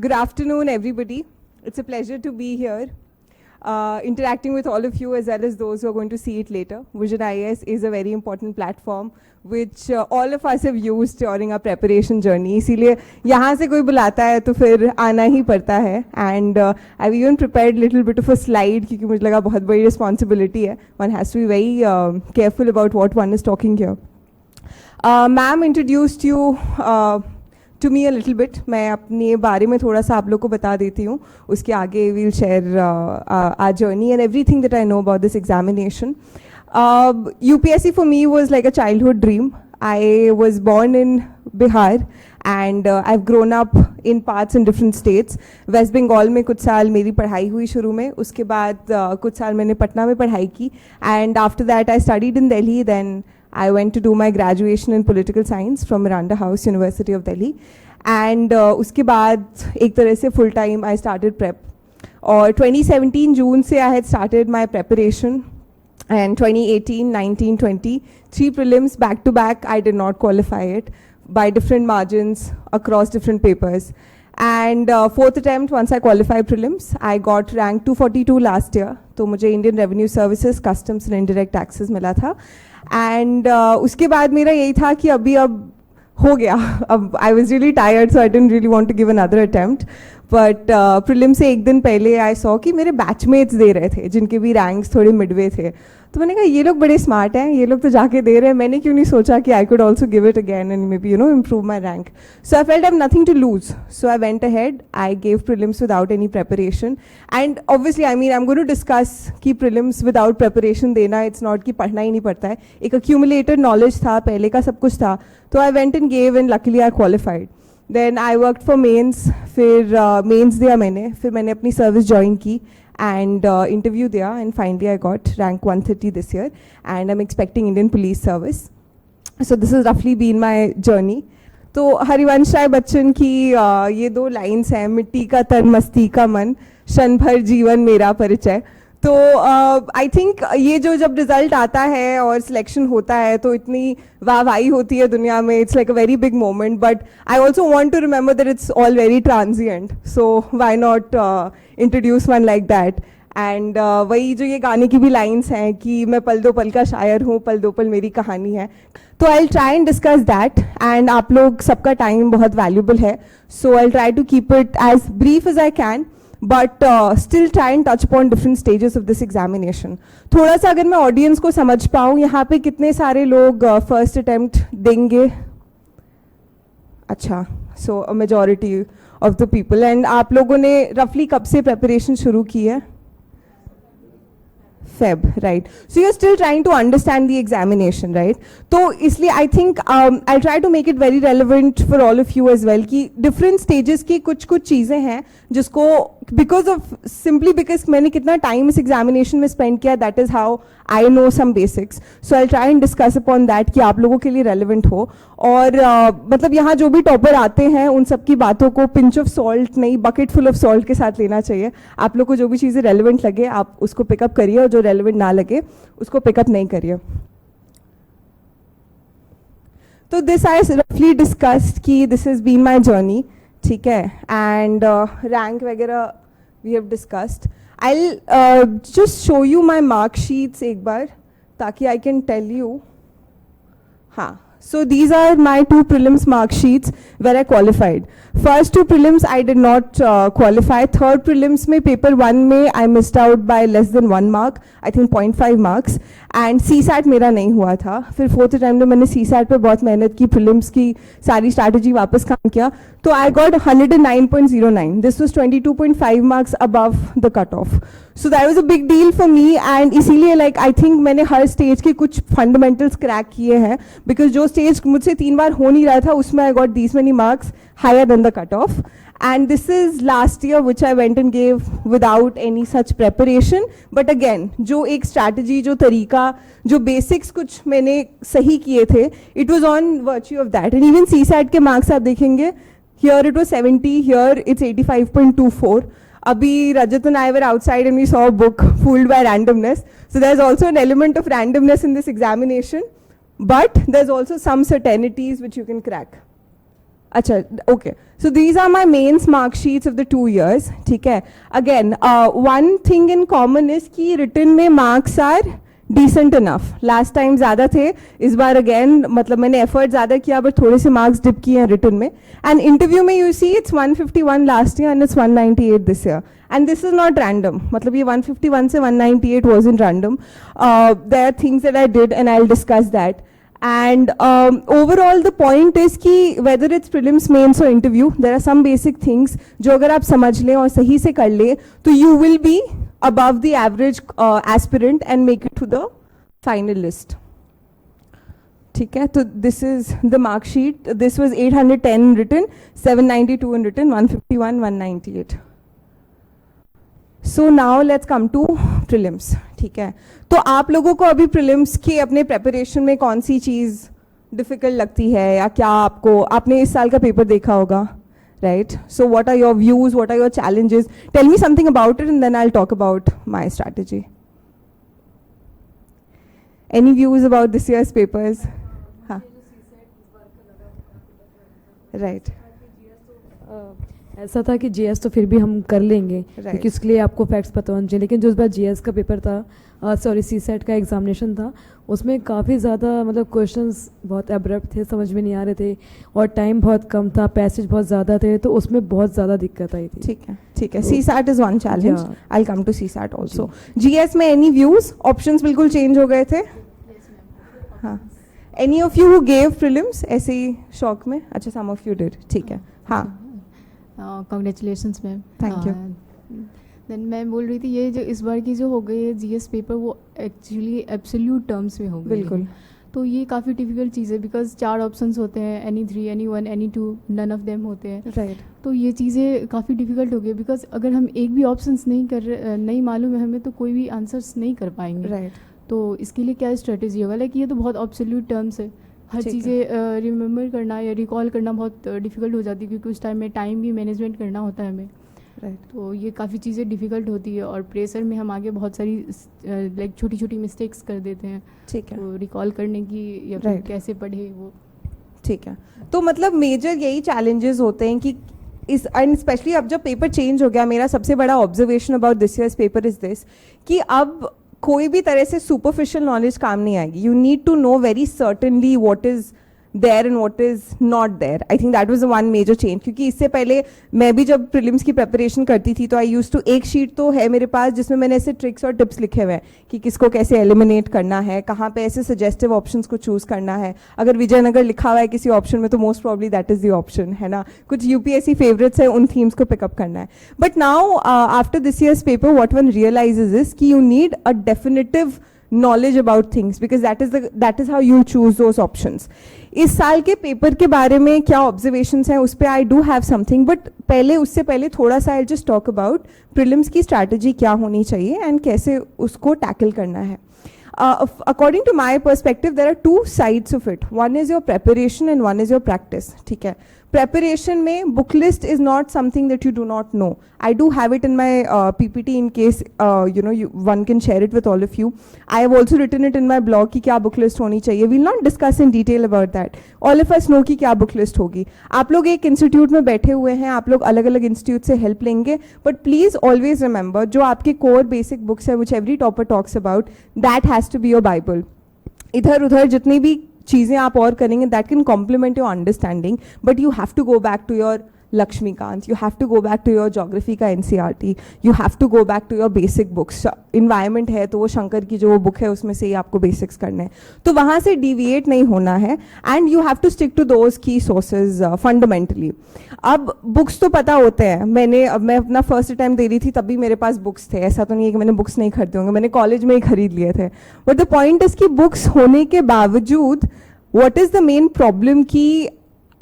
Good afternoon, everybody. It's a pleasure to be here, interacting with all of you as well as those who are going to see it later. Vision IAS is a very important platform which all of us have used during our preparation journey. इसीलिए यहाँ से कोई बुलाता है तो फिर आना ही पड़ता है. And I've even prepared a little bit of a slide क्योंकि मुझे लगा बहुत बड़ी responsibility है. One has to be very careful about what one is talking here. Ma'am introduced you to me a little bit. मैं अपने बारे में थोड़ा सा आप लोग को बता देती हूँ. उसके आगे we'll share our journey and everything that I know about this examination. UPSC for me was like a childhood dream. I was born in Bihar and I've grown up in parts in different states. West Bengal में कुछ साल मेरी पढ़ाई हुई शुरू में. उसके बाद कुछ साल मैंने पटना में पढ़ाई की. And after that I studied in Delhi. Then I went to do my graduation in political science from Miranda House, University of Delhi. And उसके बाद एक तरह से full time I started prep. और 2017 जून से I had started my preparation. And 2018, 19, 20, 3 prelims back to back, I did not qualify it by different margins across different papers. And 4th attempt, once I qualified prelims, I got rank 242 last year. तो मुझे Indian Revenue Services, Customs and Indirect Taxes मिला था. And उसके बाद मेरा यही था कि अब हो गया. अब I was really tired, so I didn't really want to give another attempt. But prelim से एक दिन पहले I saw कि मेरे batchmates दे रहे थे जिनके भी ranks थोड़े midway थे. तो मैंने कहा ये लोग बड़े smart हैं, ये लोग तो जाके दे रहे हैं, मैंने क्यों नहीं सोचा कि I could also give it again and maybe improve my rank. So I felt I have nothing to lose. So I went ahead, I gave prelims without any preparation. And obviously I'm going to discuss कि prelims without preparation देना, it's not कि पढ़ना ही नहीं पड़ता है. एक accumulated knowledge था, पहले का सब कुछ था. तो I went and gave and luckily I qualified. Then I worked for mains. फिर mains दिया मैंने. फिर मैंने अपनी service join की and interview दिया and finally I got rank 130 this year and I'm expecting Indian Police Service. So this has roughly been my journey. तो हरिवंश राय बच्चन की ये 2 lines हैं, मिट्टी का तन मस्ती का मन, क्षण भर जीवन मेरा परिचय. तो आई थिंक ये जो जब रिजल्ट आता है और सिलेक्शन होता है तो इतनी वाहवाही होती है दुनिया में. It's like a very big moment but I also want to remember that it's all very transient. So why not introduce one like that. And वही जो ये गाने की भी लाइन्स हैं कि मैं पल दो पल का शायर हूँ, पल दो पल मेरी कहानी है. तो I try and discuss that and आप लोग सबका टाइम बहुत वैल्यूबल है. So I try to keep it as brief as I can but still try and touch upon different stages of this examination. थोड़ा सा अगर मैं audience को समझ पाऊँ, यहाँ पे कितने सारे लोग first attempt देंगे? अच्छा, so a majority of the people. And आप लोगों ने roughly कब से preparation शुरू की है? Feb, right? So you're still trying to understand the examination, right? तो इसलिए I think I'll try to make it very relevant for all of you as well कि different stages की कुछ चीज़ें हैं जिसको simply because मैंने कितना time इस examination में spend किया, that is how I know some basics. So I'll try and discuss upon that कि आप लोगों के लिए relevant हो. और मतलब यहाँ जो भी topper आते हैं उन सब की बातों को pinch of salt नहीं, bucket full of salt के साथ लेना चाहिए. आप लोग को जो भी चीज़ें relevant लगे आप उसको pick up करिए और जो relevant ना लगे उसको pick up नहीं करिए. तो this I roughly discussed कि this has been my journey, ठीक है. And rank वगैरह we have discussed. I'll just show you my mark sheets एक बार ताकि I can tell you. हाँ. So these are my 2 prelims mark sheets where I qualified. First 2 prelims I did not qualify. Third prelims में paper 1 में I missed out by less than 1 mark. I think 0.5 marks. And CSAT मेरा नहीं हुआ था. फिर 4th attempt में मैंने CSAT पे बहुत मेहनत की, prelims की सारी strategy वापस काम किया. तो I got 109.09. This was 22.5 marks above the cutoff. So that was a big deal for me and इसीलिए like I think मैंने हर stage के कुछ fundamentals crack किए हैं because जो stage मुझसे 3 बार हो नहीं रहा था उसमें I got these many marks higher than the cutoff. And this is last year which I went and gave without any such preparation. But again, जो एक strategy, जो तरीका, जो basics कुछ मैंने सही किए थे, it was on virtue of that. And even CSAT के marks आप देखेंगे, here it was 70, here it's 85.24. Abhi Rajat and I were outside and we saw a book, Fooled by Randomness. So there's also an element of randomness in this examination, but there's also some certainties which you can crack. Acha, okay. So these are my mains mark sheets of the 2 years. ठीक है. Again, one thing in common is कि written में marks are decent enough. Last time ज़्यादा थे, इस बार again मतलब मैंने effort ज़्यादा किया but थोड़े से marks dip किए हैं written में. And interview में you see it's 151 last year and it's 198 this year. And this is not random. मतलब ये 151 से 198 wasn't random. There are things that I did and I'll discuss that. And overall the point is कि whether it's prelims, mains or interview, there are some basic things जो अगर आप समझ लें और सही से कर लें तो you will be above the average aspirant and make it to the final list. ठीक है, तो this is the mark sheet. This was 810 written, 792 in written, 151, 198. So now let's come to prelims. ठीक है, तो आप लोगों को अभी prelims के अपने preparation में कौन सी चीज़ difficult लगती है या क्या आपको, आपने इस साल का पेपर देखा होगा, right? So what are your views, what are your challenges? Tell me something about it and then I'll talk about my strategy. Any views about this year's papers? हाँ. Right. ऐसा था कि जीएस तो फिर भी हम कर लेंगे क्योंकि उसके लिए आपको फैक्ट्स पता होने चाहिए, लेकिन जो इस बार जीएस का पेपर था, सॉरी सीसेट का एग्जामिनेशन था, उसमें काफ़ी ज़्यादा मतलब क्वेश्चंस बहुत एब्रप्ट थे, समझ में नहीं आ रहे थे और टाइम बहुत कम था, पैसेज बहुत ज़्यादा थे, तो उसमें बहुत ज़्यादा दिक्कत आई थी. ठीक है. CSAT is one challenge. I will come to CSAT also. GS में एनी व्यूज़? ऑप्शंस बिल्कुल चेंज हो गए थे. हाँ. Any of you who gave prelims ऐसे ही शौक में? अच्छा, सम ऑफ यू डिड. ठीक है. हाँ. Congratulations ma'am. Thank you. Then मैं बोल रही थी ये जो इस बार की जो हो गई है जीएस पेपर वो एक्चुअली एब्सोल्यूट टर्म्स में हो गई. बिल्कुल. तो ये काफ़ी डिफिकल्ट चीज़ है बिकॉज 4 ऑप्शंस होते हैं, any 3, any 1, any 2, none of them होते हैं. राइट. तो ये चीज़ें काफ़ी डिफिकल्ट हो गई बिकॉज अगर हम एक भी ऑप्शंस नहीं मालूम है हमें तो कोई भी आंसर्स नहीं कर पाएंगे. राइट. तो इसके लिए क्या स्ट्रेटेजी होगा? लाइक ये तो बहुत ऑब्सोल्यूट टर्म्स है, हर चीज़ें रिमेंबर करना या रिकॉल करना बहुत डिफ़िकल्ट हो जाती है क्योंकि उस टाइम में टाइम भी मैनेजमेंट करना होता है हमें. राइट. तो ये काफ़ी चीज़ें डिफ़िकल्ट होती है और प्रेशर में हम आगे बहुत सारी लाइक छोटी छोटी मिस्टेक्स कर देते हैं. ठीक है. तो रिकॉल करने की या फिर कैसे पढ़े वो. ठीक है. तो मतलब मेजर यही चैलेंजेस होते हैं कि इस, एंड स्पेशली अब जब पेपर चेंज हो गया, मेरा सबसे बड़ा observation about this years paper is this कि अब कोई भी तरह से सुपरफिशियल नॉलेज काम नहीं आएगी. You need to know very certainly what is there and what is not there. I think that was one major change, क्योंकि इससे पहले मैं भी जब प्रीलिम्स की प्रिपरेशन करती थी तो आई यूज टू, एक शीट तो है मेरे पास जिसमें मैंने ऐसे ट्रिक्स और टिप्स लिखे हुए हैं कि किसको कैसे एलिमिनेट करना है, कहाँ पे ऐसे सजेस्टिव ऑप्शंस को चूज करना है. अगर विजयनगर लिखा हुआ है किसी ऑप्शन में तो most probably that is the option, है ना. कुछ यूपीएससी फेवरेट्स है, उन थीम्स को पिकअप करना है. But now after this years paper what one realizes is कि you need a definitive knowledge about things because that is how you choose those options. इस साल के पेपर के बारे में क्या ऑब्जर्वेशंस हैं उस पर I do have something, but पहले उससे पहले थोड़ा सा I just talk about prelims की स्ट्रैटेजी क्या होनी चाहिए एंड कैसे उसको टैकल करना है. According to my perspective, there are 2 sides of it. One is your preparation and one is your practice. ठीक है. Preparation में book list is not something that you do not know. I do have it in my PPT in case one can share it with all of you. I have also written it in my blog कि क्या book list होनी चाहिए. We'll not discuss in detail about that. All of us know कि क्या book list होगी. आप लोग एक इंस्टीट्यूट में बैठे हुए हैं, आप लोग अलग अलग इंस्टीट्यूट से हेल्प लेंगे, बट प्लीज ऑलवेज रिमेंबर जो आपके कोर बेसिक बुक्स है which every topper talks about, that has to be your Bible. इधर उधर जितनी भी चीज़ें आप और करेंगे that can complement your understanding, but you have to go back to your Laxmikanth, you have to go back to your geography का NCERT, you have to go back to your basic books. Environment है तो वो शंकर की जो वो book है उसमें से ही आपको बेसिक्स करने हैं, तो वहाँ से डिविएट नहीं होना है and you have to stick to those key sources fundamentally. अब बुक्स तो पता होते हैं, मैं अपना फर्स्ट अटैम्प्ट दे रही थी तब भी मेरे पास बुक्स थे, ऐसा तो नहीं है कि मैंने बुक्स नहीं खरीदे होंगे, मैंने कॉलेज में ही खरीद लिए थे. बट द पॉइंट इज कि बुक्स होने के बावजूद what is the main problem कि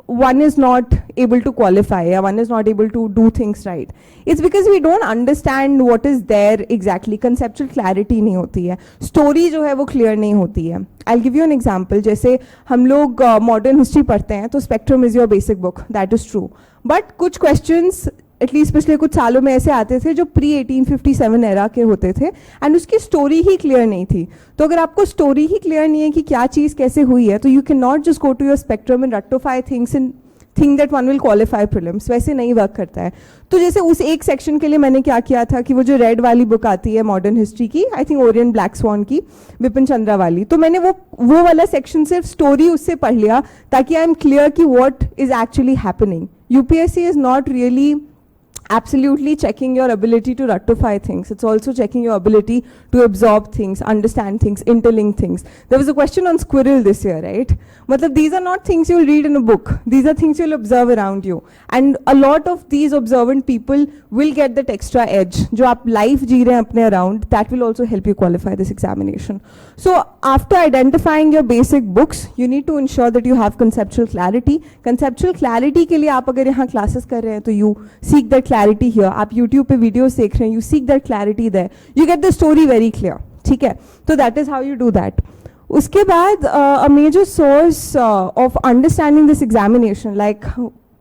one is not able to qualify or one is not able to do things right. It's because we don't understand what is there exactly. Conceptual clarity नहीं होती है, story जो है वो clear नहीं होती है. I'll give you an example. जैसे हम लोग modern history पढ़ते हैं तो Spectrum is your basic book, that is true. But कुछ questions एटलीस्ट पिछले कुछ सालों में ऐसे आते थे जो प्री 1857 एरा के होते थे एंड उसकी स्टोरी ही क्लियर नहीं थी. तो अगर आपको स्टोरी ही क्लियर नहीं है कि क्या चीज़ कैसे हुई है, तो you can not just go to your spectrum and rectify things in think that one will qualify prelims. वैसे नहीं वर्क करता है. तो जैसे उस एक सेक्शन के लिए मैंने क्या किया था कि वो जो रेड वाली बुक आती है मॉडर्न हिस्ट्री की, I think Orion black sworn की, विपिन चंद्रा वाली, तो मैंने वो वाला सेक्शन सिर्फ स्टोरी उससे पढ़ लिया ताकि आई एम क्लियर कि what is actually happening. UPSC is not really absolutely checking your ability to rectify things. It's also checking your ability to absorb things, understand things, interlink things. There was a question on squirrel this year, right? Matlab, these are not things you'll read in a book. These are things you'll observe around you. And a lot of these observant people will get that extra edge. Jo aap life जी रहे हैं अपने around, that will also help you qualify this examination. So after identifying your basic books, you need to ensure that you have conceptual clarity. Conceptual clarity के लिए आप अगर यहाँ classes कर रहे हैं तो you seek that clarity here. आप YouTube पे videos देख रहे हैं, you seek that clarity there. You get the story very clear. ठीक है? So that is how you do that. उसके बाद a major source of understanding this examination, like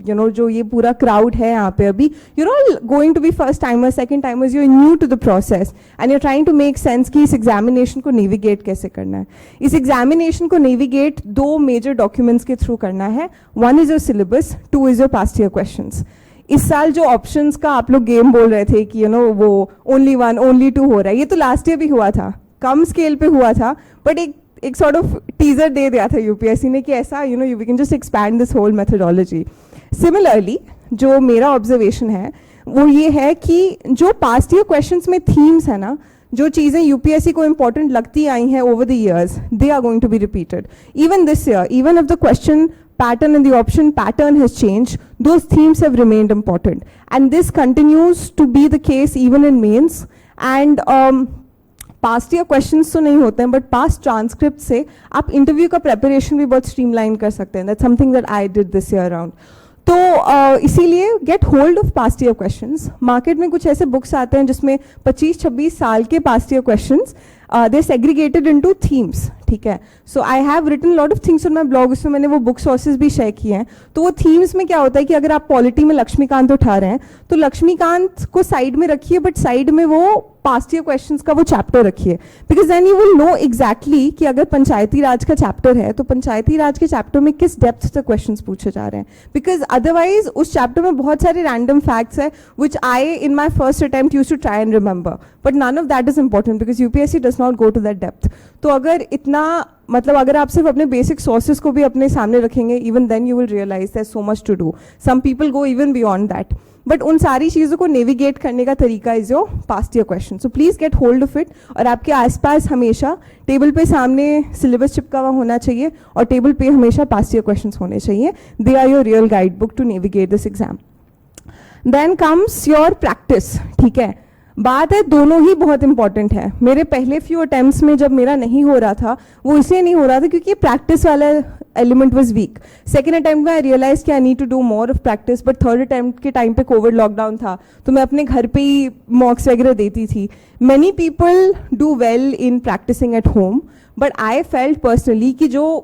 you know, जो ये पूरा crowd है यहाँ पे अभी, you're all going to be first timers, second timers, you're new to the process and you're trying to make sense कि इस examination को navigate कैसे करना है. इस examination को navigate दो major documents के through करना है. One is your syllabus, two is your past year questions. इस साल जो ऑप्शंस का आप लोग गेम बोल रहे थे कि यू नो वो ओनली 1, ओनली 2 हो रहा है, ये तो लास्ट ईयर भी हुआ था, कम स्केल पे हुआ था, बट एक सॉर्ट ऑफ टीजर दे दिया था यूपीएससी ने कि ऐसा you know we can just expand this whole methodology. Similarly जो मेरा ऑब्जर्वेशन है वो ये है कि जो पास्ट ईयर क्वेश्चंस में थीम्स है ना, जो चीज़ें यूपीएससी को इंपॉर्टेंट लगती आई हैं over the years, they are going to be repeated even this year. Even if the question pattern and the option pattern has changed, those themes have remained important, and this continues to be the case even in mains. And past year questions तो नहीं होते हैं, but past transcript से आप interview का preparation भी बहुत streamline कर सकते हैं. That's something that I did this year around. तो इसीलिए get hold of past year questions. Market में कुछ ऐसे बुक्स आते हैं जिसमें 25-26 साल के past year questions they're segregated into themes. ठीक है, so I have written lot of things on my blog, उसमें मैंने वो बुक सोर्सेज भी शेयर किए हैं. तो वो थीम्स में क्या होता है कि अगर आप पॉलिटी में लक्ष्मीकांत उठा रहे हैं तो लक्ष्मीकांत को साइड में रखिए, बट साइड में वो पास्ट ईयर क्वेश्चंस का वो चैप्टर रखिए, because then you will know exactly कि अगर पंचायती राज का चैप्टर है तो पंचायती राज के चैप्टर में किस डेप्थ से क्वेश्चंस पूछे जा रहे हैं. बिकॉज अदरवाइज उस चैप्टर में बहुत सारे रैंडम फैक्ट्स है which I in my first attempt used to try and remember, but none of that is important because UPSC does not go to that depth. तो अगर इतना मतलब अगर आप सिर्फ अपने बेसिक सोर्सेज को भी अपने सामने रखेंगे, even then you will realize there so much to do. Some people go even beyond that, but उन सारी चीज़ों को नेविगेट करने का तरीका is your past year question. So please get hold of it. और आपके आसपास हमेशा टेबल पे सामने सिलेबस चिपका हुआ होना चाहिए और टेबल पे हमेशा पास्ट ईयर क्वेश्चन होने चाहिए. They are your real guide book to navigate this exam. Then comes your practice. ठीक है, बात है दोनों ही बहुत इंपॉर्टेंट है. मेरे पहले फ्यू अटेम्प्ट्स में जब मेरा नहीं हो रहा था वो इसलिए नहीं हो रहा था क्योंकि प्रैक्टिस वाला element was weak. Second attempt में आई रियलाइज कि I need to do more of practice, but third attempt के टाइम पे कोविड लॉकडाउन था तो मैं अपने घर पे ही मॉक्स वगैरह देती थी. Many people do well in practicing at home, but I felt personally कि जो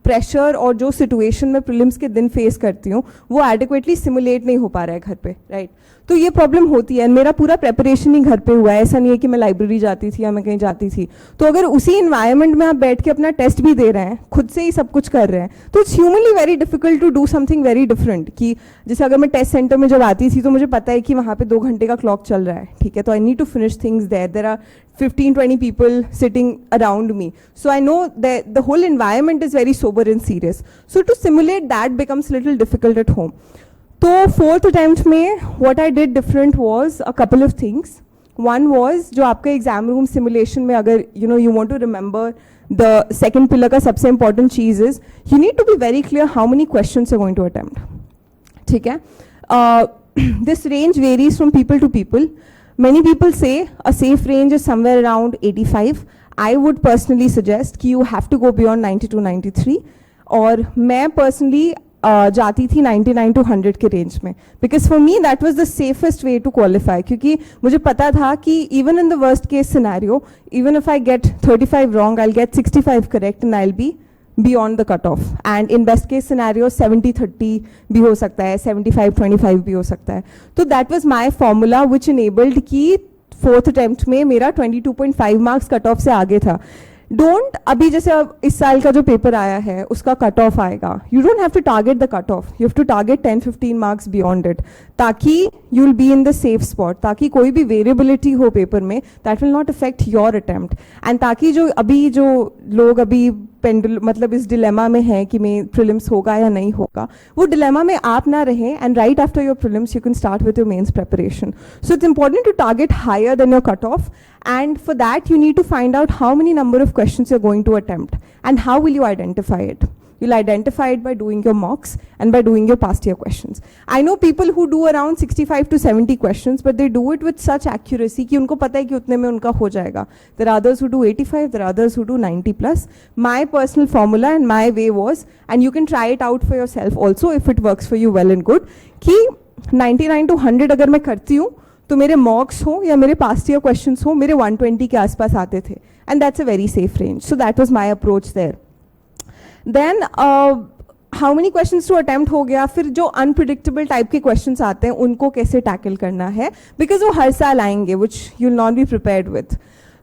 प्रेशर और जो सिचुएशन में प्रीलिम्स के दिन फेस करती हूँ वो एडिक्वेटली सिमुलेट नहीं हो पा रहा है घर पे, राइट. तो ये प्रॉब्लम होती है. मेरा पूरा प्रेपरेशन ही घर पे हुआ है, ऐसा नहीं है कि मैं लाइब्रेरी जाती थी या मैं कहीं जाती थी. तो अगर उसी इन्वायरमेंट में आप बैठ के अपना टेस्ट भी दे रहे हैं, खुद से ही सब कुछ कर रहे हैं, तो it's humanly very difficult to do something very different. कि जैसे अगर मैं टेस्ट सेंटर में जब आती थी तो मुझे पता है कि वहाँ पे 2 घंटे का क्लॉक चल रहा है, ठीक है, तो I need to finish things there. There are 15-20 people sitting around me, so I know that the whole environment is very sober and serious. So to simulate that becomes a little difficult at home. So fourth attempt में what I did different was a couple of things. One was जो आपका exam room simulation में अगर you want to remember the second pillar का सबसे important cheese is you need to be very clear how many questions you're going to attempt. ठीक है, this range varies from people to people. Many people say a safe range is somewhere around 85. I would personally suggest कि you have to go beyond 92-93. और मैं personally जाती थी 99 to 100 के range में, because for me that was the safest way to qualify, क्योंकि मुझे पता था कि even in the worst case scenario, even if I get 35 wrong, I will get 65 correct and I will be beyond the cutoff. And in best case scenario 70-30 भी हो सकता है, 75-25 भी हो सकता है. तो that was my formula which enabled कि 4th attempt में मेरा 22.5 मार्क्स कट ऑफ से आगे था. डोंट अभी जैसे अब इस साल का जो पेपर आया है उसका कट ऑफ आएगा, you don't have to target the cut off, you have to target 10-15 marks beyond it, ताकि you will be in the safe spot, ताकि कोई भी वेरिएबिलिटी हो पेपर में that will not affect your attempt. And ताकि जो लोग अभी पेंडुल मतलब इस डिलेमा में है कि मैं प्रीलिम्स होगा या नहीं होगा, वो डिलेमा में आप ना रहें, and right after your prelims you can start with your mains preparation. So it's important to target higher than your cut off, and for that you need to find out how many number of questions you're going to attempt and how will you identify it. You'll identify it by doing your mocks and by doing your past year questions. I know people who do around 65 to 70 questions, but they do it with such accuracy कि उनको पता है कि उतने में उनका हो जाएगा. There are others who do 85, there are others who do 90 plus. My personal formula and my way was, and you can try it out for yourself also if it works for you well and good, कि 99 to 100 अगर मैं करती हूँ तो मेरे मॉक्स हो या मेरे पास्ट ईयर क्वेश्चंस हो मेरे 120 के आसपास आते थे, and that's a very safe range. So that was my approach there. Then how many questions to attempt हो गया. फिर जो अनप्रिडिक्टेबल टाइप के क्वेश्चंस आते हैं उनको कैसे टैकल करना है, बिकॉज वो हर साल आएंगे which you will not be prepared with.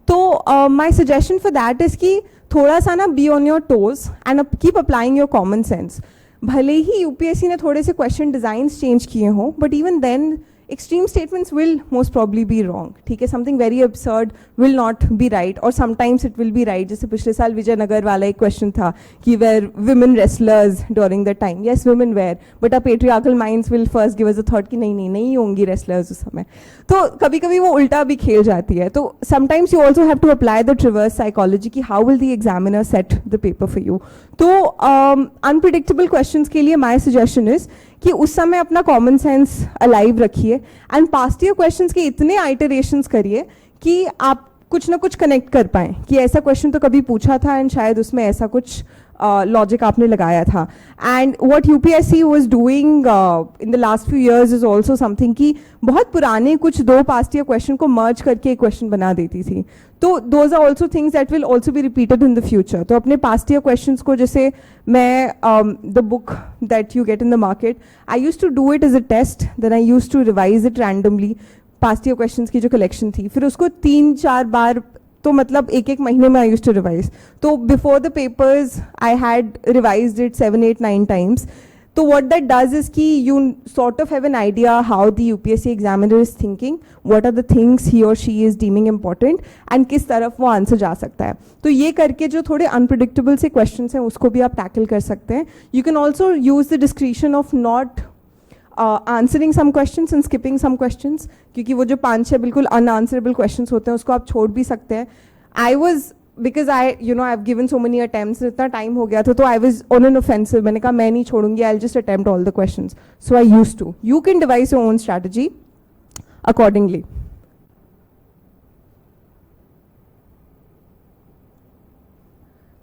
तो my suggestion for that is कि थोड़ा सा ना be on your toes and keep applying your common sense. भले ही यूपीएससी ने थोड़े से क्वेश्चन डिजाइंस चेंज किए हों, but even then extreme statements will most probably be wrong. ठीक है, something very absurd will not be right, or sometimes it will be right. जैसे पिछले साल विजयनगर वाला एक क्वेश्चन था कि were women wrestlers during the time. Yes, women were, but our patriarchal minds will first give us a thought कि नहीं होंगी wrestlers उस समय. तो कभी कभी वो उल्टा भी खेल जाती है. तो sometimes you also have to apply the reverse psychology कि how will the examiner set the paper for you. तो unpredictable questions के लिए my suggestion is कि उस समय अपना कॉमन सेंस अलाइव रखिए, एंड पास्ट ईयर क्वेश्चंस के इतने आइटरेशंस करिए कि आप कुछ ना कुछ कनेक्ट कर पाएं कि ऐसा क्वेश्चन तो कभी पूछा था एंड शायद उसमें ऐसा कुछ लॉजिक आपने लगाया था. And what UPSC was doing in the last few years is also something कि बहुत पुराने कुछ 2 पास्ट ईयर क्वेश्चन को मर्ज करके एक क्वेश्चन बना देती थी. तो those are also things that will also be repeated in the future. तो अपने पास्ट ईयर क्वेश्चंस को, जैसे मैं the book that you get in the market, I use to do it as a test, then I use to revise it randomly. Past year questions की जो collection थी, फिर उसको 3-4 बार, तो मतलब एक महीने में आई यूज टू रिवाइज. तो before the papers I had revised it 7, 8, 9 times. So what that does is कि you sort of have an idea how the UPSC examiner is thinking, what are the things he or she is deeming important, and किस तरफ वो answer जा सकता है. तो ये करके जो थोड़े unpredictable से questions हैं उसको भी आप tackle कर सकते हैं. You can also use the discretion of not answering some questions and skipping some questions, क्योंकि वो जो 5-6 बिल्कुल unanswerable questions होते हैं उसको आप छोड़ भी सकते हैं. I was, because I've given so many attempts, इतना टाइम हो गया था, तो I was on an offensive. मैंने कहा मैं नहीं छोड़ूंगी, I'll just attempt all the questions. So I used to. You can devise your own strategy accordingly.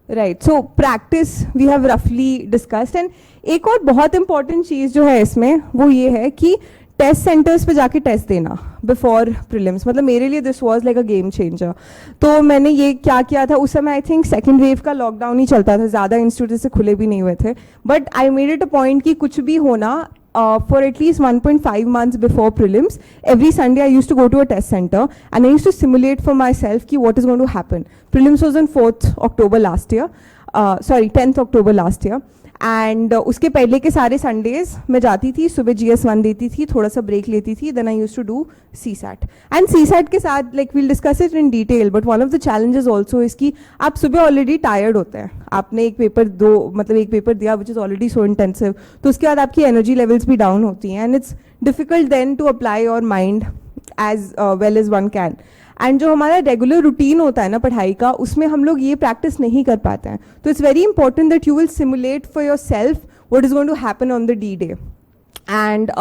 Right. So practice we have roughly discussed, and एक और बहुत important चीज़ जो है इसमें वो ये है कि टेस्ट सेंटर्स पे जाके टेस्ट देना बिफोर प्रीलिम्स. मतलब मेरे लिए this was like a game changer. तो मैंने ये क्या किया था उस समय, आई थिंक सेकेंड वेव का लॉकडाउन ही चलता था, ज़्यादा इंस्टीट्यूट से खुले भी नहीं हुए थे, but I made it a point कि कुछ भी होना for at least 1.5 months before prelims, every Sunday I used to go to a test center and I used to simulate for myself ki what is going to happen. Prelims was on 10th October last year. And उसके पहले के सारे Sundays मैं जाती थी, सुबह GS1 देती थी, थोड़ा सा ब्रेक लेती थी, then I use to do CSAT. And CSAT के साथ like we'll discuss it in detail, but one of the challenges also is कि आप सुबह ऑलरेडी टायर्ड होते हैं, आपने एक पेपर दिया which is already so intensive, तो उसके बाद आपकी एनर्जी लेवल्स भी डाउन होती हैं, and it's difficult then to apply your mind as well as one can. And जो हमारा रेगुलर रूटीन होता है ना पढ़ाई का, उसमें हम लोग ये प्रैक्टिस नहीं कर पाते हैं. तो it's very important that you will simulate for yourself what is going to happen on the D-Day. and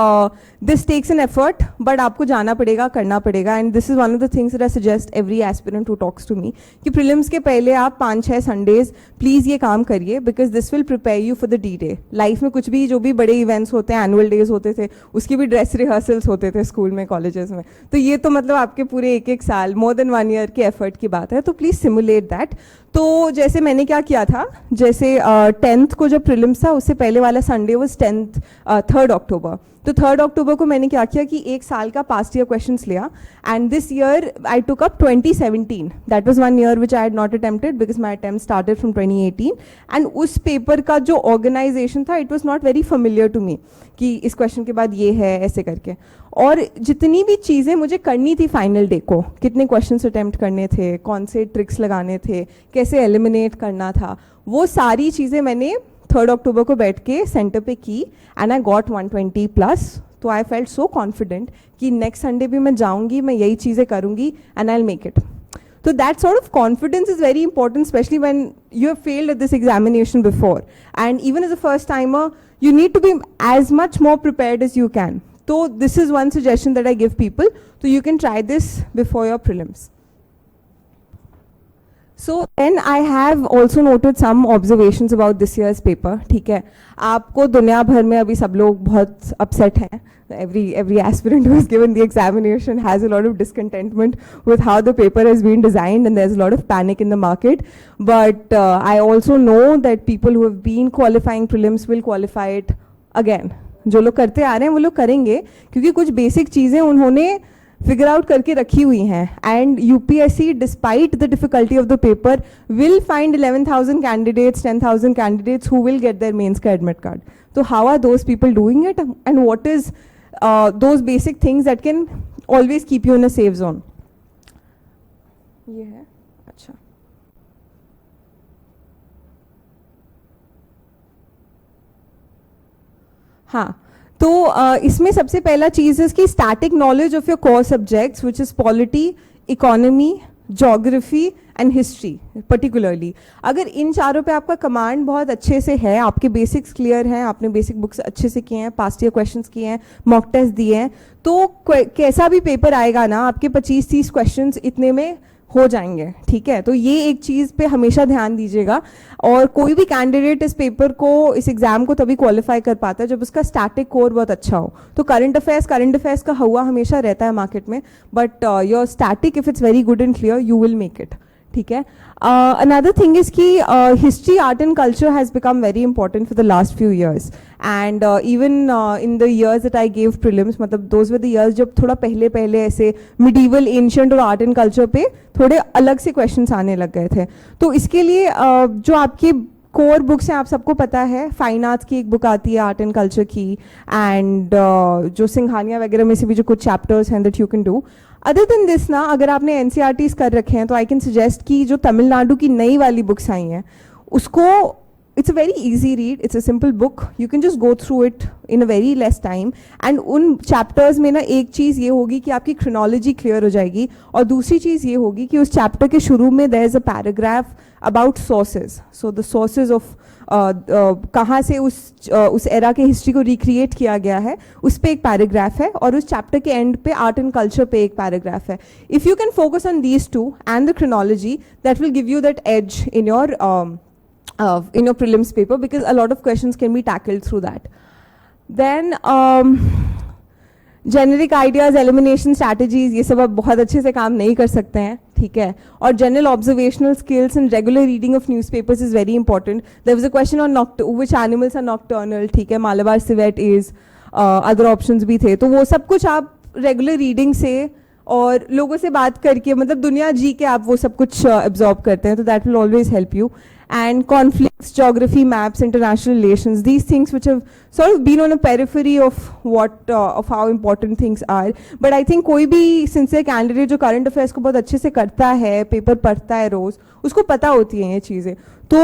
this takes an effort, but आपको जाना पड़ेगा, करना पड़ेगा, and this is one of the things that I suggest every aspirant who talks to me कि prelims के पहले आप 5-6 Sundays please ये काम करिए, because this will prepare you for the D-Day. Life में कुछ भी जो भी बड़े इवेंट्स होते हैं, एनुअल डेज होते थे, उसकी भी ड्रेस रिहर्सल्स होते थे स्कूल में, कॉलेजेस में, तो ये तो मतलब आपके पूरे एक साल, मोर देन 1 year के एफर्ट की बात है, तो प्लीज़ सिमुलेट दैट. तो जैसे मैंने क्या किया था, जैसे 10th को जब प्रीलिम्स था उससे पहले वाला संडे वाज 3rd October. तो 3rd October को मैंने क्या किया कि एक साल का पास्ट ईयर क्वेश्चंस लिया, and this year I took up 2017. That was 1 year which I had not attempted because my attempt started from 2018. And उस पेपर का जो ऑर्गेनाइजेशन था, it was not very familiar to me कि इस question के बाद ये है ऐसे करके. और जितनी भी चीज़ें मुझे करनी थी फाइनल डे को, कितने क्वेश्चंस अटेम्प्ट करने थे, कौन से ट्रिक्स लगाने थे, कैसे एलिमिनेट करना था, वो सारी चीज़ें मैंने 3rd October को बैठ के सेंटर पे की, एंड आई गॉट 120+. तो आई फेल्ट सो कॉन्फिडेंट कि नेक्स्ट संडे भी मैं जाऊंगी, मैं यही चीज़ें करूंगी, and I will make it. So that sort of confidence is very important, especially when you have failed at this examination before. And even as a first timer, you need to be as much more prepared as you can. So this is one suggestion that I give people. So you can try this before your prelims. So then I have also noted some observations about this year's paper. ठीक है, आपको दुनिया भर में अभी सब लोग बहुत upset हैं. Every aspirant who has given the examination has a lot of discontentment with how the paper has been designed, and there's a lot of panic in the market. But I also know that people who have been qualifying prelims will qualify it again. जो लोग करते आ रहे हैं वो लोग करेंगे, क्योंकि कुछ बेसिक चीज़ें उन्होंने फिगर आउट करके रखी हुई हैं. And UPSC, despite the difficulty of the paper, will find 11,000 candidates, 10,000 candidates who will get their mains का एडमिट कार्ड. तो how are those people doing it, and what is those basic things that can always keep you in a safe zone. ये है, अच्छा. हाँ, तो इसमें सबसे पहला चीज़ है कि static knowledge of your core subjects which is polity, economy, geography and history particularly. अगर इन चारों पे आपका कमांड बहुत अच्छे से है, आपके बेसिक्स क्लियर हैं, आपने बेसिक बुक्स अच्छे से किए हैं, पास्ट ईयर क्वेश्चंस किए हैं, मॉक टेस्ट दिए हैं, तो कैसा भी पेपर आएगा ना, आपके 25-30 क्वेश्चंस इतने में हो जाएंगे. ठीक है, तो ये एक चीज़ पे हमेशा ध्यान दीजिएगा. और कोई भी कैंडिडेट इस पेपर को, इस एग्जाम को तभी क्वालिफाई कर पाता है जब उसका स्टैटिक कोर बहुत अच्छा हो. तो करंट अफेयर्स का हुआ हमेशा रहता है मार्केट में, but your static if it's very good and clear, you will make it. ठीक है. अनदर थिंग इज कि history, art and culture has become very important for the last few years, and even in the years that I gave prelims, मतलब those were the years जब थोड़ा पहले ऐसे medieval, ancient और art and culture पे थोड़े अलग से क्वेश्चंस आने लग गए थे. तो इसके लिए जो आपकी कोर बुक्स हैं, आप सबको पता है, फाइन आर्ट्स की एक बुक आती है आर्ट एंड कल्चर की, एंड जो सिंघानिया वगैरह में से भी जो कुछ चैप्टर्स हैं that you can do. Other than this ना, अगर आपने एनसीईआरटीज कर रखे हैं तो आई कैन सजेस्ट कि जो तमिलनाडु की नई वाली बुक्स आई हैं उसको, it's a very easy read, it's a simple book, you can just go through it in a very less time. And उन चैप्टर्स में ना एक चीज़ ये होगी कि आपकी क्रोनोलॉजी क्लियर हो जाएगी, और दूसरी चीज़ ये होगी कि उस चैप्टर के शुरू में there is a paragraph about sources. So the sources of कहाँ से उस एरा के हिस्ट्री को रिक्रिएट किया गया है, उस पे एक पैराग्राफ है, और उस चैप्टर के एंड पे आर्ट एंड कल्चर पे एक पैराग्राफ है. If you can focus on these two and the chronology, that will give you that edge in your prelims paper, because a lot of questions can be tackled through that. Then generic ideas, elimination strategies, ये सब आप बहुत अच्छे से काम नहीं कर सकते हैं. ठीक है. और general observational skills and regular reading of newspapers is very important. There was a question on which animals are nocturnal. ठीक है, Malabar civet is, other options भी थे. तो वो सब कुछ आप regular reading से और लोगों से बात करके, मतलब दुनिया जी के आप वो सब कुछ absorb करते हैं, तो that will always help you. And conflicts, geography, maps, international relations, these things which have sort of been on a periphery of of how important things are. But I think कोई भी sincere candidate जो current affairs को बहुत अच्छे से करता है, paper पढ़ता है रोज, उसको पता होती हैं ये चीज़ें. तो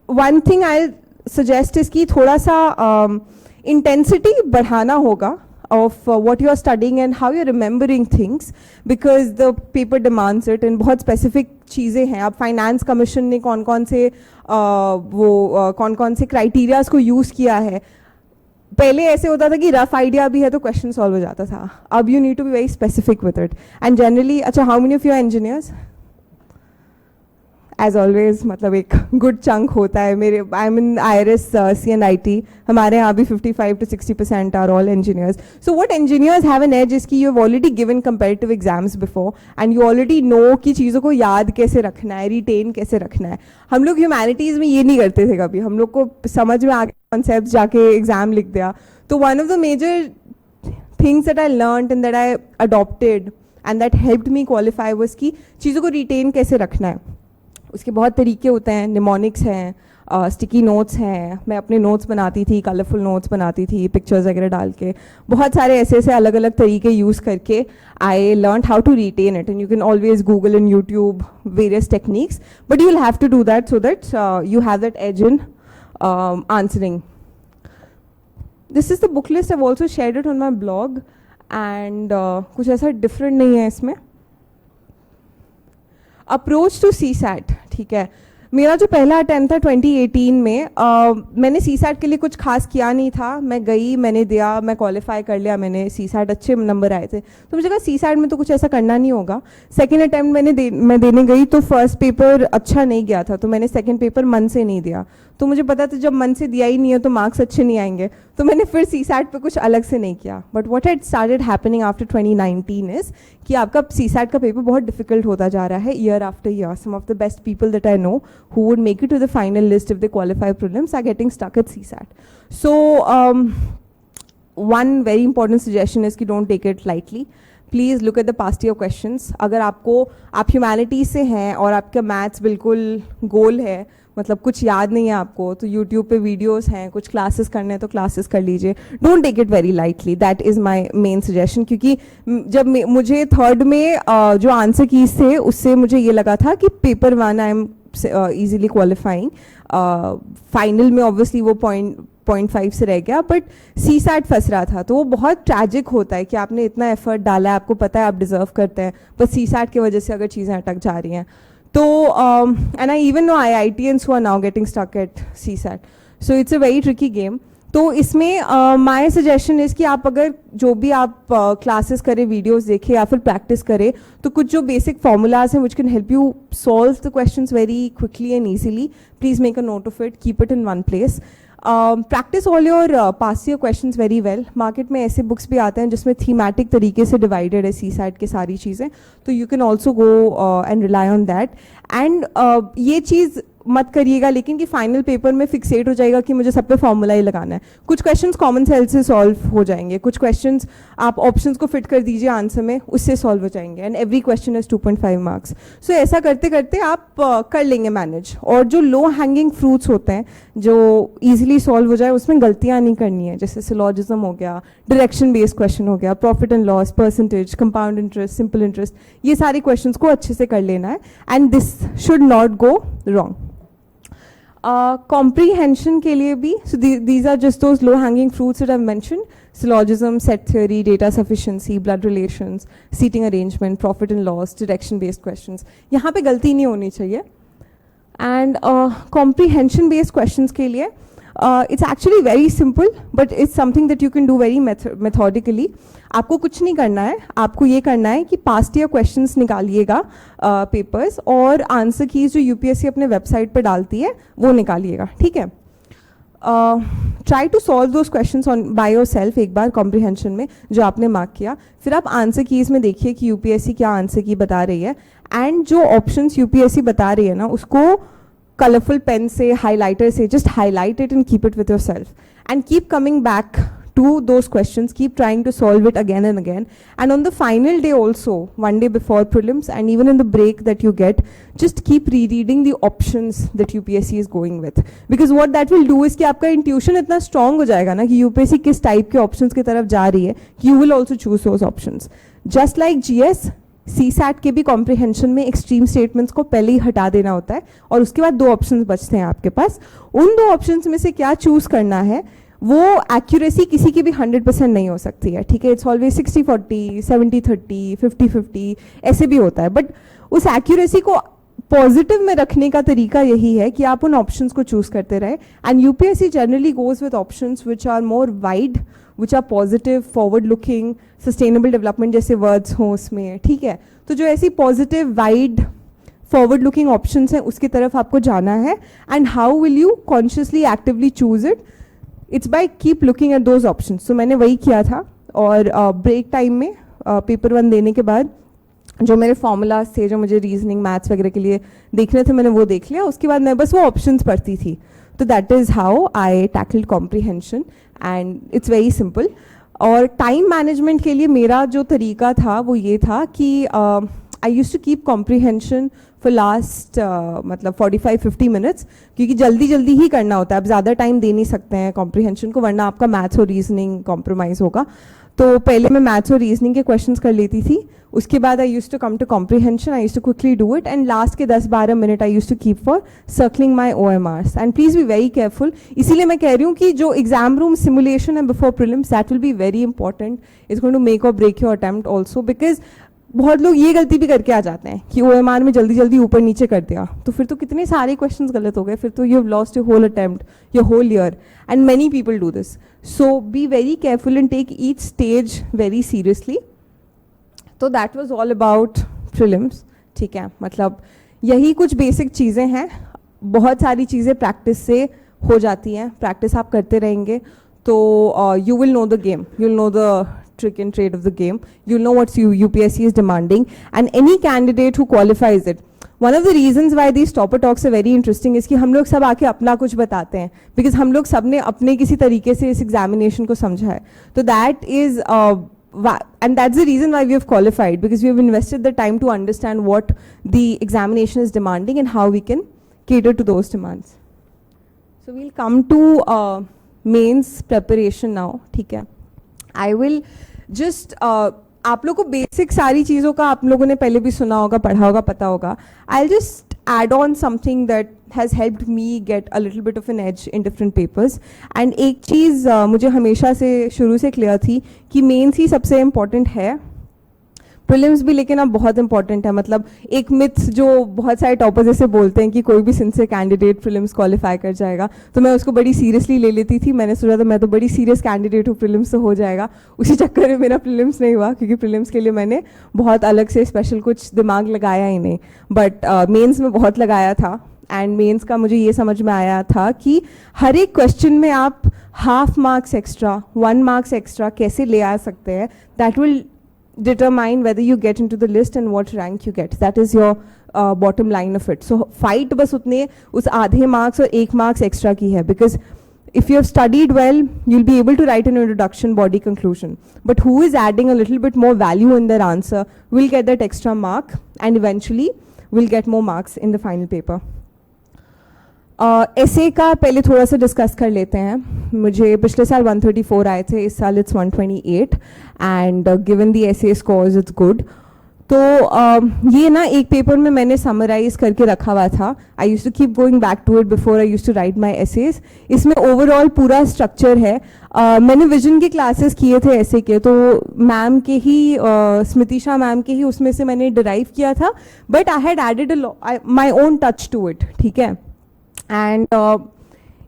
one thing I suggest is कि थोड़ा सा intensity बढ़ाना होगा of what you are studying and how you are remembering things, because the paper demands it. and बहुत specific चीज़ें हैं. अब फाइनेंस कमीशन ने कौन कौन से क्राइटेरियाज को यूज़ किया है, पहले ऐसे होता था कि रफ आइडिया भी है तो क्वेश्चन सॉल्व हो जाता था. अब you need to be very specific with it. And generally, अच्छा, how many of you are engineers? As always, मतलब एक गुड चंक होता है. मेरे I am in IRS CNIT, हमारे यहाँ भी 55 to 60% are all engineers. So what engineers have an edge is की you have already given comparative exams before and you already know कि चीज़ों को याद कैसे रखना है, रिटेन कैसे रखना है. हम लोग ह्यूमैनिटीज़ में ये नहीं करते थे कभी. हम लोग को समझ में आ गया कॉन्सेप्ट, जाके एग्जाम लिख दिया. तो one of the major things that I learned and that I adopted and that helped me qualify was कि चीज़ों को रिटेन कैसे रखना है. उसके बहुत तरीके होते हैं. निमोनिक्स हैं, स्टिकी नोट्स हैं. मैं अपने नोट्स बनाती थी, कलरफुल नोट्स बनाती थी, पिक्चर्स वगैरह डाल के. बहुत सारे ऐसे ऐसे अलग अलग तरीके यूज़ करके I learn how to retain it. And you can always google in YouTube various techniques, but you will have to do that so that you have that edge in answering. This is the book list. I also shared it on my blog and कुछ ऐसा different नहीं है इसमें. Approach to CSAT, ठीक है. मेरा जो पहला अटेम्प्ट था 2018 में, मैंने CSAT के लिए कुछ खास किया नहीं था. मैं गई, मैंने दिया, मैं क्वालिफाई कर लिया, मैंने CSAT अच्छे नंबर आए थे. तो मुझे कहा CSAT में तो कुछ ऐसा करना नहीं होगा. सेकंड अटेम्प्ट मैं देने गई तो फर्स्ट पेपर अच्छा नहीं गया था, तो मैंने सेकंड पेपर मन से नहीं दिया. तो मुझे पता था जब मन से दिया ही नहीं है तो मार्क्स अच्छे नहीं आएंगे, तो मैंने फिर CSAT पे कुछ अलग से नहीं किया. But what had started happening after 2019 is कि आपका CSAT का पेपर बहुत डिफिकल्ट होता जा रहा है year after year. Some of the best people that I know who would make it to the final list if they qualify prelims are getting stuck at CSAT. So one very important suggestion is कि don't take it lightly. Please look at the past year questions. अगर आप humanity से हैं और आपका maths बिल्कुल गोल है, मतलब कुछ याद नहीं है आपको, तो यूट्यूब पे वीडियोस हैं, कुछ क्लासेस करने हैं तो क्लासेस कर लीजिए. Don't take it very lightly. That is my main suggestion. क्योंकि जब मुझे थर्ड में जो आंसर कीज थे उससे मुझे ये लगा था कि paper 1 I am easily qualifying. Final में ऑब्वियसली वो 0.5 से रह गया, बट CSAT फंस रहा था. तो वो बहुत ट्रैजिक होता है कि आपने इतना एफर्ट डाला है, आपको पता है आप डिजर्व करते हैं, बस CSAT की वजह से अगर चीज़ें अटक जा रही हैं तो. And I even know IITians who are now getting stuck at CSAT. So it's a very tricky game. तो इसमें माय सजेशन इज़ कि आप अगर जो भी आप क्लासेस करें, वीडियोस देखें या फिर प्रैक्टिस करें, तो कुछ जो बेसिक फार्मूलाज हैं which can help you solve the questions very quickly and easily. Please make a note of it, keep it in one place. Practice all your past year questions very well. Market में ऐसे books भी आते हैं जिसमें thematic तरीके से divided है CSAT की सारी चीज़ें, तो you can also go and rely on that. And ये चीज़ मत करिएगा लेकिन कि फाइनल पेपर में फिक्सेट हो जाएगा कि मुझे सब पे फॉर्मूला ही लगाना है. कुछ क्वेश्चंस कॉमन सेंस से सॉल्व हो जाएंगे, कुछ क्वेश्चंस आप ऑप्शंस को फिट कर दीजिए आंसर में, उससे सॉल्व हो जाएंगे. And every question is 2.5 marks. सो ऐसा करते करते आप कर लेंगे मैनेज. और जो लो हैंगिंग फ्रूट्स होते हैं जो ईजिली सॉल्व हो जाए, उसमें गलतियाँ नहीं करनी है. जैसे सिलॉजिज्म हो गया, डायरेक्शन बेस्ड क्वेश्चन हो गया, profit and loss, percentage, compound interest, simple interest, ये सारे क्वेश्चंस को अच्छे से कर लेना है. And this should not go wrong. Comprehension के लिए भी, so these are just those low hanging fruits that I've mentioned: syllogism, set theory, data sufficiency, blood relations, seating arrangement, profit and loss, direction based questions. यहाँ पे गलती नहीं होनी चाहिए. And comprehension based questions के लिए it's actually very simple, but it's something that you can do very methodically. आपको कुछ नहीं करना है, आपको ये करना है कि पास्ट ईयर क्वेश्चंस निकालिएगा पेपर्स, और आंसर कीज जो UPSC अपने वेबसाइट पर डालती है वो निकालिएगा. ठीक है. Try to solve those questions on by yourself एक बार कॉम्प्रिहेंशन में जो आपने मार्क किया. फिर आप आंसर कीज में देखिए कि UPSC क्या आंसर की बता रही है, एंड जो ऑप्शंस UPSC बता रही है ना उसको कलरफुल पेन से, हाइलाइटर से just highlight it and keep it with yourself and keep coming back to those questions, keep trying to solve it again and again. And on the final day also, one day before prelims and even in the break that you get, just keep rereading the options that UPSC is going with, because what that will do is कि आपका intuition इतना strong हो जाएगा ना कि UPSC किस type के options की तरफ जा रही है, you will also choose those options. Just like GS, CSAT के भी कॉम्प्रिहेंशन में एक्सट्रीम स्टेटमेंट्स को पहले ही हटा देना होता है और उसके बाद 2 ऑप्शंस बचते हैं आपके पास. उन 2 ऑप्शंस में से क्या चूज करना है, वो एक्यूरेसी किसी की भी 100% नहीं हो सकती है. ठीक है. इट्स ऑलवेज 60-40, 70-30, 50-50 ऐसे भी होता है, बट उस एक्यूरेसी को पॉजिटिव में रखने का तरीका यही है कि आप उन ऑप्शंस को चूज करते रहे. And UPSC generally goes with options which are more wide, which are positive, forward looking, sustainable development जैसे वर्ड्स हों उसमें. ठीक है, तो जो ऐसी positive, wide, forward looking options हैं उसकी तरफ आपको जाना है. And how will you consciously actively choose it? It's by keep looking at those options. तो मैंने वही किया था. और ब्रेक टाइम में पेपर 1 देने के बाद जो मेरे फॉर्मूलाज थे, जो मुझे रीजनिंग, मैथ्स वगैरह के लिए देखने थे, मैंने वो देख लिया. उसके बाद मैं बस वो ऑप्शंस पढ़ती थी. तो that is how I tackled comprehension and it's very simple. और टाइम मैनेजमेंट के लिए मेरा जो तरीका था वो ये था कि I use to keep comprehension for last मतलब 45-50 मिनट्स, क्योंकि जल्दी जल्दी ही करना होता है. आप ज़्यादा टाइम दे नहीं सकते हैं कॉम्प्रिहेंशन को, वरना आपका मैथ्स और रीजनिंग कॉम्प्रोमाइज़ होगा. तो पहले मैं मैथ्स और रीजनिंग के क्वेश्चंस कर लेती थी. उसके बाद I use to come to comprehension, I use to quickly do it. And last के 10-12 minute I use to keep for circling my OMRs. And please be very careful. इसीलिए मैं कह रही हूँ कि जो एग्जाम रूम सिमुलेशन है before prelims, that will be very important. It's going to make or break your attempt also. Because बहुत लोग ये गलती भी करके आ जाते हैं कि OMR में जल्दी जल्दी ऊपर नीचे कर दिया, तो फिर तो कितने सारे क्वेश्चंस गलत हो गए. फिर तो you have lost your whole attempt, your whole year. And many people do this. So be very careful and take each stage very seriously. तो that was all about prelims. ठीक है, मतलब यही कुछ बेसिक चीज़ें हैं. बहुत सारी चीज़ें प्रैक्टिस से हो जाती हैं. प्रैक्टिस आप करते रहेंगे तो you will know the game, you will know the trick and trade of the game. You'll know what UPSC is demanding, and any candidate who qualifies it. One of the reasons why these topper talks are very interesting is कि हम लोग सब आके अपना कुछ बताते हैं, because हम लोग सब ने अपने किसी तरीके से इस एग्जामिनेशन को समझा है. तो that is and that's the reason why we have qualified, because we have invested the time to understand what the examination is demanding and how we can cater to those demands. So we'll come to mains preparation now. ठीक है, I will just आप लोग को basic सारी चीज़ों का आप लोगों ने पहले भी सुना होगा, पढ़ा होगा, पता होगा. I'll just add on something that has helped me get a little bit of an edge in different papers. And एक चीज़ मुझे हमेशा से शुरू से क्लियर थी कि मेंस ही सबसे इम्पॉर्टेंट है, प्रीलिम्स भी लेकिन अब बहुत इंपॉर्टेंट है. मतलब एक मिथ जो बहुत सारे टॉपर्स ऐसे बोलते हैं कि कोई भी सिंसियर कैंडिडेट प्रीलिम्स क्वालिफाई कर जाएगा, तो मैं उसको बड़ी सीरियसली ले लेती थी. मैंने सोचा था मैं तो बड़ी सीरियस कैंडिडेट हूँ, प्रीलिम्स तो हो जाएगा. उसी चक्कर में मेरा प्रीलिम्स नहीं हुआ, क्योंकि प्रीलिम्स के लिए मैंने बहुत अलग से स्पेशल कुछ दिमाग लगाया ही नहीं. बट मेन्स में बहुत लगाया था. एंड मेंस का मुझे ये समझ में आया था कि हर एक क्वेश्चन में आप half marks extra, 1 marks extra कैसे ले आ सकते हैं. That will determine whether you get into the list and what rank you get. That is your bottom line of it. So fight बस उतने उस आधे मार्क्स और 1 मार्क्स एक्स्ट्रा की है, because if you have studied well, you'll be able to write an introduction, body, conclusion. But who is adding a little bit more value in their answer will get that extra mark and eventually will get more marks in the final paper. ऐसे का पहले थोड़ा सा discuss कर लेते हैं. मुझे पिछले साल 134 आए थे, इस साल इट्स 128 एंड गिवन दी ऐसे स्कोर्स इट्स गुड. तो ये ना एक पेपर में मैंने समराइज करके रखा हुआ था. I use to keep going back to it before I use to write my essays. इसमें ओवरऑल पूरा स्ट्रक्चर है. मैंने विजन के क्लासेस किए थे ऐसे के, तो मैम के ही स्मृति शाह मैम के ही उसमें से मैंने डिराइव किया था. But I had added my own touch to it. ठीक है, and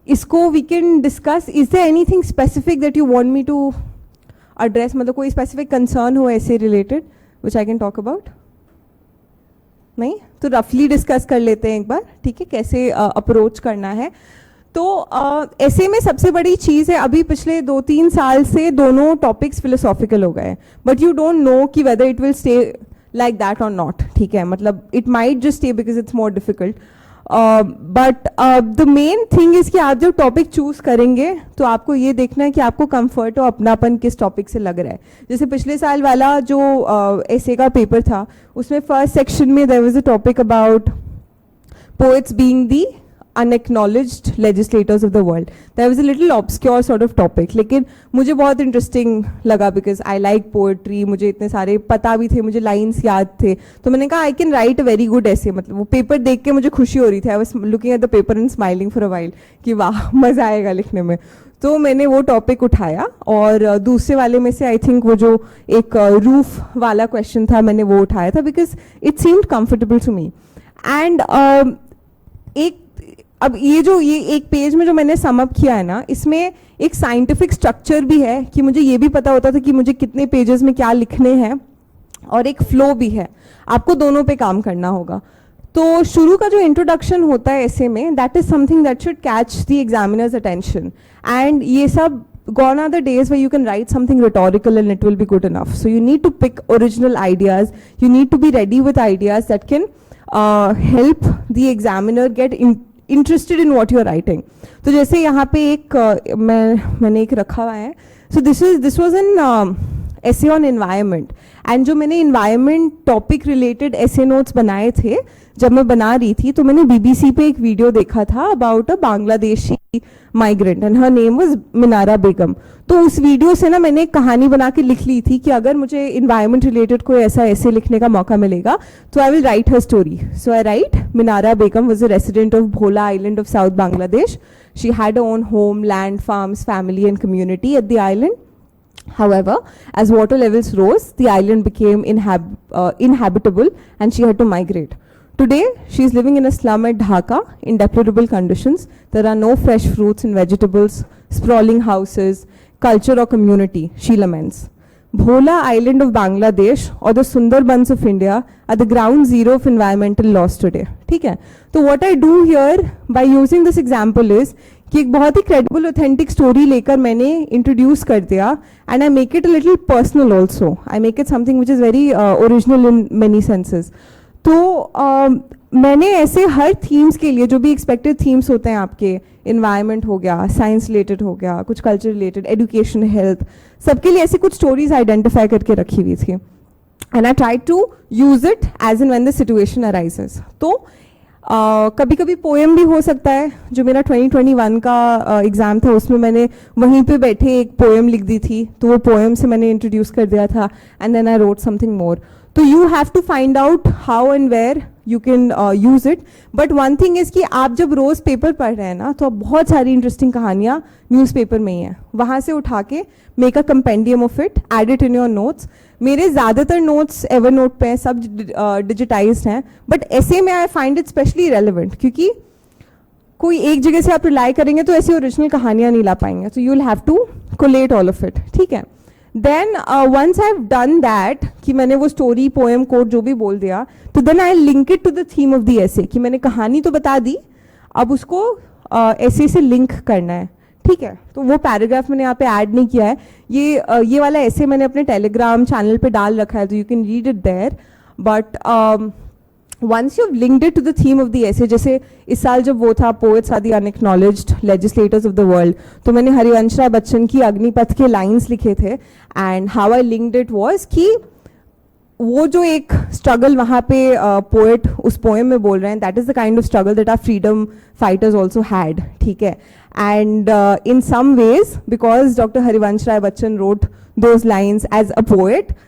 इसको we can discuss. Is there anything specific that you want me to address? मतलब कोई specific concern हो ऐसे related which I can talk about? नहीं तो roughly discuss कर लेते हैं एक बार. ठीक है, कैसे approach करना है. तो ऐसे में सबसे बड़ी चीज़ है, अभी पिछले 2-3 साल से दोनों टॉपिक्स फिलोसॉफिकल हो गए, बट यू डोंट नो कि whether it will stay like that और नॉट. ठीक है, मतलब it might just stay because it's more difficult. But the main thing is कि आप जब टॉपिक चूज करेंगे तो आपको ये देखना है कि आपको कंफर्ट और अपनापन किस टॉपिक से लग रहा है. जैसे पिछले साल वाला जो एसे का पेपर था, उसमें फर्स्ट सेक्शन में there was a topic about poets being the unacknowledged legislators of the world. That was a little obscure sort of topic, लेकिन मुझे बहुत इंटरेस्टिंग लगा because I like poetry. मुझे इतने सारे पता भी थे, मुझे लाइन्स याद थे, तो मैंने कहा I can write a very good essay. मतलब वो पेपर देख के मुझे खुशी हो रही थी. I was looking at the paper and smiling for a while कि वाह मज़ा आएगा लिखने में. तो मैंने वो टॉपिक उठाया और दूसरे वाले में से आई थिंक वो जो एक रूफ वाला क्वेश्चन था मैंने वो उठाया था because it seemed comfortable to me. And अब ये एक पेज में जो मैंने समअप किया है ना, इसमें एक साइंटिफिक स्ट्रक्चर भी है कि मुझे ये भी पता होता था कि मुझे कितने पेजेस में क्या लिखने हैं, और एक फ्लो भी है, आपको दोनों पे काम करना होगा. तो शुरू का जो इंट्रोडक्शन होता है ऐसे में, that is something that should catch the examiners attention. And ये सब gone are the days where you can write something rhetorical and it will be good enough. So you need to pick original ideas. You need to be ready with ideas that can help the examiner get interested in what you're writing. तो जैसे यहाँ पे एक मैंने एक रखा हुआ है. So this was an essay on environment. And जो मैंने environment topic related essay notes बनाए थे, जब मैं बना रही थी तो मैंने BBC पे एक वीडियो देखा था about a Bangladeshi migrant and her name was मिनारा बेगम. तो उस वीडियो से ना मैंने एक कहानी बना के लिख ली थी कि अगर मुझे environment related कोई ऐसा essay लिखने का मौका मिलेगा तो I will write her story. So I write, Minara Begum was a resident of Bhola Island of South Bangladesh. She had her own home, land, farms, family and community at the island. However, as water levels rose, the island became inhabitable and she had to migrate. Today, she is living in a slum at Dhaka in deplorable conditions. There are no fresh fruits and vegetables, sprawling houses, culture or community, she laments. Bhola Island of Bangladesh or the Sundarbans of India are the ground zero of environmental loss today. ठीक है? तो what I do here by using this example is कि एक बहुत ही credible, authentic story लेकर मैंने introduce कर दिया and I make it a little personal also. I make it something which is very original in many senses. तो मैंने ऐसे हर थीम्स के लिए जो भी एक्सपेक्टेड थीम्स होते हैं आपके, इन्वायरमेंट हो गया, साइंस रिलेटेड हो गया, कुछ कल्चर रिलेटेड, एजुकेशन, हेल्थ, सबके लिए ऐसी कुछ स्टोरीज आइडेंटिफाई करके रखी हुई थी. And I try to use it as and when the situation arises. तो कभी कभी पोएम भी हो सकता है. जो मेरा 2021 का एग्जाम था उसमें मैंने वहीं पे बैठे एक पोएम लिख दी थी, तो वो पोएम से मैंने इंट्रोड्यूस कर दिया था and then I wrote something more. तो you have to find out how and where you can use it. But one thing is कि आप जब रोज पेपर पढ़ रहे हैं ना, तो बहुत सारी इंटरेस्टिंग कहानियाँ न्यूज़पेपर में ही हैं, वहाँ से उठा के make a compendium of it, add it in your notes. मेरे ज़्यादातर नोट्स एवर नोट पे हैं, सब डिजिटाइज्ड हैं, बट ऐसे में I find it specially relevant, क्योंकि कोई एक जगह से आप रिलाई करेंगे तो ऐसी ओरिजिनल कहानियाँ नहीं ला पाएंगे. So you will have to collate all of it. ठीक है? Then once I have done that कि मैंने वो स्टोरी, पोएम, कोट जो भी बोल दिया, तो then I link it to the theme of the essay, कि मैंने कहानी तो बता दी, अब उसको एसे से लिंक करना है. ठीक है? तो वो पैराग्राफ मैंने यहाँ पे ऐड नहीं किया है. ये वाला ऐसे मैंने अपने टेलीग्राम चैनल पे डाल रखा है, तो you can read it there. But once you've linked it to the theme of the essay, जैसे इस साल जब वो था poets are the unacknowledged legislators of the world, तो मैंने हरिवंश राय बच्चन की अग्निपथ के लाइंस लिखे थे. And how I linked it was कि वो जो एक स्ट्रगल वहाँ पे पोएट उस पोएम में बोल रहे हैं, that is the kind of struggle that are freedom fighters also had. ठीक है? And in some ways, because doctor Harivansh Rai Bachchan wrote those lines as a poet,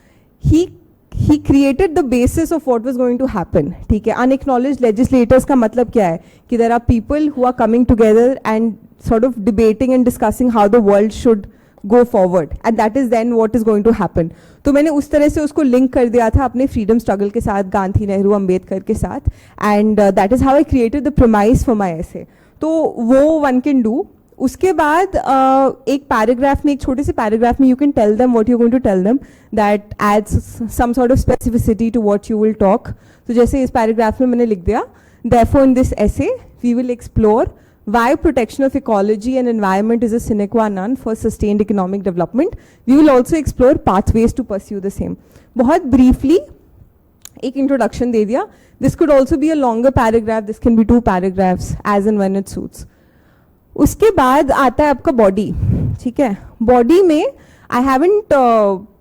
he created the basis of what was going to happen. ठीक है? Unacknowledged legislators का मतलब क्या है? कि there are people who are coming together and sort of debating and discussing how the world should go forward, and that is then what is going to happen. तो मैंने उस तरह से उसको लिंक कर दिया था अपने फ्रीडम स्ट्रगल के साथ, गांधी, नेहरू, अंबेडकर के साथ. And that is how I created the premise for my essay. तो वो वन कैन डू. उसके बाद एक पैराग्राफ में, एक छोटे से पैराग्राफ में, you can tell them what you going to tell them, that adds some sort of specificity to what you will talk. तो जैसे इस पैराग्राफ में मैंने लिख दिया, therefore in this essay we will explore why protection of ecology and environment is a sine qua non for sustained economic development. We will also explore pathways to pursue the same. बहुत briefly एक introduction दे दिया. This could also be a longer paragraph. This can be 2 paragraphs as and when it suits. उसके बाद आता है आपका body. ठीक है? body में I haven't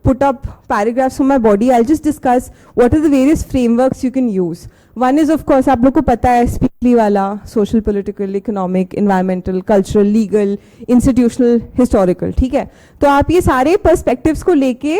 put up paragraphs for my body. I'll just discuss what are the various frameworks you can use. One is of course आप लोग को पता है स्पीकली वाला, social, political, economic, environmental, cultural, legal, institutional, historical. ठीक है? तो आप ये सारे पर्सपेक्टिव्स को लेके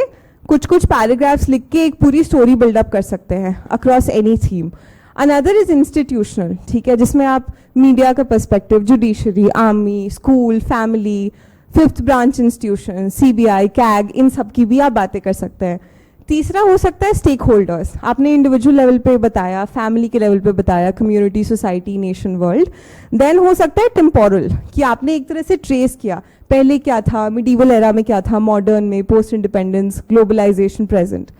कुछ कुछ पैराग्राफ्स लिख के एक पूरी स्टोरी बिल्डअप कर सकते हैं across any theme. Another is institutional. ठीक है? जिसमें आप मीडिया का perspective, judiciary, army, school, family, 5th branch institution, CBI, CAG, इन सब की भी आप बातें कर सकते हैं. तीसरा हो सकता है स्टेक होल्डर्स, आपने इंडिविजुअल लेवल पे बताया, फैमिली के लेवल पे बताया, community, society, nation, world. Then हो सकता है टेम्पोरल, कि आपने एक तरह से ट्रेस किया पहले क्या था, मिडीवल एरा में क्या था, मॉडर्न में, पोस्ट इंडिपेंडेंस, ग्लोबलाइजेशन, प्रेजेंट।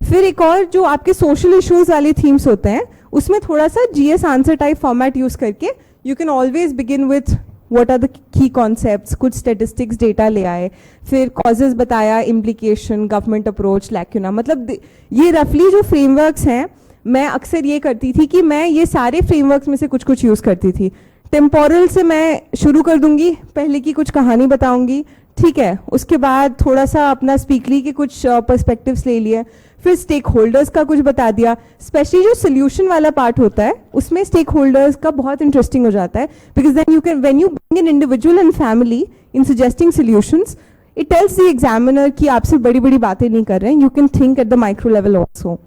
फिर एक और जो आपके सोशल इश्यूज वाले थीम्स होते हैं, उसमें थोड़ा सा GS answer type format use करके you can always begin with what are the key concepts, कुछ स्टेटिस्टिक्स डेटा ले आए, फिर कॉजेज बताया, इम्प्लीकेशन, गवर्नमेंट अप्रोच, लैक्यूना, मतलब ये रफली जो फ्रेमवर्क्स हैं, मैं अक्सर ये करती थी कि मैं ये सारे फ्रेमवर्क्स में से कुछ कुछ यूज करती थी। टेम्पोरल से मैं शुरू कर दूंगी, पहले की कुछ कहानी बताऊंगी, ठीक है, उसके बाद थोड़ा सा अपना स्पीकली के कुछ पर्सपेक्टिव्स ले लिए, फिर स्टेक होल्डर्स का कुछ बता दिया। स्पेशली जो सोल्यूशन वाला पार्ट होता है उसमें स्टेक होल्डर्स का बहुत इंटरेस्टिंग हो जाता है, because then you can, when you bring an individual and family in suggesting solutions, it tells the examiner कि आपसे बड़ी बड़ी बातें नहीं कर रहे हैं, you can think at the micro level also.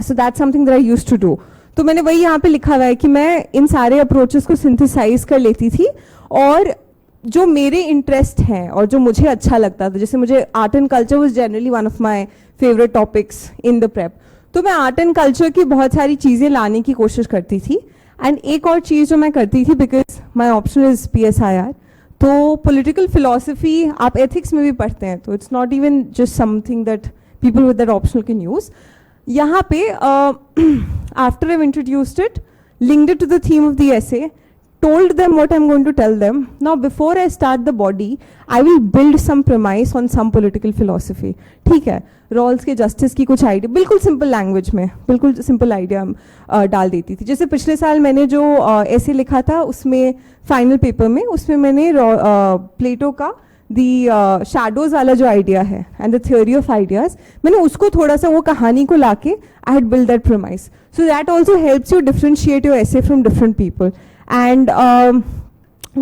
So that's something that I used to do. तो मैंने वही यहाँ पे लिखा हुआ है कि मैं इन सारे अप्रोचेस को सिंथेसाइज कर लेती थी, और जो मेरे इंटरेस्ट हैं और जो मुझे अच्छा लगता था, जैसे मुझे art and culture was generally one of my favourite topics in the prep, तो मैं आर्ट एंड कल्चर की बहुत सारी चीज़ें लाने की कोशिश करती थी। एंड एक और चीज़ जो मैं करती थी, because my option is PSIR, तो पॉलिटिकल फिलोसफी आप एथिक्स में भी पढ़ते हैं, तो it's not even just something that people with that optional can use. यहाँ पे after I introduced it, linked it to the theme of the essay, told them what I'm going to tell them. Now before I start the body, I will build some premise on some political philosophy. ठीक है, Rawls के justice की कुछ idea, बिल्कुल simple language में, बिल्कुल simple idea डाल देती थी। जैसे पिछले साल मैंने जो ऐसे लिखा था, उसमें फाइनल पेपर में, उसमें मैंने प्लेटो का दी शैडोज वाला जो आइडिया है and the theory of ideas, मैंने उसको थोड़ा सा वो कहानी को लाके I had build that premise, so that also helps you differentiate your essay from different people. And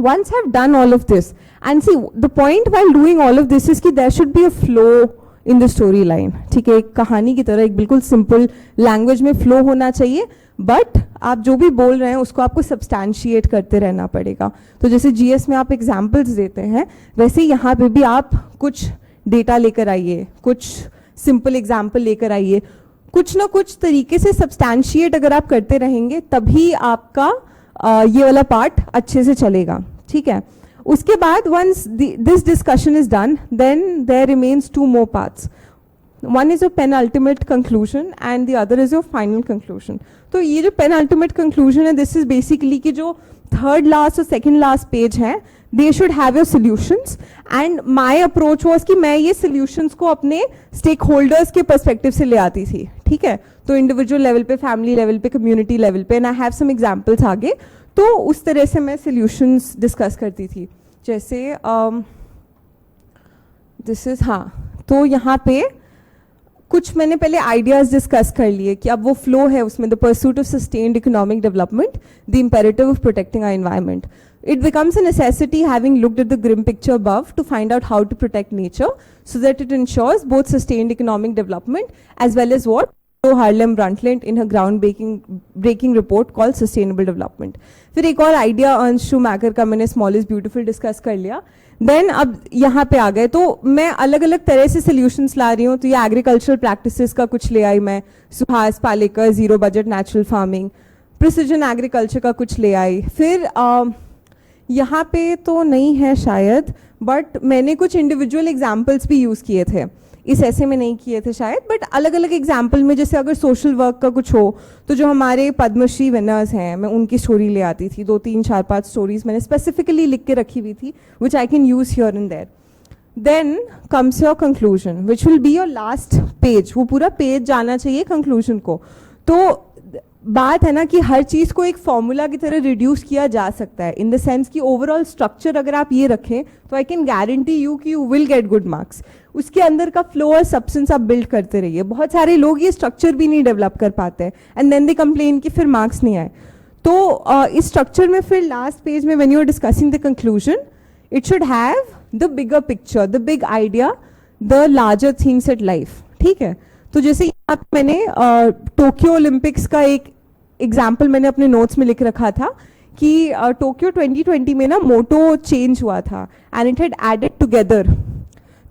once I've done all of this, and see, the point while doing all of this is कि there should be a flow in the storyline, ठीक है, एक कहानी की तरह एक बिल्कुल simple language में फ्लो होना चाहिए, बट आप जो भी बोल रहे हैं उसको आपको सब्सटैंशिएट करते रहना पड़ेगा। तो जैसे जीएस में आप एग्जाम्पल्स देते हैं, वैसे यहाँ पे भी आप कुछ डेटा लेकर आइए, कुछ सिंपल एग्जाम्पल लेकर आइए, कुछ ना कुछ तरीके से सब्सटैंशिएट अगर आप करते रहेंगे तभी आपका ये वाला पार्ट अच्छे से चलेगा, ठीक है। उसके बाद once this discussion is done, then there remains 2 more parts. One is your penultimate conclusion and the other is your final conclusion. तो ये जो penultimate conclusion है, this is basically कि जो third last और second last page है, they should have your solutions, and my approach was कि मैं ये solutions को अपने stakeholders के perspective से ले आती थी, ठीक है। तो इंडिविजुअल लेवल पे, फैमिली लेवल पे, कम्युनिटी लेवल पे, and I have some examples आगे, तो उस तरह से मैं सॉल्यूशंस डिस्कस करती थी। जैसे दिस इज, हाँ, तो यहाँ पे कुछ मैंने पहले आइडियाज डिस्कस कर लिए कि अब वो फ्लो है उसमें, the pursuit of sustained economic development, the imperative of protecting our environment. It becomes a necessity, having looked at the grim picture above, to find out how to protect nature so that it ensures both sustained economic development as well as what Harlem Brundtland in her groundbreaking report called Sustainable Development. फिर एक और idea Ernst शूमैकर का मैंने small is beautiful discuss कर लिया. Then अब यहाँ पे आ गए, तो मैं अलग अलग तरह से सोल्यूशंस ला रही हूँ. तो ये एग्रीकल्चरल प्रैक्टिसेस का कुछ ले आई मैं, Suhas Palekar zero budget natural farming, precision agriculture का कुछ ले आई. फिर यहाँ पे तो नहीं है शायद, बट मैंने कुछ इंडिविजुअल एग्जाम्पल्स भी यूज़ किए थे, इस ऐसे में नहीं किए थे शायद, बट अलग अलग एग्जाम्पल में. जैसे अगर सोशल वर्क का कुछ हो तो जो हमारे पद्मश्री विनर्स हैं, मैं उनकी स्टोरी ले आती थी. 2, 3, 4, 5 स्टोरीज मैंने स्पेसिफिकली लिख के रखी हुई थी, which I can use here and there. Then comes your conclusion which will be your last page. वो पूरा पेज जाना चाहिए कंक्लूजन को. तो बात है ना कि हर चीज़ को एक फॉर्मूला की तरह रिड्यूस किया जा सकता है, इन द सेंस कि ओवरऑल स्ट्रक्चर अगर आप ये रखें तो आई कैन गारंटी यू कि you will get good marks. उसके अंदर का फ्लो और सब्सटेंस आप बिल्ड करते रहिए. बहुत सारे लोग ये स्ट्रक्चर भी नहीं डेवलप कर पाते हैं एंड देन दे कंप्लेन कि फिर मार्क्स नहीं आए. तो इस स्ट्रक्चर में फिर लास्ट पेज में when you are discussing the conclusion, it should have the bigger picture, the big idea, the larger things at life. ठीक है. तो जैसे यहाँ पे मैंने टोक्यो ओलंपिक्स का एक एग्जाम्पल मैंने अपने नोट्स में लिख रखा था कि टोक्यो 2020 में ना मोटो चेंज हुआ था and it had added together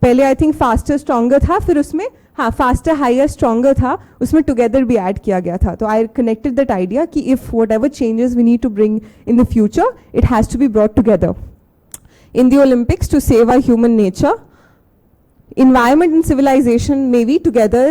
पहले आई थिंक फास्टर स्ट्रॉन्गर था, फिर उसमें हाँ फास्टर हायर स्ट्रॉन्गर था, उसमें टुगेदर भी ऐड किया गया था. तो आई कनेक्टेड दैट आइडिया कि if whatever changes we need to bring in the future it has to be brought together in the Olympics to save our human nature. Environment and civilization may be together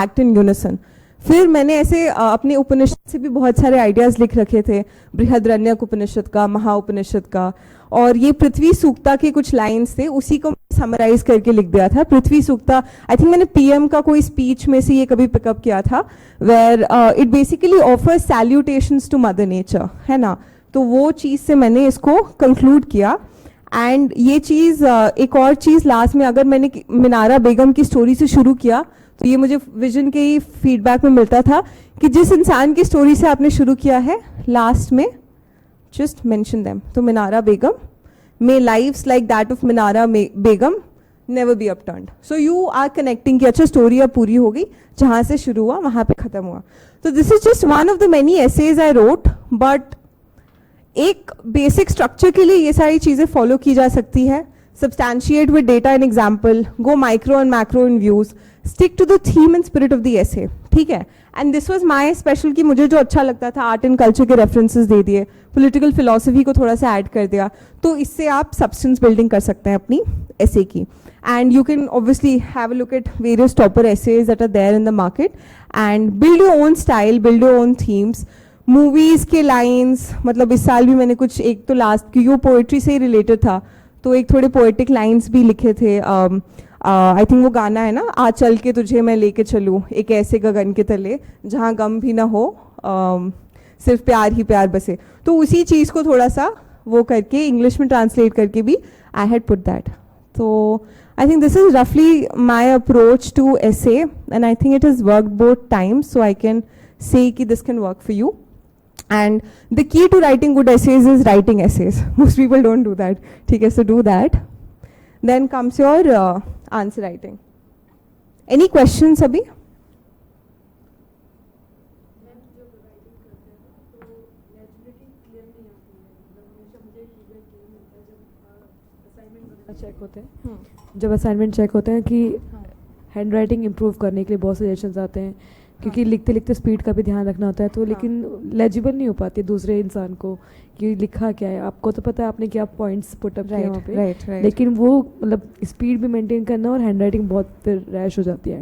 act in unison. फिर मैंने ऐसे अपने उपनिषद से भी बहुत सारे ideas लिख रखे थे, बृहद्रण्यक उपनिषद का, महा उपनिषद का, और ये पृथ्वी सूक्ता के कुछ लाइन्स थे, उसी को समराइज करके लिख दिया था. पृथ्वी सूक्ता आई थिंक मैंने पीएम का कोई स्पीच में से ये कभी पिकअप किया था, where it basically offers salutations to mother nature, है ना. तो वो चीज़ से मैंने इसको कंक्लूड किया. एंड ये चीज़ एक और चीज़ लास्ट में, अगर मैंने मिनारा बेगम की स्टोरी से शुरू किया तो ये मुझे विजन के ही फीडबैक में मिलता था कि जिस इंसान की स्टोरी से आपने शुरू किया है लास्ट में जस्ट मेंशन देम. तो Minara Begum, may lives like that of Minara Begum never be upturned. So you are connecting कि अच्छा स्टोरी अब पूरी हो गई, जहाँ से शुरू हुआ वहाँ पे ख़त्म हुआ. तो this is just one of the many essays I wrote, but एक बेसिक स्ट्रक्चर के लिए ये सारी चीज़ें फॉलो की जा सकती है. Substantiate with data and example, go micro and macro in views, stick to the theme and spirit of the essay. ठीक है. And this was my special कि मुझे जो अच्छा लगता था आर्ट एंड कल्चर के रेफरेंसेस दे दिए, पॉलिटिकल फिलोसफी को थोड़ा सा ऐड कर दिया, तो इससे आप सब्सटेंस बिल्डिंग कर सकते हैं अपनी एसे की. And you can obviously have a look at various topper essays that are there in the market and build your own style, build your own themes. Movies के लाइंस, मतलब इस साल भी मैंने कुछ, एक तो लास्ट क्योंकि वो पोइट्री से ही रिलेटेड था, तो एक थोड़े पोएटिक लाइंस भी लिखे थे. आई थिंक वो गाना है ना, आ चल के तुझे मैं लेके चलूँ एक ऐसे गगन के तले जहाँ गम भी ना हो, सिर्फ प्यार ही प्यार बसे. तो उसी चीज़ को थोड़ा सा वो करके इंग्लिश में ट्रांसलेट करके भी आई हैड पुट दैट. तो I think this is roughly my approach to essay, and I think it has worked both times, so I can say that this can work for you. And the key to writing good essays is writing essays. Most people don't do that. Okay, so do that. Then comes your answer writing. Any questions, Abhi? Check होते हैं, जब assignment check होते हैं कि hand writing improve करने के लिए बहुत सजेशंस आते हैं, क्योंकि लिखते लिखते स्पीड का भी ध्यान रखना होता है, तो लेकिन लेजिबल नहीं हो पाती दूसरे इंसान को कि लिखा क्या है. आपको तो पता है आपने क्या पॉइंट्स पुटअप किए वहाँ पे, लेकिन वो मतलब स्पीड भी मेंटेन करना, और हैंड राइटिंग बहुत फिर रैश हो जाती है.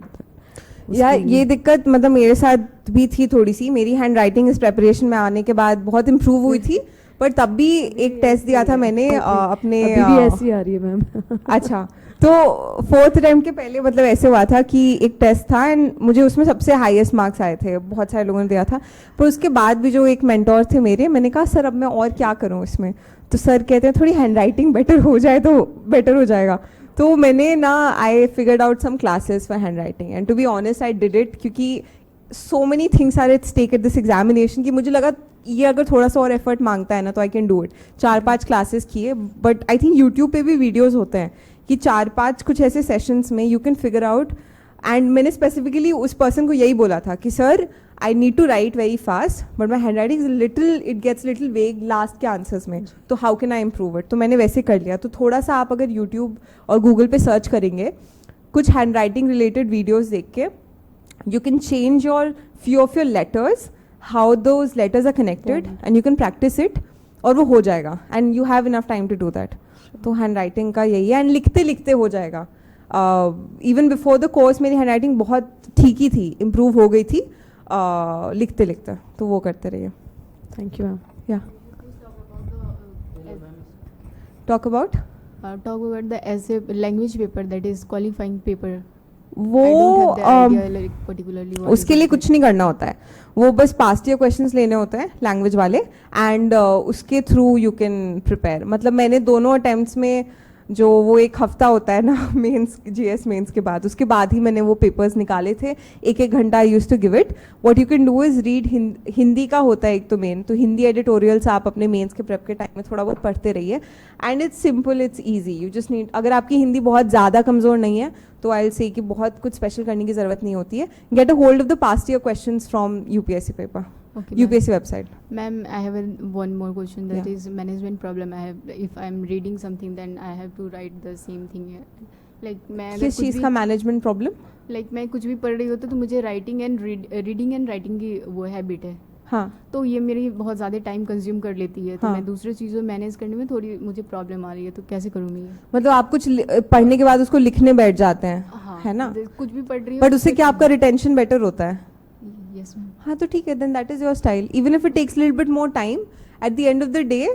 यार ये दिक्कत मतलब मेरे साथ भी थी थोड़ी सी. मेरी हैंड राइटिंग इस प्रिपरेशन में आने के बाद बहुत इम्प्रूव हुई थी, पर तब भी एक टेस्ट दिया था मैंने अपने, अभी भी ऐसी आ रही है मैम. अच्छा, तो 4th अटेम्प्ट के पहले मतलब ऐसे हुआ था कि एक टेस्ट था एंड मुझे उसमें सबसे हाईएस्ट मार्क्स आए थे, बहुत सारे लोगों ने दिया था. पर उसके बाद भी जो एक मेंटोर थे मेरे, मैंने कहा सर अब मैं और क्या करूं इसमें, तो सर कहते हैं थोड़ी हैंड राइटिंग बेटर हो जाए तो बेटर हो जाएगा. तो मैंने ना I figured out some classes for hand writing, and to be honest I did it, क्योंकि so many things are at stake at this examination कि मुझे लगा ये अगर थोड़ा सा और एफर्ट मांगता है ना तो I can do it. 4-5 classes किए, बट आई थिंक यूट्यूब पे भी वीडियोस होते हैं कि 4-5 कुछ ऐसे सेशंस में you can figure out. And मैंने स्पेसिफिकली उस पर्सन को यही बोला था कि sir I need to write very fast, but my handwriting little, it gets little vague last के आंसर्स में, तो how can I improve it. तो मैंने वैसे कर लिया. तो थोड़ा सा आप अगर यूट्यूब और गूगल पे सर्च करेंगे कुछ हैंड राइटिंग रिलेटेड वीडियोज़ देख के, you can change your few of your letters, how those letters are connected, and you can practice it, और वो हो जाएगा, and you have enough time to do that. तो hand writing का यही है, एंड लिखते लिखते हो जाएगा. इवन बिफोर द कोर्स मेरी हैंड राइटिंग बहुत ठीक ही थी, इम्प्रूव हो गई थी लिखते लिखते. तो वो करते रहिए. Thank you ma'am. या talk about the essay language paper, that is qualifying paper. वो उसके लिए कुछ नहीं करना होता है, वो बस पास्ट ईयर क्वेश्चंस लेने होते हैं लैंग्वेज वाले, एंड उसके थ्रू यू कैन प्रिपेयर. मतलब मैंने दोनों अटेम्प्ट्स में जो वो एक हफ्ता होता है ना मेंस, जीएस मेंस के बाद, उसके बाद ही मैंने वो पेपर्स निकाले थे. 1-1 घंटा I use to give it. What you can do is read, Hindi का होता है एक तो मेन, तो हिंदी एडिटोरियल्स आप अपने मेंस के प्रेप के टाइम में थोड़ा बहुत पढ़ते रहिए. And it's simple, it's easy. You just need, अगर आपकी हिंदी बहुत ज़्यादा कमज़ोर नहीं है तो आई विल से कि बहुत कुछ स्पेशल करने की ज़रूरत नहीं होती है. Get a hold of the past year questions from UPSC paper, UPSC website. Ma'am, I have one more question. That is management problem. If I'm reading something, then I have to write the same thing like मैं अगर किस कुछ चीज़ भी का management problem? Like मैं कुछ भी पढ़ रही होती तो मुझे रीडिंग एंड राइटिंग की वो हैबिट है, हाँ तो ये मेरी बहुत ज़्यादा टाइम कंज्यूम कर लेती है, तो हाँ। मैं दूसरी चीज़ों मैनेज करने में थोड़ी मुझे प्रॉब्लम आ रही है, तो कैसे करूँ मैं ये? मतलब आप कुछ पढ़ने के बाद उसको लिखने बैठ जाते हैं, हाँ, है ना? कुछ भी पढ़ रही हूँ बट उससे क्या आपका रिटेंशन बेटर होता है? Yes ma'am. हाँ तो ठीक है, then that is your style. Even if it takes little bit more time, at the end of the day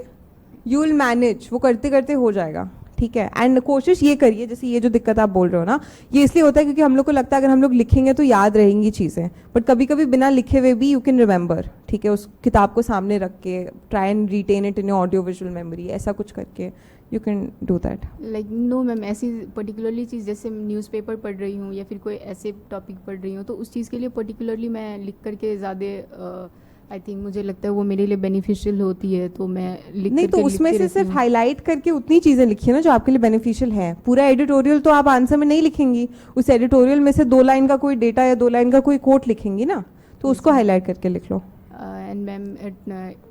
you will manage, वो करते करते हो जाएगा, ठीक है। एंड कोशिश ये करिए, जैसे ये जो दिक्कत आप बोल रहे हो ना, ये इसलिए होता है क्योंकि हम लोग को लगता है अगर हम लोग लिखेंगे तो याद रहेंगी चीज़ें, बट कभी कभी बिना लिखे हुए भी यू कैन रिमेंबर, ठीक है। उस किताब को सामने रख के try and retain it in audio visual memory, ऐसा कुछ करके you can do that. Like no ma'am, ऐसी पर्टिकुलरली चीज़ जैसे न्यूज़पेपर पढ़ रही हूँ या फिर कोई ऐसे टॉपिक पढ़ रही हूँ, तो उस चीज़ के लिए पर्टिकुलरली मैं लिख करके ज़्यादा आई थिंक मुझे लगता है वो मेरे लिए बेनिफिशियल होती है, तो मैं लिख नहीं तो करके उसमें लिखती से रहती सिर्फ हूँ। हाईलाइट करके उतनी चीज़ें लिखिए ना जो आपके लिए बेनिफिशियल है। पूरा एडिटोरियल तो आप आंसर में नहीं लिखेंगी, उस एडिटोरियल में से 2 लाइन का कोई डेटा या 2 लाइन का कोई कोट लिखेंगी ना, तो उसको हाईलाइट करके लिख लो। एंड मैम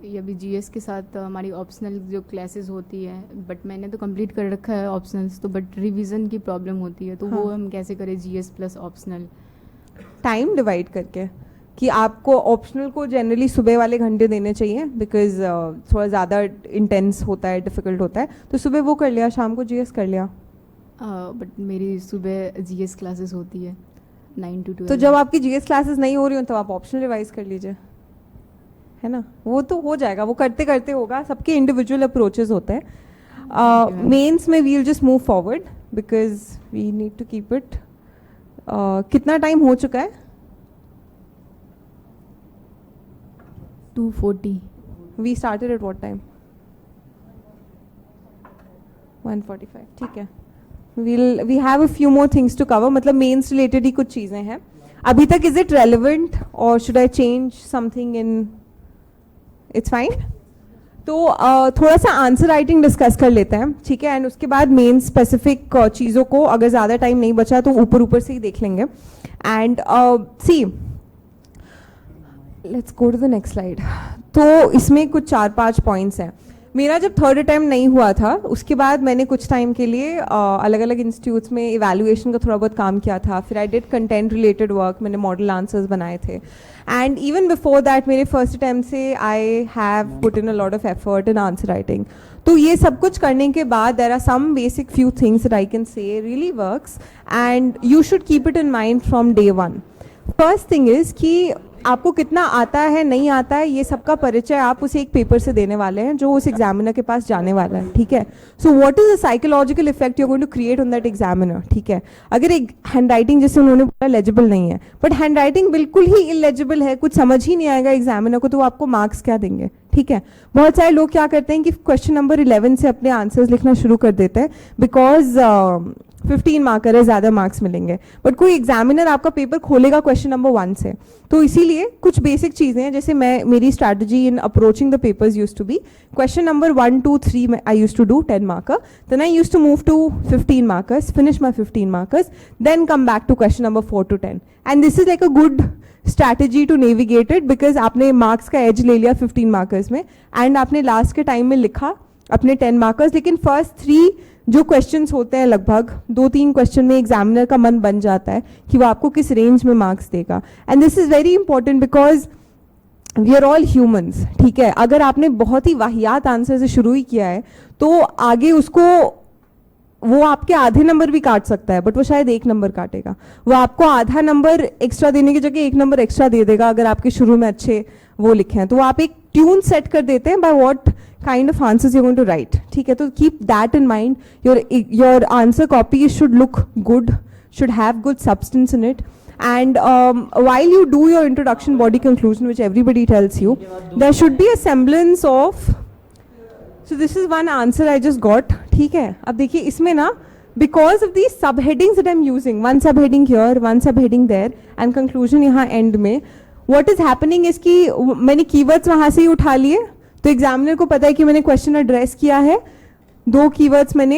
ये अभी जीएस के साथ हमारी ऑप्शनल जो क्लासेस होती है, बट मैंने तो कंप्लीट कर रखा है ऑप्शनल्स, तो बट रिवीजन की प्रॉब्लम होती है, तो वो हाँ। हम कैसे करें GS plus optional? Time divide करके, कि आपको ऑप्शनल को जनरली सुबह वाले घंटे देने चाहिए, बिकॉज थोड़ा ज़्यादा इंटेंस होता है, डिफिकल्ट होता है, तो सुबह वो कर लिया, शाम को जीएस कर लिया। बट मेरी सुबह जीएस क्लासेस होती है 9 to 12। तो जब आपकी जीएस क्लासेस नहीं हो रही हो तो आप ऑप्शनल रिवाइज कर लीजिए, है ना, वो तो हो जाएगा, वो करते करते होगा। सबके इंडिविजुअल अप्रोचेस होते हैं। मेंस में we'll just move forward because we need to keep it. कितना टाइम हो चुका है? 2:40। We started at what time? 1:45, ठीक है। We have a few more things to cover, मतलब मेंस रिलेटेड ही कुछ चीज़ें हैं अभी तक। Is it relevant or should I change something in? It's fine. तो थोड़ा सा आंसर राइटिंग डिस्कस कर लेते हैं, ठीक है, एंड उसके बाद मेन स्पेसिफिक चीज़ों को अगर ज़्यादा टाइम नहीं बचा तो ऊपर ऊपर से ही देख लेंगे। And see, let's go to the next slide. तो इसमें कुछ 4-5 पॉइंट्स हैं। मेरा जब 3rd अटेम्प्ट नहीं हुआ था, उसके बाद मैंने कुछ टाइम के लिए अलग अलग इंस्टीट्यूट्स में इवैल्यूएशन का थोड़ा बहुत काम किया था। फिर I did content related work, मैंने मॉडल आंसर्स बनाए थे। एंड इवन बिफोर दैट मेरे 1st अटेम्प्ट से I have put in a lot of effort in answer writing. तो ये सब कुछ करने के बाद there are some basic few things that I can say really works and you should keep it in mind from day 1। First thing is कि आपको कितना आता है नहीं आता है, ये सबका परिचय आप उसे एक पेपर से देने वाले हैं जो उस एग्जामिनर के पास जाने वाला है, ठीक है। So what is the psychological effect you are going to create on that examiner, ठीक है। अगर एक हैंड राइटिंग जैसे उन्होंने बोला लेजिबल नहीं है, बट हैंड राइटिंग बिल्कुल ही इलेजिबल है, कुछ समझ ही नहीं आएगा एग्जामिनर को, तो वो आपको मार्क्स क्या देंगे, ठीक है। बहुत सारे लोग क्या करते हैं कि क्वेश्चन नंबर 11 से अपने आंसर्स लिखना शुरू कर देते हैं बिकॉज 15 मार्कर है, ज़्यादा मार्क्स मिलेंगे, बट कोई एग्जामिनर आपका पेपर खोलेगा क्वेश्चन नंबर 1 से। तो इसीलिए कुछ बेसिक चीज़ें हैं, जैसे मेरी strategy in approaching the papers used to be question number 1, 2, 3 I used to do 10 marker, then I used to move to 15 markers, finish my 15 markers, then come back to question number 4 to 10, and this is like a good strategy to navigate it because आपने marks का as ले लिया 15 markers में, and आपने last के time में लिखा अपने 10 मार्कर्स, लेकिन फर्स्ट 3 जो क्वेश्चंस होते हैं, लगभग 2-3 क्वेश्चन में एग्जामिनर का मन बन जाता है कि वो आपको किस रेंज में मार्क्स देगा। And this is very important because we are all humans, ठीक है। अगर आपने बहुत ही वाहियात आंसर से शुरू ही किया है तो आगे उसको वो आपके आधे नंबर भी काट सकता है, बट वो शायद 1 नंबर काटेगा। वो आपको आधा नंबर एक्स्ट्रा देने की जगह 1 नंबर एक्स्ट्रा दे देगा अगर आपके शुरू में अच्छे वो लिखे हैं। तो वो आप एक ट्यून सेट कर देते हैं by what kind of answers you going to write, ठीक है। तो keep that in mind. Your answer copy should look good, should have good substance in it, and while you do your introduction body conclusion which everybody tells you, there should be a semblance of, so this is one answer I just got, ठीक है। अब देखिए इसमें ना because of these subheadings that I'm using, one subheading here, one subheading there, and conclusion यहाँ end में, what is happening is कि मैंने keywords वहाँ से ही उठा लिए, तो एग्जामिनर को पता है कि मैंने क्वेश्चन एड्रेस किया है। 2 keywords मैंने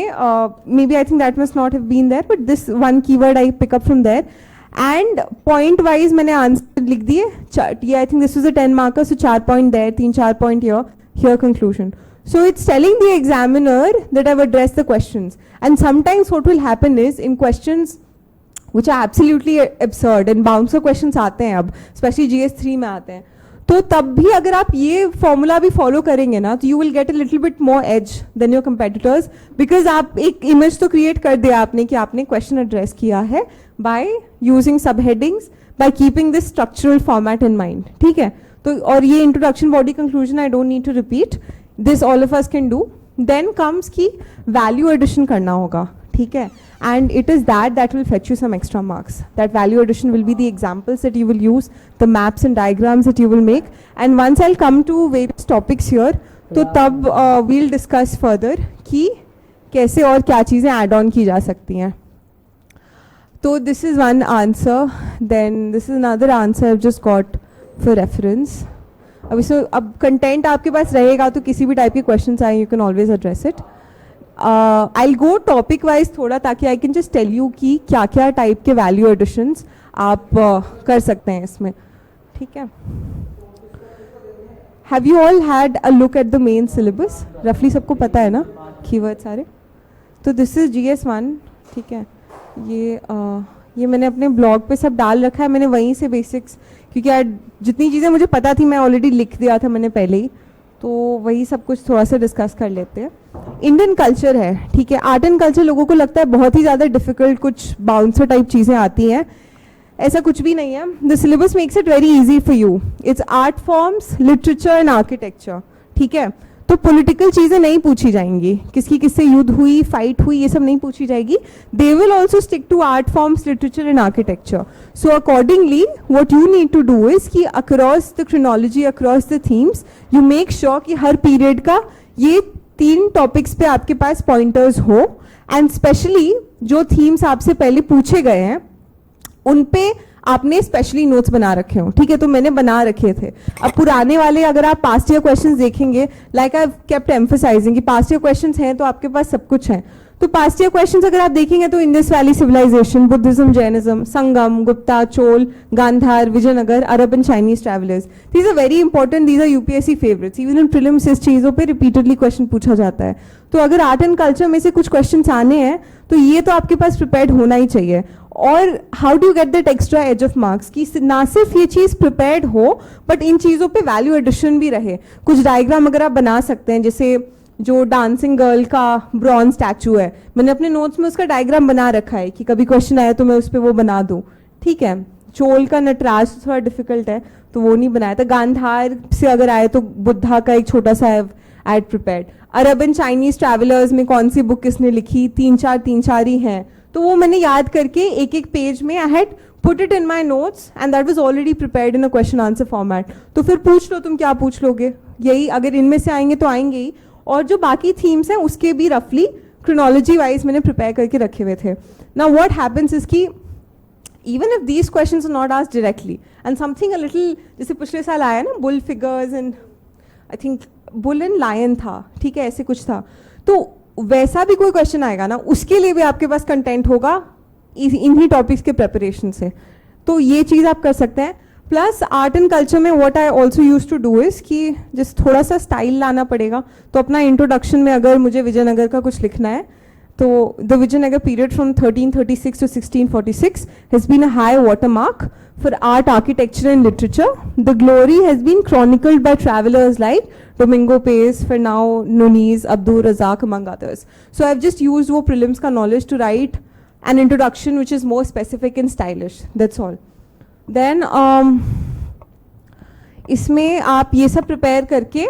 maybe I think that must not have been there, but this 1 keyword I pick up from there, and point wise मैंने आंसर लिख दिए। ये I think this was a 10 marker, so 4 point there, 3-4 point here, here conclusion. So it's telling the examiner that I've addressed the questions. And sometimes what will happen is in questions which are absolutely absurd and bouncer questions आते हैं अब, especially GS3 में आते हैं, तो तब भी अगर आप ये फॉर्मूला भी फॉलो करेंगे ना तो you will get a little bit more edge than your competitors, because आप एक इमेज तो क्रिएट कर दिया आपने कि आपने क्वेश्चन एड्रेस किया है by using subheadings, by keeping this structural format in mind. ठीक है, तो और ये introduction, body, conclusion I don't need to repeat, this all of us can do. Then comes key value addition करना होगा. ठीक है, and it is that will fetch you some extra marks. That value addition will be the examples that you will use, the maps and diagrams that you will make. And once I'll come to various topics here, तो तब we'll discuss further कि कैसे और क्या चीज़ें add on की जा सकती हैं. तो this is one answer. Then this is another answer I've just got for reference. अब content आपके पास रहेगा तो किसी भी type के questions आए you can always address it. I'll go topic wise थोड़ा, ताकि I can just tell you कि क्या क्या टाइप के वैल्यू एडिशंस आप कर सकते हैं इसमें. ठीक है, have you all had a look at the main syllabus? रफली सबको पता है ना कीवर्ड सारे? तो दिस इज GS1. ठीक है, ये मैंने अपने ब्लॉग पे सब डाल रखा है, मैंने वहीं से बेसिक्स, क्योंकि यार जितनी चीज़ें मुझे पता थी मैं ऑलरेडी लिख दिया था मैंने पहले ही, तो वही सब कुछ थोड़ा सा डिस्कस कर लेते हैं. इंडियन कल्चर है. ठीक है, आर्ट एंड कल्चर लोगों को लगता है बहुत ही ज़्यादा डिफिकल्ट, कुछ बाउंसर टाइप चीज़ें आती हैं. ऐसा कुछ भी नहीं है. The syllabus makes it very easy for you. It's art forms, literature and architecture. ठीक है, तो पॉलिटिकल चीज़ें नहीं पूछी जाएंगी, किसकी किससे युद्ध हुई, फाइट हुई, ये सब नहीं पूछी जाएगी. They will also stick to art forms, literature and architecture. So accordingly what you need to do is कि across the chronology, across the themes, you make sure कि हर पीरियड का ये 3 टॉपिक्स पे आपके पास पॉइंटर्स हो. एंड स्पेशली जो थीम्स आपसे पहले पूछे गए हैं उन पे आपने स्पेशली नोट्स बना रखे हो. ठीक है, तो मैंने बना रखे थे. अब पुराने वाले अगर आप पास्ट ईयर क्वेश्चंस देखेंगे, लाइक आई केप्ट एम्फसाइजिंग कि पास्ट ईयर क्वेश्चंस हैं तो आपके पास सब कुछ है. तो पास्ट ईयर क्वेश्चंस अगर आप देखेंगे तो Indus valley civilisation, Buddhism, Jainism, Sangam, Gupta, Chola, Gandhara, Vijayanagar, Arab and Chinese travellers. These are very important, these are UPSC favourites. Even in prelims इस चीज़ों पे रिपीटेडली क्वेश्चन पूछा जाता है. तो अगर आर्ट एंड कल्चर में से कुछ क्वेश्चन आने हैं तो ये तो आपके पास प्रिपेयर्ड होना ही चाहिए. और how do you get that extra edge of marks कि ना सिर्फ ये चीज़ प्रिपेयर्ड हो बट इन चीज़ों पे वैल्यू एडिशन भी रहे. कुछ डायग्राम अगर आप बना सकते हैं, जैसे जो डांसिंग गर्ल का ब्रॉन्ज स्टैचू है, मैंने अपने नोट्स में उसका डायग्राम बना रखा है कि कभी क्वेश्चन आया तो मैं उस पर वो बना दूँ. ठीक है, चोल का नटराज थोड़ा डिफिकल्ट है तो वो नहीं बनाया था. गांधार से अगर आए तो बुद्धा का एक छोटा सा आई prepared. Arab and Chinese travellers में कौन सी बुक किसने लिखी, 3-4 ही हैं, तो वो मैंने याद करके एक पेज में I had put it in my notes and that was already prepared in a question answer format. तो फिर पूछ लो, तुम क्या पूछ लोगे, यही अगर इनमें से आएंगे तो आएंगे ही. और जो बाकी थीम्स हैं उसके भी रफली क्रोनोलॉजी वाइज मैंने प्रिपेयर करके रखे हुए थे. नाउ व्हाट हैपेंस इज कि even if these questions are not asked directly and something a little, जैसे पिछले साल आया ना bull figures and I think bull and lion था. ठीक है, ऐसे कुछ था. तो वैसा भी कोई क्वेश्चन आएगा ना, उसके लिए भी आपके पास कंटेंट होगा इन्हीं टॉपिक्स के प्रिपरेशन से. तो ये चीज़ आप कर सकते हैं. प्लस आर्ट एंड कल्चर में what I also use to do is कि जिस थोड़ा सा स्टाइल लाना पड़ेगा. तो अपना इंट्रोडक्शन में अगर मुझे विजयनगर का कुछ लिखना है तो the Vijayanagar period from 1336 to 1646 has been a high watermark for art, architecture and literature. The glory has been chronicled by travelers like Domingo Pace, Fernão Nunes, Abdul Razak among others. So I've just used वो prelims का knowledge to write an introduction which is more specific and stylish. That's all. Then इसमें आप ये सब prepare करके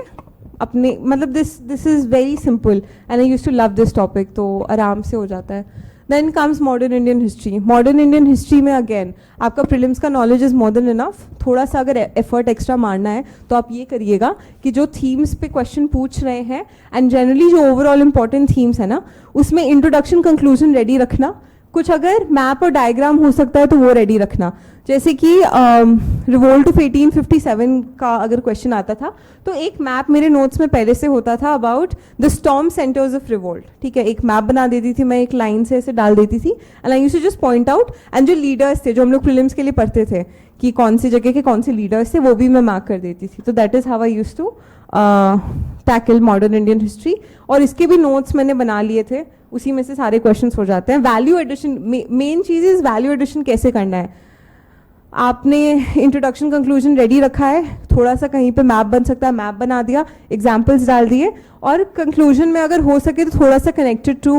अपने मतलब this is very simple and I use to love this topic, तो आराम से हो जाता है. Then comes modern Indian history. Modern Indian history में अगेन आपका प्रीलिम्स का knowledge is more than enough. थोड़ा सा अगर एफर्ट एक्स्ट्रा मारना है तो आप ये करिएगा कि जो थीम्स पे क्वेश्चन पूछ रहे हैं एंड जनरली जो ओवरऑल इंपॉर्टेंट थीम्स है ना, उसमें इंट्रोडक्शन कंक्लूजन रेडी रखना. कुछ अगर मैप और डायग्राम हो सकता है तो वो रेडी रखना. जैसे कि रिवोल्ट ऑफ 1857 का अगर क्वेश्चन आता था तो एक मैप मेरे नोट्स में पहले से होता था about the storm centres of revolt. ठीक है, एक मैप बना देती थी मैं, एक लाइन से ऐसे डाल देती थी and I used to just point out. And जो लीडर्स थे जो हम लोग प्रीलिम्स के लिए पढ़ते थे कि कौन सी जगह के कौन से लीडर्स थे, वो भी मैं मार्क कर देती थी. तो that is how I used to tackle modern Indian history, और इसके भी नोट्स मैंने बना लिए थे, उसी में से सारे क्वेश्चंस हो जाते हैं. वैल्यू एडिशन, मेन चीज़ इज वैल्यू एडिशन कैसे करना है. आपने इंट्रोडक्शन कंक्लूजन रेडी रखा है, थोड़ा सा कहीं पे मैप बन सकता है, मैप बना दिया, एग्जाम्पल्स डाल दिए, और कंक्लूजन में अगर हो सके तो थोड़ा सा connected to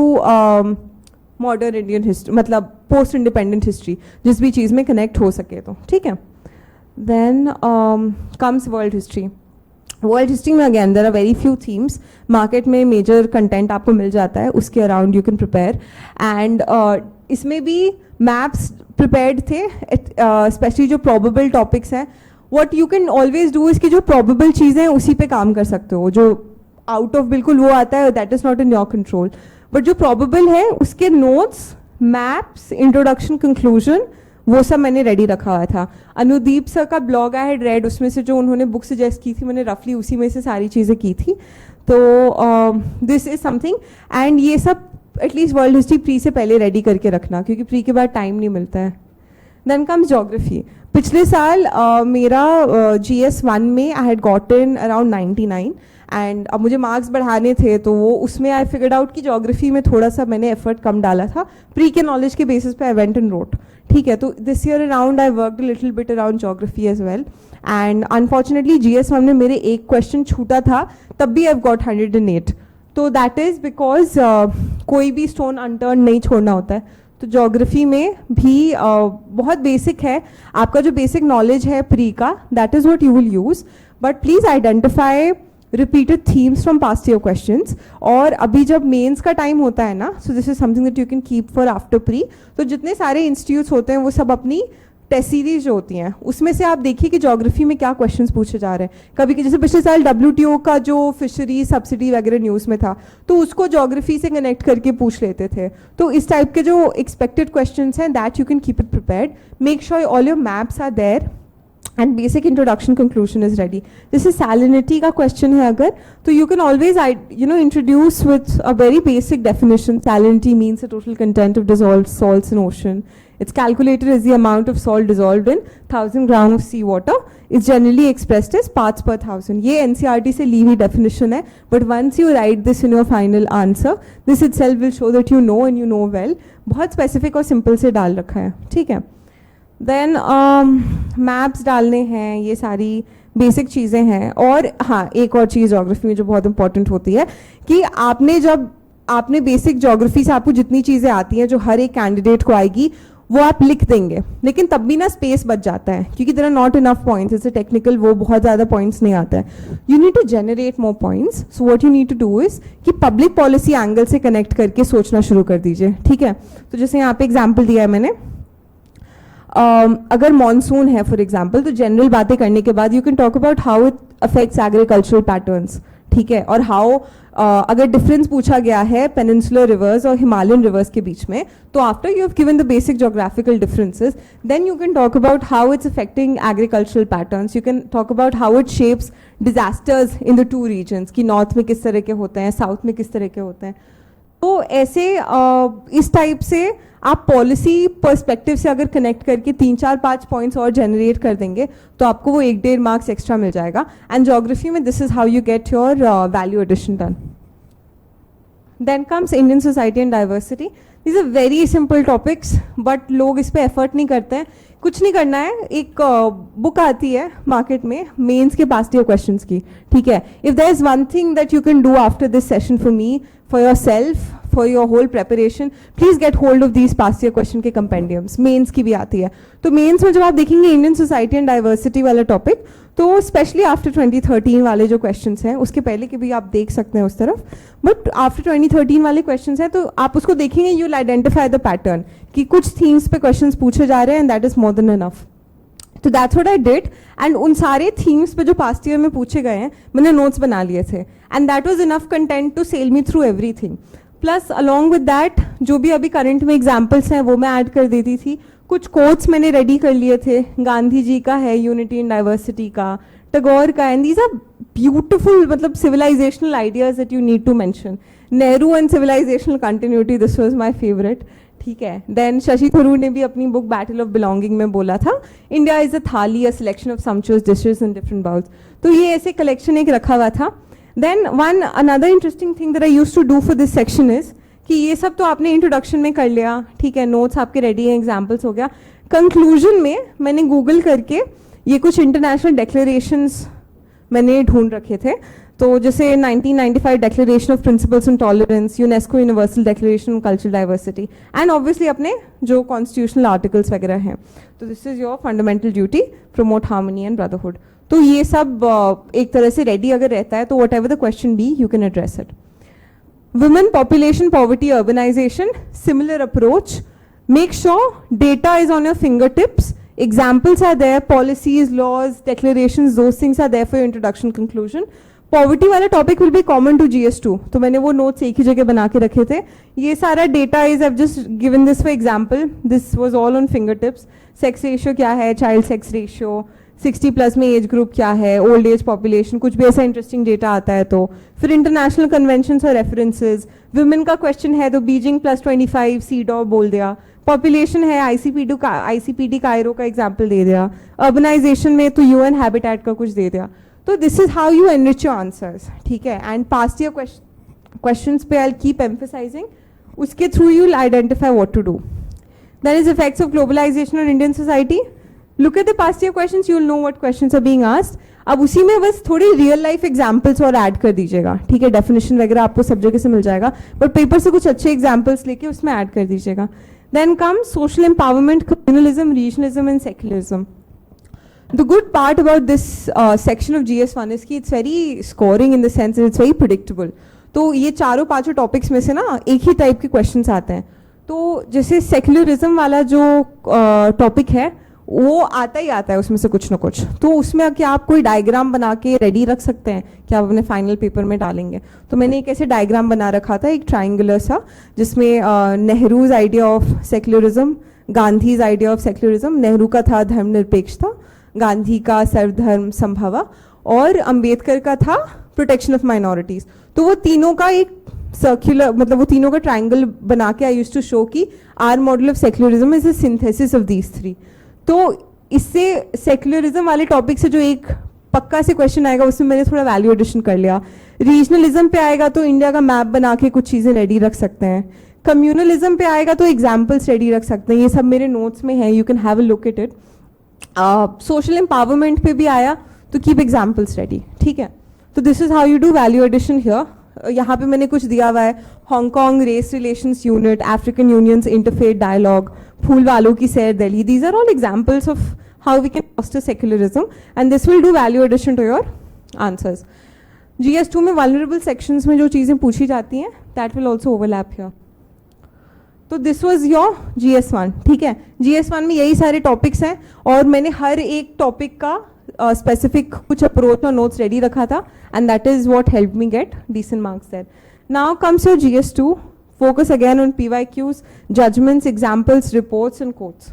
modern Indian history, मतलब पोस्ट इंडिपेंडेंट हिस्ट्री, जिस भी चीज़ में कनेक्ट हो सके तो ठीक है. Then comes world history. World history में again there are very few themes. Market में मेजर कंटेंट आपको मिल जाता है, उसके around you can prepare. And इसमें भी मैप्स प्रिपेयर्ड थे, स्पेशली जो प्रोबेबल टॉपिक्स हैं. What you can always do is कि जो प्रोबेबल चीज़ें हैं उसी पे काम कर सकते हो. जो आउट ऑफ बिल्कुल वो आता है, that is not in your control. But जो प्रोबेबल है उसके नोट्स, मैप्स, इंट्रोडक्शन, कंक्लूजन, वो सब मैंने रेडी रखा हुआ था. अनुदीप सर का ब्लॉग आई हैड रेड, उसमें से जो उन्होंने बुक सजेस्ट की थी मैंने रफली उसी में से सारी चीज़ें की थी. तो दिस इज समथिंग. एंड ये सब एटलीस्ट वर्ल्ड हिस्ट्री प्री से पहले रेडी करके रखना, क्योंकि प्री के बाद टाइम नहीं मिलता है. Then comes geography. पिछले साल मेरा GS1 में I had gotten around 99, and अब मुझे मार्क्स बढ़ाने थे तो वो उसमें आई फिगर्ड आउट कि ज्योग्राफी में थोड़ा सा मैंने एफर्ट कम डाला था. प्री के नॉलेज के बेसिस पे आई वेंट एंड रोट. ठीक है, तो this year around I worked a little bit around geography as well. And unfortunately GS1 में मेरे एक क्वेश्चन छूटा था, तब भी आई गॉट 108. तो दैट इज़ बिकॉज कोई भी स्टोन अनटर्न नहीं छोड़ना होता है. तो ज्योग्राफी में भी बहुत बेसिक है. आपका जो बेसिक नॉलेज है प्री का, that is what you will use. But please identify repeated themes from past year questions. और अभी जब मेंस का टाइम होता है ना, सो this is something that you can keep for after pre. तो जितने सारे इंस्टीट्यूट्स होते हैं वो सब अपनी टेस्ट सीरीज जो होती हैं उसमें से आप देखिए कि ज्योग्राफी में क्या क्वेश्चंस पूछे जा रहे हैं. कभी कि जैसे पिछले साल WTO का जो फिशरी सब्सिडी वगैरह न्यूज़ में था, तो उसको ज्योग्राफी से कनेक्ट करके पूछ लेते थे. तो इस टाइप के जो एक्सपेक्टेड क्वेश्चंस हैं, that you can keep it prepared. Make sure all your maps are there and basic introduction conclusion is ready. This is salinity का question है अगर, तो you can always introduce with a very basic definition. Salinity means the total content of dissolved salts in ocean. It's calculated as the amount of salt dissolved in 1000 grams of sea water. It's generally expressed as parts per thousand. ये NCERT से ली हुई definition है, but once you write this in your final answer, this itself will show that you know and you know well. बहुत specific और simple से डाल रखा है, ठीक है. देन मैप्स डालने हैं, ये सारी बेसिक चीज़ें हैं. और हाँ, एक और चीज़ ज्योग्राफी में जो बहुत इंपॉर्टेंट होती है कि आपने बेसिक ज्योग्राफी से आपको जितनी चीज़ें आती हैं जो हर एक कैंडिडेट को आएगी वो आप लिख देंगे, लेकिन तब भी ना स्पेस बच जाता है क्योंकि there are not enough points. जैसे टेक्निकल वो बहुत ज़्यादा पॉइंट्स नहीं आता है. You need to generate more points. So what you need to do is कि पब्लिक पॉलिसी एंगल से कनेक्ट करके सोचना शुरू कर दीजिए, ठीक है. तो जैसे यहाँ पे एग्जाम्पल दिया है मैंने, अगर मॉनसून है फॉर एग्जाम्पल, तो जनरल बातें करने के बाद you can talk about how it affects agricultural patterns, ठीक है. और हाउ अगर डिफरेंस पूछा गया है पेनिनसुलर रिवर्स और हिमालयन रिवर्स के बीच में, तो after you have given the basic geographical differences, then you can talk about how it's affecting agricultural patterns. You can talk about how it shapes disasters in the two regions, कि north में किस तरह के होते हैं, south में किस तरह के होते हैं. तो ऐसे इस टाइप से आप पॉलिसी पर्सपेक्टिव से अगर कनेक्ट करके 3-4-5 पॉइंट्स और जनरेट कर देंगे तो आपको वो 1-1.5 मार्क्स एक्स्ट्रा मिल जाएगा. एंड ज्योग्राफी में this is how you get your value addition done. Then comes Indian society and diversity. These are very simple topics, but लोग इस पर एफर्ट नहीं करते हैं. कुछ नहीं करना है, एक बुक आती है मार्केट में मेंस के पास्ट ईयर क्वेश्चंस की, ठीक है. If there is one thing that you can do after this session for me, for yourself, for your whole preparation, please get hold of these past year question के compendiums. Mains की भी आती है. तो mains में जब आप देखेंगे इंडियन सोसाइटी एंड डाइवर्सिटी वाला टॉपिक, तो स्पेशली आफ्टर 2013 वाले जो क्वेश्चंस हैं, उसके पहले के भी आप देख सकते हैं उस तरफ, बट आफ्टर 2013 वाले क्वेश्चंस हैं तो आप उसको देखेंगे, you will identify the pattern कि कुछ थीम्स पे क्वेश्चंस पूछे जा रहे हैं, and that is more than enough. तो that's what I did. And उन सारे थीम्स पे जो पास्ट ईयर में पूछे गए हैं मैंने नोट्स बना लिए थे, and that was enough content to sail me through everything. Plus along with that जो भी अभी करंट में एग्जाम्पल्स हैं वो मैं ऐड कर देती थी. कुछ कोट्स मैंने रेडी कर लिए थे. गांधी जी का है यूनिटी इन डाइवर्सिटी का, टैगोर का, एंड दीज आर ब्यूटिफुल मतलब civilisational ideas that you need to mention. Nehru and civilisational continuity, this was my favourite. ठीक है. देन शशि थरूर ने भी अपनी बुक बैटल ऑफ बिलोंगिंग में बोला था India is a thali, a selection of sumptuous dishes in different bowls. तो ये ऐसे कलेक्शन एक रखा हुआ था. Then one another interesting thing that I used to do for this section is कि ये सब तो आपने इंट्रोडक्शन में कर लिया, ठीक है, नोट्स आपके रेडी हैं, एग्जाम्पल्स हो गया. कंक्लूजन में मैंने गूगल करके ये कुछ इंटरनेशनल डिक्लेरेशंस मैंने ढूंढ रखे थे. तो जैसे 1995 declaration of principles on tolerance, UNESCO universal declaration on cultural diversity, and obviously अपने जो कॉन्स्टिट्यूशनल आर्टिकल्स वगैरह हैं. तो this is your fundamental duty, promote harmony and brotherhood. तो ये सब एक तरह से रेडी अगर रहता है तो whatever the question be you can address it. Women, population, poverty, urbanization, similar approach. Make sure data is on your fingertips. Examples are there, policies, laws, declarations, those things are there for your introduction, conclusion. Poverty वाला topic will be common to GS2. तो मैंने वो notes एक ही जगह बना के रखे थे. ये सारा data is, I've just given this for example. This was all on fingertips. Sex ratio क्या है, child sex ratio, 60 प्लस में एज ग्रुप क्या है, ओल्ड एज पॉपुलेशन, कुछ भी ऐसा इंटरेस्टिंग डेटा आता है तो. फिर इंटरनेशनल कन्वेंशंस और रेफरेंसेस. विमेन का क्वेश्चन है तो बीजिंग +25 सीडॉ बोल दिया. पॉपुलेशन है आईसीपीडी कायरो का एग्जाम्पल दे दिया. अर्बनाइजेशन में तो यूएन हैबिटेट का कुछ दे दिया. तो this is how you enrich your answers. ठीक है. एंड पास्ट ईयर क्वेश्चंस पे आई कीप एम्फसाइजिंग. उसके through you will identify what to do. There is effects of globalisation on Indian society. Look at the past year questions, you will know what questions are being asked. अब उसी में बस थोड़ी real life examples और add कर दीजिएगा. ठीक है. डेफिनेशन वगैरह आपको सब जगह से मिल जाएगा, बट पेपर से कुछ अच्छे एग्जाम्पल्स लेके उसमें ऐड कर दीजिएगा. Then come social empowerment, communalism, regionalism and secularism. The good part about this section of GS1 is कि it's very scoring in the sense that it's very predictable. तो ये चारों पांचों टॉपिक्स में से ना एक ही टाइप के क्वेश्चंस आते हैं. तो जैसे सेक्युलरिज्म वाला जो टॉपिक है वो आता ही आता है उसमें से कुछ ना कुछ. तो उसमें क्या आप कोई डायग्राम बना के रेडी रख सकते हैं कि आप अपने फाइनल पेपर में डालेंगे. तो मैंने एक ऐसे डायग्राम बना रखा था, एक ट्राइंगुलर सा, जिसमें Nehru's idea of secularism, Gandhi's idea of secularism. Nehru का था धर्मनिरपेक्षता, गांधी का सर्वधर्म संभवा, और अंबेडकर का था प्रोटेक्शन ऑफ माइनॉरिटीज. तो वो तीनों का एक सर्कुलर, मतलब वो तीनों का ट्राइंगल बना के आई यूज्ड टू शो कि our model of secularism is a synthesis of these three. तो इससे सेक्युलरिज्म वाले टॉपिक से जो एक पक्का से क्वेश्चन आएगा उसमें मैंने थोड़ा वैल्यू एडिशन कर लिया. रीजनलिज्म पे आएगा तो इंडिया का मैप बना के कुछ चीज़ें रेडी रख सकते हैं. कम्युनलिज्म पे आएगा तो एग्जाम्पल्स रेडी रख सकते हैं. ये सब मेरे नोट्स में है, you can have a look at it. Social empowerment पे भी आया तो कीप एग्जाम्पल्स रेडी. ठीक है. तो this is how you do value addition here. यहाँ पे मैंने कुछ दिया हुआ है, Hong Kong race relations unit, African unions interfaith dialogue, Phool Walon Ki Sair Delhi. These are all examples of how we can foster secularism, and this will do value addition to your answers. GS2 में vulnerable sections में जो चीज़ें पूछी जाती हैं that will also overlap here. तो this was your GS1. ठीक है. GS1 में यही सारे टॉपिक्स हैं और मैंने हर एक टॉपिक का स्पेसिफिक कुछ अप्रोच और नोट्स रेडी रखा था, and that is what help me get decent marks there. Now comes your GS2. Focus again on PYQs, judgements, examples, reports and quotes.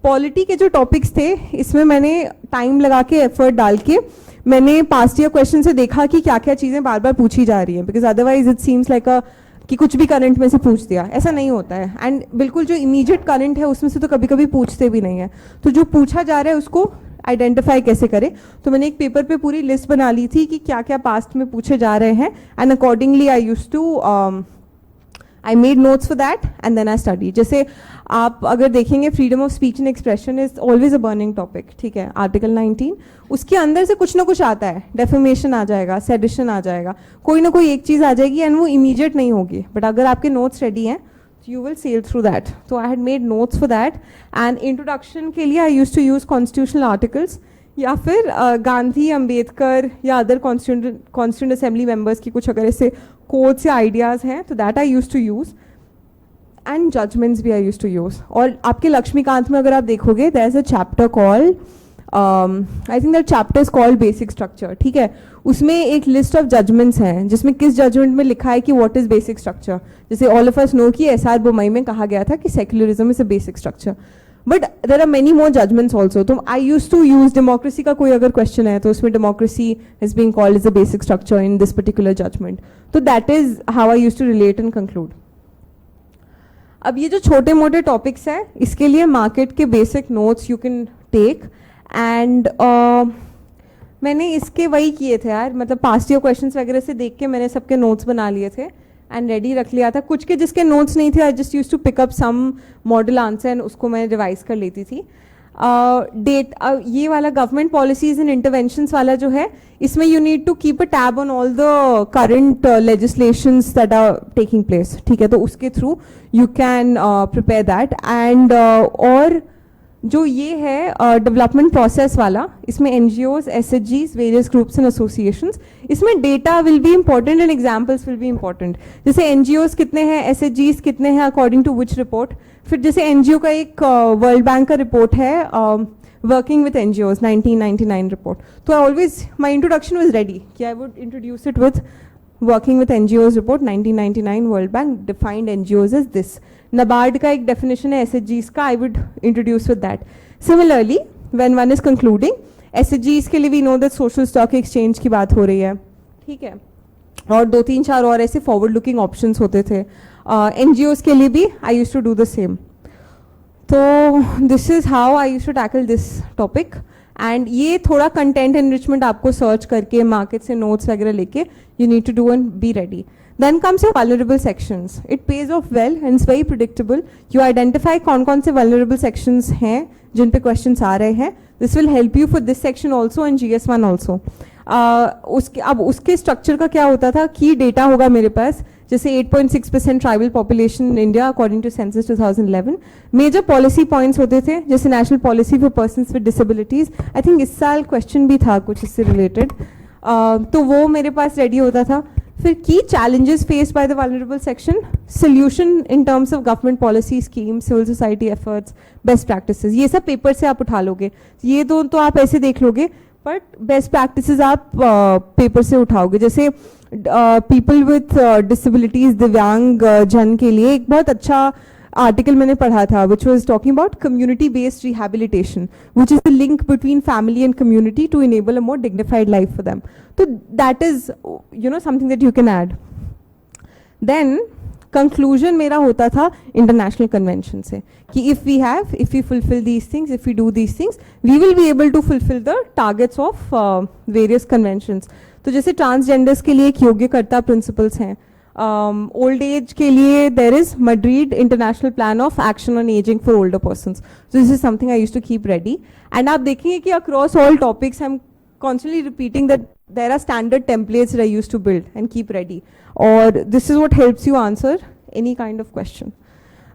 Polity के जो टॉपिक्स थे इसमें मैंने टाइम लगा के एफर्ट डाल के मैंने पास्ट ईयर क्वेश्चन से देखा कि क्या क्या चीज़ें बार बार पूछी जा रही हैं, because otherwise it seems like कि कुछ भी करंट में से पूछ दिया. ऐसा नहीं होता है. एंड बिल्कुल जो इमीडिएट करंट है उसमें से तो कभी कभी पूछते भी नहीं है. तो जो पूछा जा रहा है उसको आइडेंटिफाई कैसे करें. तो मैंने एक पेपर पे पूरी लिस्ट बना ली थी कि क्या क्या पास्ट में पूछे जा रहे हैं, and accordingly I used to I made notes for that and then I studied. जैसे आप अगर देखेंगे freedom of speech and expression is always a burning topic. ठीक है. आर्टिकल 19 उसके अंदर से कुछ ना कुछ आता है. डेफेमेशन आ जाएगा, सेडिशन आ जाएगा, कोई ना कोई एक चीज़ आ जाएगी एंड वो इमीडिएट नहीं होगी. बट अगर आपके नोट्स रेडी हैं you will sail through that. So I had made notes for that. And introduction के लिए I used to use constitutional articles या फिर गांधी, अंबेडकर या अदर कॉन्स्टिट्यूंट असेंबली मेंबर्स की कुछ अगर ऐसे कोट्स या आइडियाज़ हैं तो that I use to use. And judgements भी आई यूज टू यूज़. और आपके लक्ष्मीकांत में अगर आप देखोगे there is a chapter called I think that chapter is called basic structure. ठीक है. उसमें एक लिस्ट ऑफ जजमेंट्स हैं जिसमें किस जजमेंट में लिखा है कि व्हाट इज बेसिक स्ट्रक्चर. जैसे ऑल ऑफ अस नो कि एसआर बोमई में कहा गया था कि secularism is a basic structure, but there are many more judgments also. तो I use to use democracy का कोई अगर क्वेश्चन है तो उसमें democracy is being called is a basic structure in this particular judgment. तो that is how I use to relate and conclude. अब ये जो छोटे मोटे टॉपिक्स हैं इसके लिए मार्केट के basic notes you can take. And मैंने इसके वही किए थे यार, मतलब पास्ट ईयर क्वेश्चंस वगैरह से देख के मैंने सबके नोट्स बना लिए थे एंड रेडी रख लिया था. कुछ के जिसके नोट्स नहीं थे I just use to pick up some model answer and उसको मैं रिवाइज कर लेती थी. ये वाला गवर्नमेंट पॉलिसीज एंड इंटरवेंशंस वाला जो है इसमें you need to keep a tab on all the current legislations that are taking place. ठीक है, तो उसके through you can prepare that. And और जो ये है डेवलपमेंट प्रोसेस वाला, इसमें एनजीओज, एसएचजीज, वेरियस ग्रुप्स एंड एसोसिएशंस, इसमें data will be important and examples will be important. जैसे एनजीओज कितने हैं, एसएचजीज कितने हैं अकॉर्डिंग टू विच रिपोर्ट. फिर जैसे एनजीओ का एक वर्ल्ड बैंक का रिपोर्ट है वर्किंग विथ एनजीओज 1999 रिपोर्ट. तो I always my introduction was ready कि I would introduce it with working with NGOs report 1999 World Bank defined NGOs as this. NABARD का एक डेफिनेशन है SHGs का, I would introduce with that. Similarly when one is concluding SHGs के लिए we know that social stock exchange की बात हो रही है. ठीक है, और 2-3-4 और ऐसे फॉरवर्ड लुकिंग ऑप्शंस होते थे. NGOs के लिए भी I use to do the same. तो this is how I use to tackle this topic. And ये थोड़ा कंटेंट एनरिचमेंट आपको सर्च करके मार्केट से नोट्स वगैरह लेके you need to do and be ready. Then comes your vulnerable sections. It pays off well and it's very predictable. You identify कौन से vulnerable sections हैं जिन पे questions आ रहे हैं. This will help you for this section also and GS1 also. अब उसके structure का क्या होता था, key data होगा मेरे पास, जैसे 8.6% tribal population in India according to census 2011. Major policy points होते थे जैसे national policy for persons with disabilities. I think इस साल क्वेश्चन भी था कुछ इससे रिलेटेड, तो वो मेरे पास रेडी होता था. फिर की challenges faced by the vulnerable section, solution in terms of government policy scheme, civil society efforts, best practices. ये सब पेपर से आप उठा लोगे, ये दो तो आप ऐसे देख लोगे, बट बेस्ट प्रैक्टिसेस आप पेपर से उठाओगे. जैसे पीपल विथ डिसेबिलिटीज, दिव्यांग जन के लिए एक बहुत अच्छा आर्टिकल मैंने पढ़ा था which was talking about community based rehabilitation, which is the link between family and community to enable a more dignified life for them. So that is something that you can add. Then conclusion मेरा होता था international convention से कि if we fulfill these things, if we do these things, we will be able to fulfill the targets of various conventions. तो जैसे transgenders के लिए एक योग्यकर्ता principles हैं, ओल्ड एज के लिए there is Madrid International Plan of Action on Ageing for older persons. So this is something I use to keep ready. And आप देखेंगे कि across all topics I am constantly repeating that there are standard templates that I use to build and keep ready, और this is what helps you answer any kind of question.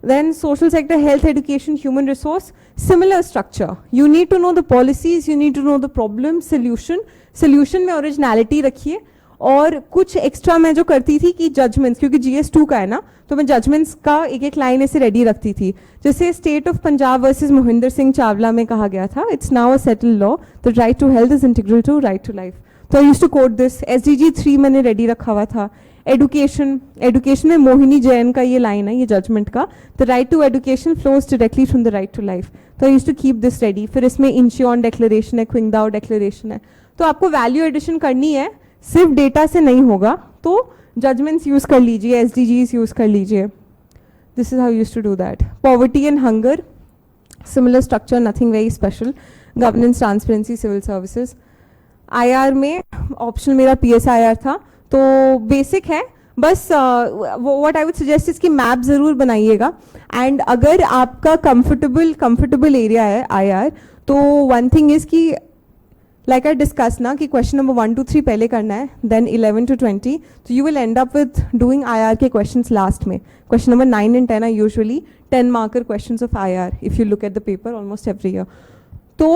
Then social sector, health, education, human resource, similar structure. You need to know the policies, you need to know the problem, solution में originality रखिए. और कुछ extra मैं जो करती थी कि judgements, क्योंकि GS2 का है ना, तो मैं जजमेंट्स का एक एक लाइन ऐसे रेडी रखती थी. जैसे State of Punjab versus Mohinder Singh Chawla में कहा गया था, it's now a settled law that right to health is integral to right to life. तो I used to quote this. SDG 3 मैंने रेडी रखा हुआ था. एडुकेशन में मोहिनी जैन का ये लाइन है, ये जजमेंट का, the right to education flows directly from the right to life. तो I used to keep this ready. फिर इसमें इंचियन डिक्लेरेशन है, क्विंगदाओ डिक्लेरेशन है. तो आपको वैल्यू एडिशन करनी है, सिर्फ डेटा से नहीं होगा, तो जजमेंट्स यूज कर लीजिए, SDGs यूज कर लीजिए. This is how use to do that. Poverty and hunger, similar structure, nothing very special. Governance, transparency, civil services. IR में ऑप्शन मेरा PSIR था, तो बेसिक है. बस व्हाट आई वुड सजेस्ट इसकी मैप जरूर बनाइएगा. एंड अगर आपका कंफर्टेबल एरिया है IR, तो वन थिंग इज कि like I discussed ना कि क्वेश्चन नंबर 1 to 3 पहले करना है, then 11 to 20, so you will end up with doing IR के questions last में. Question number 9 and 10 are usually 10 marker questions of IR if you look at the paper almost every year. तो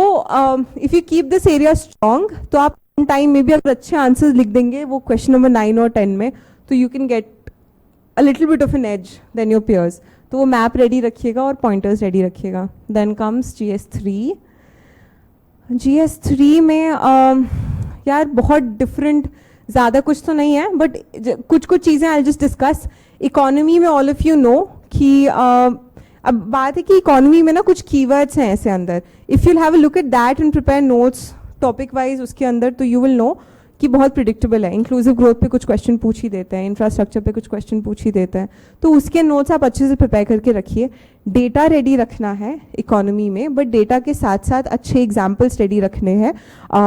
if you keep this area strong, तो आप time में भी अगर अच्छे answers लिख देंगे वो क्वेश्चन नंबर 9 और 10 में, तो you can get a little bit of an edge than your peers. तो वो मैप रेडी रखिएगा और पॉइंटर्स रेडी रखिएगा. Then comes GS3 में यार बहुत डिफरेंट, ज़्यादा कुछ तो नहीं है, बट कुछ कुछ चीज़ें आई जस्ट डिस्कस. इकोनॉमी में ऑल ऑफ यू नो कि अब बात है कि इकोनॉमी में ना कुछ कीवर्ड्स हैं ऐसे अंदर. If you'll have a look at that and prepare notes topic wise उसके अंदर, तो यू विल नो कि बहुत प्रिडिक्टेबल है. इंक्लूसिव ग्रोथ पे कुछ क्वेश्चन पूछ ही देते हैं, इंफ्रास्ट्रक्चर पे कुछ क्वेश्चन पूछ ही देते हैं. तो उसके नोट्स आप अच्छे से प्रिपेयर करके रखिए. डेटा रेडी रखना है इकोनॉमी में, बट डेटा के साथ साथ अच्छे एग्जाम्पल्स रेडी रखने हैं,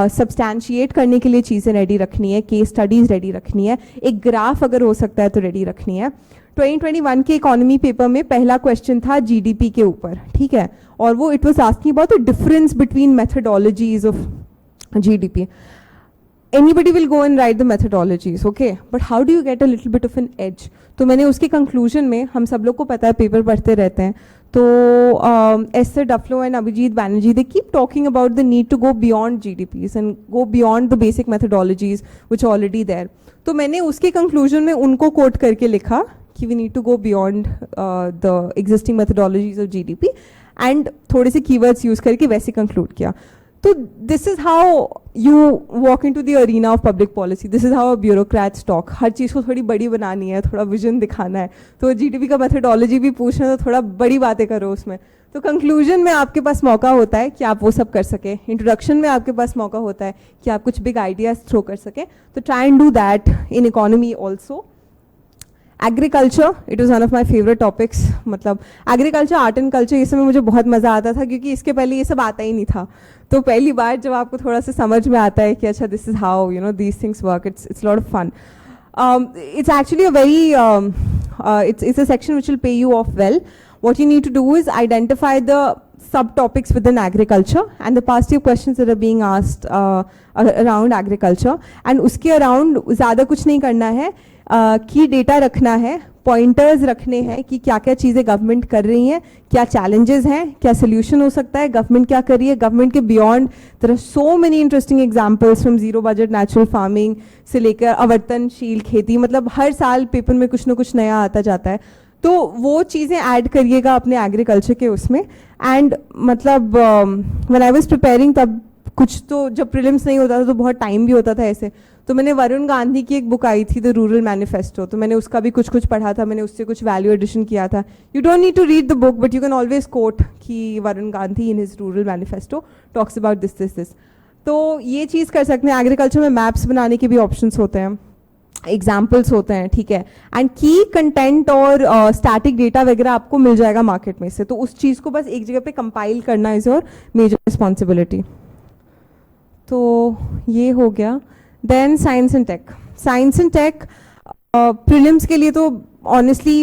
सब्सटैंशिएट करने के लिए चीज़ें रेडी रखनी है, केस स्टडीज़ रेडी रखनी है, एक ग्राफ अगर हो सकता है तो रेडी रखनी है. 2021 के इकोनॉमी पेपर में पहला क्वेश्चन था जीडीपी के ऊपर, ठीक है, और वो it was asking about the difference between methodologies of GDP. Anybody will go and write the methodologies, okay, but how do you get a little bit of an edge? तो मैंने उसके कंक्लूजन में, हम सब लोग को पता है पेपर पढ़ते रहते हैं, तो Esther Duflo and Abhijit Banerjee they keep talking about the need to go beyond GDPs and go beyond the basic methodologies which already there. तो मैंने उसके कंक्लूजन में उनको कोट करके लिखा कि we need to go beyond the existing methodologies of GDP and थोड़े से कीवर्ड्स यूज करके वैसे कंक्लूड किया. तो this is how you walk in to the arena of public policy. This is how a bureaucrats talk. हर चीज़ को थोड़ी बड़ी बनानी है, थोड़ा विजन दिखाना है. तो जीडीपी का मेथडोलॉजी भी पूछना है तो थोड़ा बड़ी बातें करो उसमें. तो कंक्लूजन में आपके पास मौका होता है कि आप वो सब कर सके. इंट्रोडक्शन में आपके पास मौका होता है कि आप कुछ बिग आइडियाज थ्रो कर सके. तो try and do that in economy also. Agriculture, it was one of my favourite topics. मतलब एग्रीकल्चर, आर्ट एंड कल्चर, ये सब में मुझे बहुत मज़ा आता था क्योंकि इसके पहले ये सब आता ही नहीं था. तो पहली बार जब आपको थोड़ा सा समझ में आता है कि अच्छा this is how you know these things work, it's lot of fun. It's actually a very it's a section which will pay you off well. What you need to do is identify the subtopics within agriculture and the past year questions that are being asked around agriculture, and उसके around ज़्यादा कुछ नहीं करना है. की data रखना है, pointers रखने हैं कि क्या क्या चीज़ें गवर्नमेंट कर रही हैं, क्या चैलेंजेस हैं, क्या सोल्यूशन हो सकता है, गवर्नमेंट क्या कर रही है, गवर्नमेंट के beyond. There are so many interesting examples from zero budget natural farming से लेकर आवर्तनशील खेती. मतलब हर साल पेपर में कुछ ना कुछ नया आता जाता है. तो वो चीज़ें ऐड करिएगा अपने एग्रीकल्चर के उसमें. एंड मतलब व्हेन आई वाज प्रिपेयरिंग तब कुछ तो जब प्रीलिम्स नहीं होता था तो बहुत टाइम भी होता था ऐसे. तो मैंने वरुण गांधी की एक बुक आई थी द रूरल मैनिफेस्टो, तो मैंने उसका भी कुछ कुछ पढ़ा था, मैंने उससे कुछ वैल्यू एडिशन किया था. You don't need to read the book but you can always quote कि Varun Gandhi in his rural manifesto talks about this this this. तो ये चीज़ कर सकते हैं. एग्रीकल्चर में मैप्स बनाने के भी ऑप्शंस होते हैं, एग्जाम्पल्स होते हैं, ठीक है. एंड की कंटेंट और स्टैटिक डेटा वगैरह आपको मिल जाएगा मार्केट में से. तो उस चीज़ को बस एक जगह पे कंपाइल करना इज योर मेजर रिस्पॉन्सिबिलिटी. तो ये हो गया. Then science and tech. Science and tech prelims के लिए तो honestly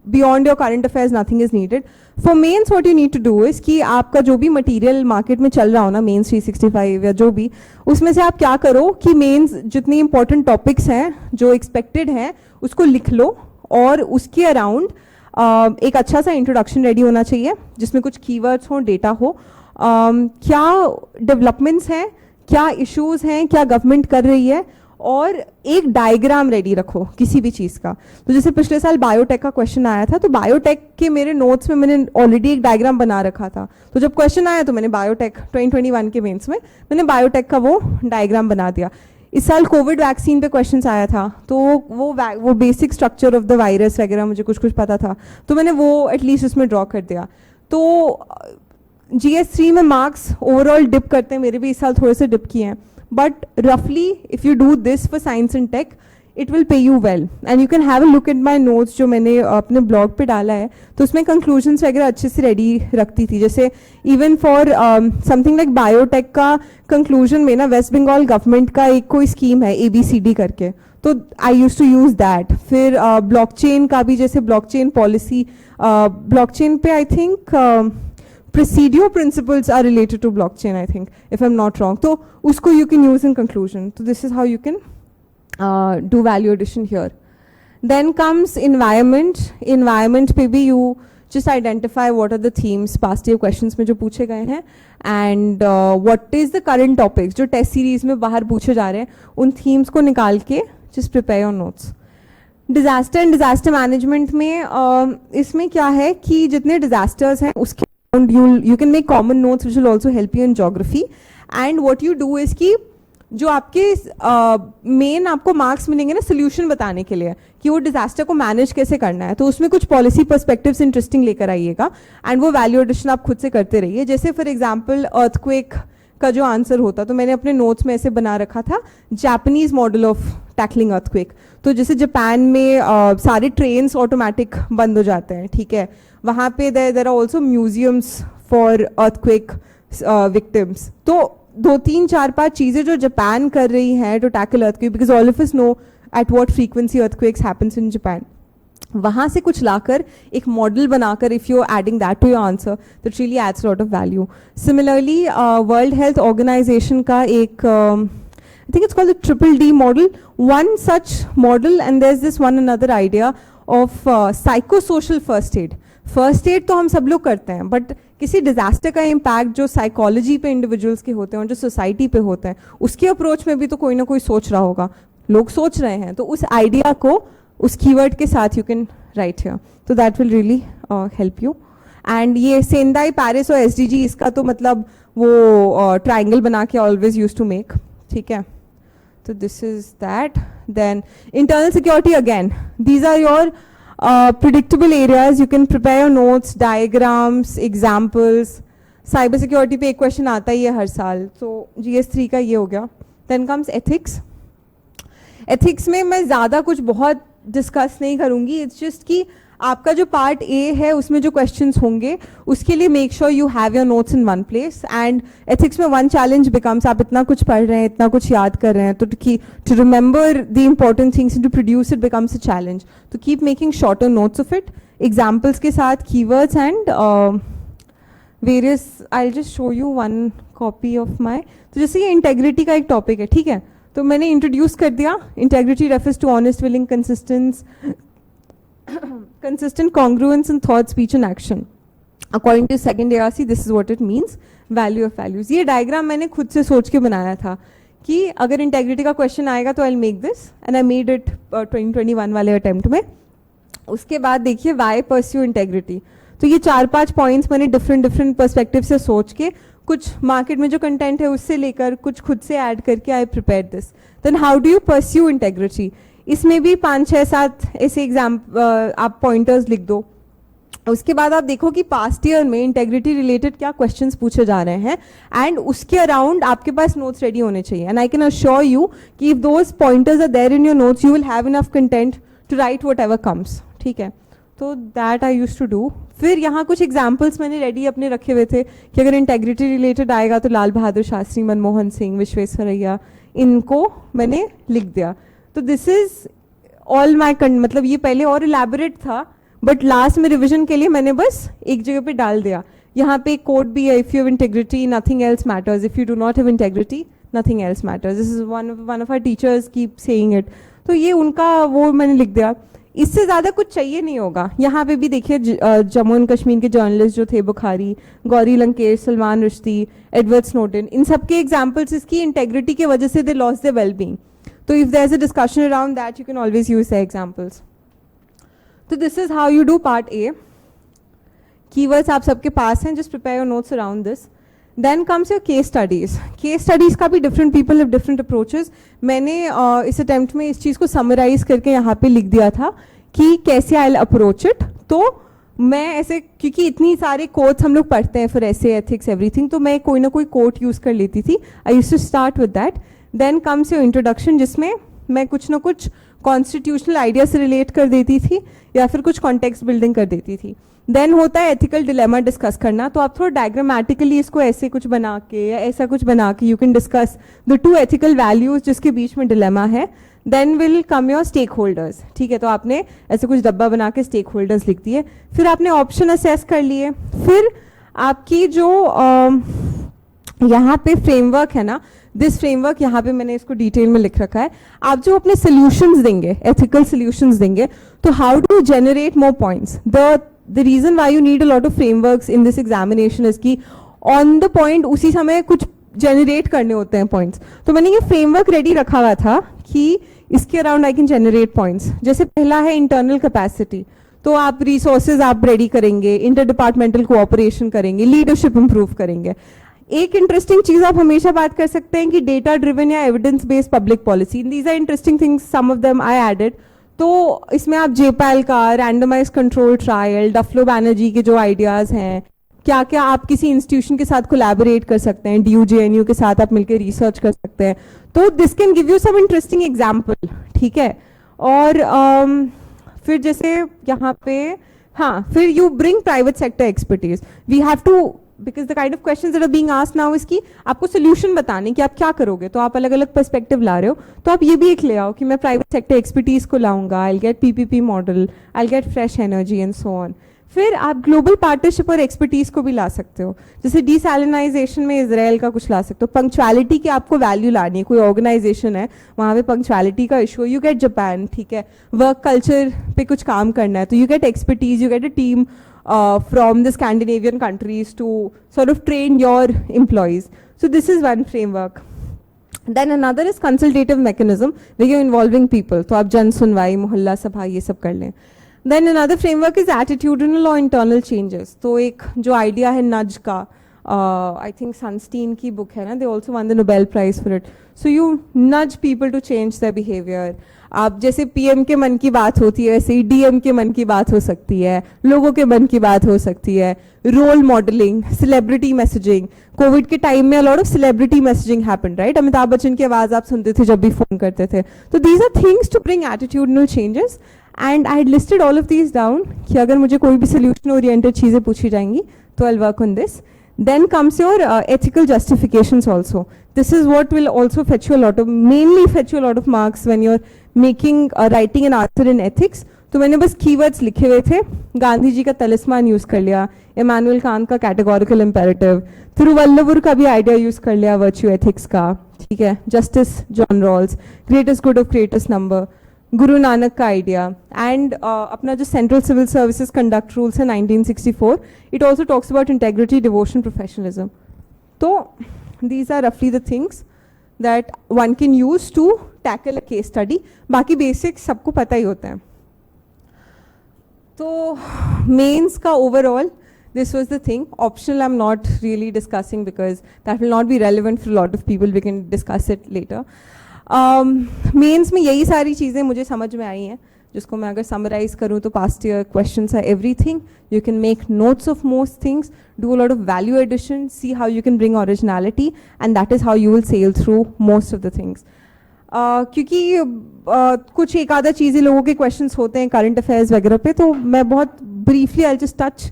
beyond your current affairs nothing is needed. For mains what you need to do is कि आपका जो भी मटेरियल मार्केट में चल रहा हो ना, मेंस 365 या जो भी, उसमें से आप क्या करो कि मेंस जितनी इंपॉर्टेंट टॉपिक्स हैं जो एक्सपेक्टेड हैं उसको लिख लो, और उसके अराउंड एक अच्छा सा इंट्रोडक्शन रेडी होना चाहिए जिसमें कुछ कीवर्ड्स हो, डेटा हो, क्या डेवलपमेंट्स हैं, क्या इश्यूज हैं, क्या गवर्नमेंट कर रही है, और एक डायग्राम रेडी रखो किसी भी चीज़ का. तो जैसे पिछले साल बायोटेक का क्वेश्चन आया था, तो बायोटेक के मेरे नोट्स में मैंने ऑलरेडी एक डायग्राम बना रखा था. तो जब क्वेश्चन आया तो मैंने बायोटेक 2021 के मेंस में मैंने बायोटेक का वो डायग्राम बना दिया. इस साल कोविड वैक्सीन पे क्वेश्चन आया था, तो वो basic structure of the virus वगैरह मुझे कुछ कुछ पता था, तो मैंने वो एटलीस्ट उसमें ड्रॉ कर दिया. तो GS3 में मार्क्स ओवरऑल डिप करते हैं, मेरे भी इस साल थोड़े से डिप किए हैं, बट रफली if you do this for science and tech it will pay you well. And you can have a look at my notes जो मैंने अपने ब्लॉग पे डाला है. तो उसमें कंक्लूजन्स वगैरह अच्छे से रेडी रखती थी. जैसे even for something like biotech का कंक्लूजन में ना वेस्ट बंगाल गवर्नमेंट का एक कोई स्कीम है ABCD करके, तो I use to use that. फिर ब्लॉकचेन का भी, जैसे ब्लॉकचेन पॉलिसी, ब्लॉकचेन पे I think Presidio principles are related to blockchain, I think, if I'm not wrong. So, usko you can use in conclusion. So, this is how you can do value addition here. Then comes environment. Environment पे भी you just identify what are the themes past year questions में जो पूछे गए हैं, and what is the current topics जो test series में बाहर पूछे जा रहे हैं, उन themes को निकाल के just prepare your notes. Disaster and disaster management में इसमें क्या है कि जितने disasters हैं उसके you can make common notes which will also help you in geography. And what you do is कि जो आपके मेन आपको मार्क्स मिलेंगे ना सोल्यूशन बताने के लिए कि वो डिजास्टर को मैनेज कैसे करना है, तो उसमें कुछ पॉलिसी पर्सपेक्टिव्स इंटरेस्टिंग लेकर आइएगा एंड वो वैल्यू एडिशन आप खुद से करते रहिए. जैसे फॉर एग्जांपल अर्थक्वेक का जो आंसर होता तो मैंने अपने नोट्स में ऐसे बना रखा था Japanese model of tackling earthquake. तो जैसे जापान में सारे ट्रेन्स ऑटोमेटिक बंद हो जाते हैं, ठीक है, वहाँ पे there are also museums for earthquake victims. तो 2, 3, 4, 5 चीज़ें जो जापान कर रही हैं to tackle earthquake, because all of us know at what frequency earthquakes happens in Japan. वहाँ से कुछ लाकर एक मॉडल बनाकर if you are adding that to your answer that really adds lot of value. Similarly world health organisation का एक I think it's called the Triple D model. One such model, and there's this one another idea of psychosocial first aid. First aid तो हम सब लोग करते हैं, but किसी disaster का इम्पैक्ट जो साइकोलॉजी पे इंडिविजुअल्स के होते हैं और जो सोसाइटी पे होते हैं, उसके अप्रोच में भी तो कोई ना कोई सोच रहा होगा. लोग सोच रहे हैं, तो उस आइडिया को उस कीवर्ड के साथ यू कैन राइट हियर, तो that will really help you. And ये सेंदाई, पेरिस और SDG, इसका तो मतलब वो ट्राइंगल बना के ऑलवेज यूज टू मेक, ठीक है. तो this is that. Then internal security, again these are your predictable areas. You can prepare your notes, diagrams, examples. Cyber security पे एक क्वेश्चन आता ही है हर साल, तो GS3 का ये हो गया. Then comes ethics. Ethics में मैं ज़्यादा कुछ बहुत डिस्कस नहीं करूँगी. इट्स जस्ट कि आपका जो पार्ट ए है उसमें जो क्वेश्चंस होंगे उसके लिए make sure you have your notes in one place. And ethics में वन चैलेंज बिकम्स, आप इतना कुछ पढ़ रहे हैं, इतना कुछ याद कर रहे हैं, तो to remember the important things and to produce it becomes a challenge. तो keep making shorter notes of it, examples के साथ, keywords and various. I just show you one copy of my. तो जैसे ये इंटेग्रिटी का एक topic है, ठीक है, तो मैंने इंट्रोड्यूस कर दिया. Integrity refers to honest, willing, consistent congruence in thought, speech and action. According to second ARC, this is what it means. Value of values. ये डायग्राम मैंने खुद से सोच के बनाया था कि अगर इंटेग्रिटी का क्वेश्चन आएगा तो I'll make this, and I made it 2021 वाले अटेम्प्ट में. उसके बाद देखिए why pursue integrity. तो ये 4-5 पॉइंट्स मैंने डिफरेंट पर्सपेक्टिव से सोच के, कुछ मार्केट में जो कंटेंट है उससे लेकर कुछ खुद से ऐड करके I prepare this. Then how do you pursue integrity. इसमें भी 5, 6, 7 ऐसे आप पॉइंटर्स लिख दो. उसके बाद आप देखो कि पास्ट ईयर में इंटेग्रिटी रिलेटेड क्या क्वेश्चंस पूछे जा रहे हैं, एंड उसके अराउंड आपके पास नोट्स रेडी होने चाहिए. And I can assure you कि if those pointers are there in your notes, you will have enough content to write whatever comes, ठीक है. तो that I use to do. फिर यहाँ कुछ एग्जाम्पल्स मैंने रेडी अपने रखे हुए थे कि अगर इंटेग्रिटी रिलेटेड आएगा तो लाल बहादुर शास्त्री, मनमोहन सिंह, विश्वेश्वरैया, इनको मैंने लिख दिया. तो दिस इज ऑल माई मतलब ये पहले और इलेबोरेट था, बट लास्ट में रिविजन के लिए मैंने बस एक जगह पे डाल दिया. यहाँ पे एक कोड भी है, if you have integrity nothing else matters, if you do not have integrity nothing else matters. This is one of our teachers keep saying it. तो ये उनका वो मैंने लिख दिया. इससे ज़्यादा कुछ चाहिए नहीं होगा. यहाँ पे भी देखिए जम्मू एंड कश्मीर के जर्नलिस्ट जो थे, बुखारी, गौरी लंकेश, सलमान रुश्दी, एडवर्ड स्नोडेन, इन सबके एग्जाम्पल्स इसकी इंटेग्रिटी की वजह से they loss their well being. So if there's a discussion around that, you can always use the examples. So this is how you do part A. Keywords आप सबके पास हैं, just prepare your notes around this. Then comes your case studies. Case studies का भी different people have different approaches. मैंने इस attempt में इस चीज़ को summarize करके यहाँ पे लिख दिया था कि कैसे I'll approach it. तो मैं ऐसे, क्योंकि इतनी सारे कोट्स हम लोग पढ़ते हैं फिर ऐसे एथिक्स एवरीथिंग, तो मैं कोई ना कोई कोट यूज़ कर लेती थी. I use to start with that. Then comes your introduction, जिसमें मैं कुछ ना कुछ कॉन्स्टिट्यूशनल आइडिया से रिलेट कर देती थी या फिर कुछ कॉन्टेक्स्ट बिल्डिंग कर देती थी. देन होता है एथिकल डिलेमा डिस्कस करना. तो आप थोड़ा डायग्रामेटिकली इसको ऐसे कुछ बना के या ऐसा कुछ बना के you can discuss the 2 ethical values जिसके बीच में डिलेमा है. Then will come your stakeholders, ठीक है. तो आपने ऐसे कुछ डब्बा बना के स्टेक होल्डर्स लिख दिए. फिर आपने ऑप्शन असेस कर लिए. फिर आपकी जो यहाँ पे फ्रेमवर्क है ना, दिस फ्रेमवर्क, यहाँ पे मैंने इसको डिटेल में लिख रखा है. आप जो अपने सोल्यूशंस देंगे, एथिकल सोल्यूशंस देंगे, तो how do generate more points. The reason why you need a lot of frameworks in this examination is कि ऑन द पॉइंट उसी समय कुछ जनरेट करने होते हैं पॉइंट्स. तो मैंने ये फ्रेमवर्क रेडी रखा हुआ था कि इसके around I can generate points. जैसे पहला है इंटरनल कैपेसिटी. तो आप रिसोर्सेज आप रेडी करेंगे, इंटर डिपार्टमेंटल कोऑपरेशन करेंगे, लीडरशिप इंप्रूव करेंगे. एक इंटरेस्टिंग चीज आप हमेशा बात कर सकते हैं कि डेटा ड्रिवन या evidence based public policy, these are interesting things, some of them I added. तो इसमें आप जेपैल का randomise control trial, Duflo Banerjee के जो आइडियाज हैं, क्या क्या आप किसी इंस्टीट्यूशन के साथ कोलैबोरेट कर सकते हैं, DU-JNU के साथ आप मिलकर रिसर्च कर सकते हैं, तो this can give you some interesting example, ठीक है। और फिर जैसे यहाँ पे, हाँ, फिर you bring private sector expertise, we have to, because the kind of questions that are being asked now is कि आपको सोल्यूशन बताने कि आप क्या करोगे, तो आप अलग अलग पर्सपेक्टिव ला रहे हो, तो आप ये भी एक ले आओ कि मैं प्राइवेट सेक्टर एक्सपर्टीज को लाऊंगा, I get PPP model, I get fresh energy and so on. फिर आप ग्लोबल पार्टनरशिप और एक्सपर्टीज को भी ला सकते हो, जैसे डिसैलिनाइजेशन में इजराइल का कुछ ला सकते हो, पंक्चुअलिटी की आपको वैल्यू लानी है, कोई ऑर्गेनाइजेशन है वहाँ पे पंक्चुअलिटी का इशू है, यू गेट जापान, ठीक है, वर्क कल्चर पे कुछ काम करना है, तो you get expertise, you get a team from the Scandinavian countries to sort of train your employees. So this is one framework. Then another is consultative mechanism where you're involving people. तो आप जन सुनवाई, मोहल्ला सभा ये सब कर लें. Then another framework is attitudinal or internal changes. तो एक जो idea है nudge का, I think Sunstein की book है ना, they also won the Nobel Prize for it. So you nudge people to change their behavior. आप जैसे PM के मन की बात होती है, वैसे ही DM के मन की बात हो सकती है, लोगों के मन की बात हो सकती है, role modelling, celebrity messaging. Covid के टाइम में lot of celebrity messaging happened, right? Amitabh Bachchan की आवाज आप सुनते थे जब भी फोन करते थे। तो these are things to bring attitudinal changes, and I had listed all of these down कि अगर मुझे कोई भी सोल्यूशन ओरिएंटेड चीजें पूछी जाएंगी तो I will work on this. Then comes your ethical justifications also. This is what will also fetch you a lot of, mainly fetch you a lot of marks when you're making, writing an answer in ethics. तो मैंने बस keywords लिखे हुए थे, गांधी जी का तलिस्मान use कर लिया, Emmanuel Kant का कैटेगोरिकल इम्पेरेटिव, तिरुवल्लुवर का भी आइडिया यूज कर लिया वर्च्यू एथिक्स का, ठीक है, justice John Rawls, greatest good of greatest number, Guru Nanak का आइडिया, एंड अपना जो central civil services conduct rules है 1964, it also talks about integrity, devotion, professionalism. तो दीज आर रफली the things that one can use to tackle a case study. बाकी basics सबको पता ही होता है. तो मेंस का overall this was the thing. Optional I'm not really discussing because that will not be relevant for a lot of people. We can discuss it later. Mains में यही सारी चीज़ें मुझे समझ में आई हैं, जिसको मैं अगर समराइज करूँ तो past year questions are everything. You can make notes of most things, do a lot of value addition, see how you can bring originality, and that is how you will sail through most of the things. क्योंकि कुछ एक आधा चीज़ें लोगों के questions होते हैं current affairs वगैरह पे, तो मैं बहुत briefly I just touch.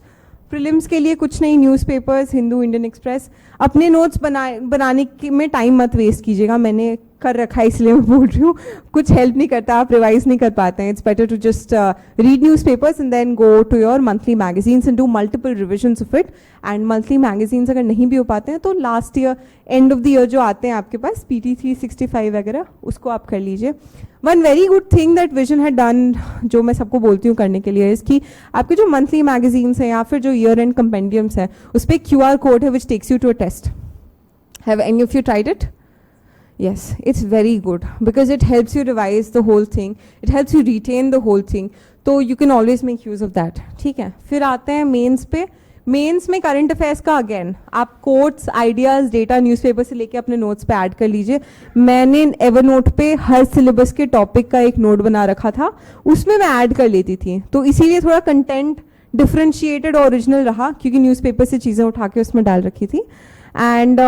Prelims के लिए कुछ नहीं, न्यूज़पेपर्स, हिंदू, इंडियन एक्सप्रेस. अपने नोट्स बनाने में टाइम मत वेस्ट कीजिएगा, मैंने कर रखा है इसलिए मैं बोल रही हूँ. कुछ हेल्प नहीं करता, आप रिवाइज नहीं कर पाते हैं. It's better to just read newspapers and then go to your monthly magazines and do multiple revisions of it. And monthly magazines अगर नहीं भी हो पाते हैं तो last year, end of the year जो आते हैं आपके पास, PT 365 वगैरह, उसको आप कर लीजिए. One very good thing that vision had done, जो मैं सबको बोलती हूँ करने के लिए, इसकी आपके जो मंथली मैगजीन्स हैं या फिर जो ईयर एंड कंपेंडियम्स हैं, उस पर QR कोड है which takes you to a test. Have any of you tried it? Yes, it's very good because it helps you revise the whole thing. It helps you retain the whole thing. तो you can always make use of that. ठीक है. फिर आते हैं mains पे. Mains में current affairs का again आप कोट्स, आइडियाज, डेटा न्यूज़पेपर से लेके अपने नोट्स पे ऐड कर लीजिए. मैंने एवरनोट पे हर सिलेबस के टॉपिक का एक नोट बना रखा था, उसमें मैं ऐड कर लेती थी. तो इसीलिए थोड़ा कंटेंट डिफ्रेंशिएटेड और ओरिजिनल रहा, क्योंकि न्यूज़पेपर से चीज़ें उठा के उसमें डाल रखी थी. एंड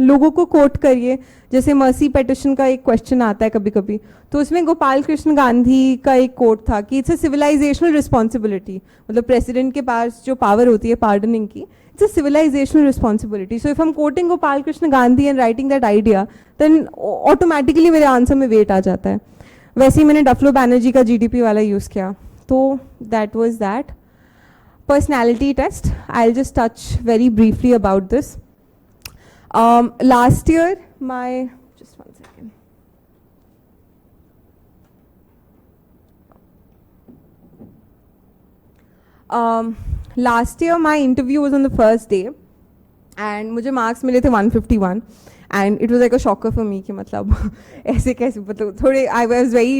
लोगों को कोट करिए. जैसे मर्सी पेटिशन का एक क्वेश्चन आता है कभी कभी, तो उसमें गोपाल कृष्ण गांधी का एक कोट था कि इट्स अ सिविलाइजेशनल रिस्पॉन्सिबिलिटी. मतलब प्रेसिडेंट के पास जो पावर होती है पार्डनिंग की, it's a civilisational responsibility. So if I am quoting Gopal Krishna Gandhi and writing that idea, then automatically मेरे आंसर में वेट आ जाता है. वैसे ही मैंने डफलो बैनर्जी का GDP वाला यूज़ किया. तो that was that. Personality test, I will just touch very briefly about this. Last year, just one second. Last year, my interview was on the first day, and मुझे marks मिले थे 151, and it was like a shocker for me कि मतलब ऐसे कैसे, मतलब थोड़े I was very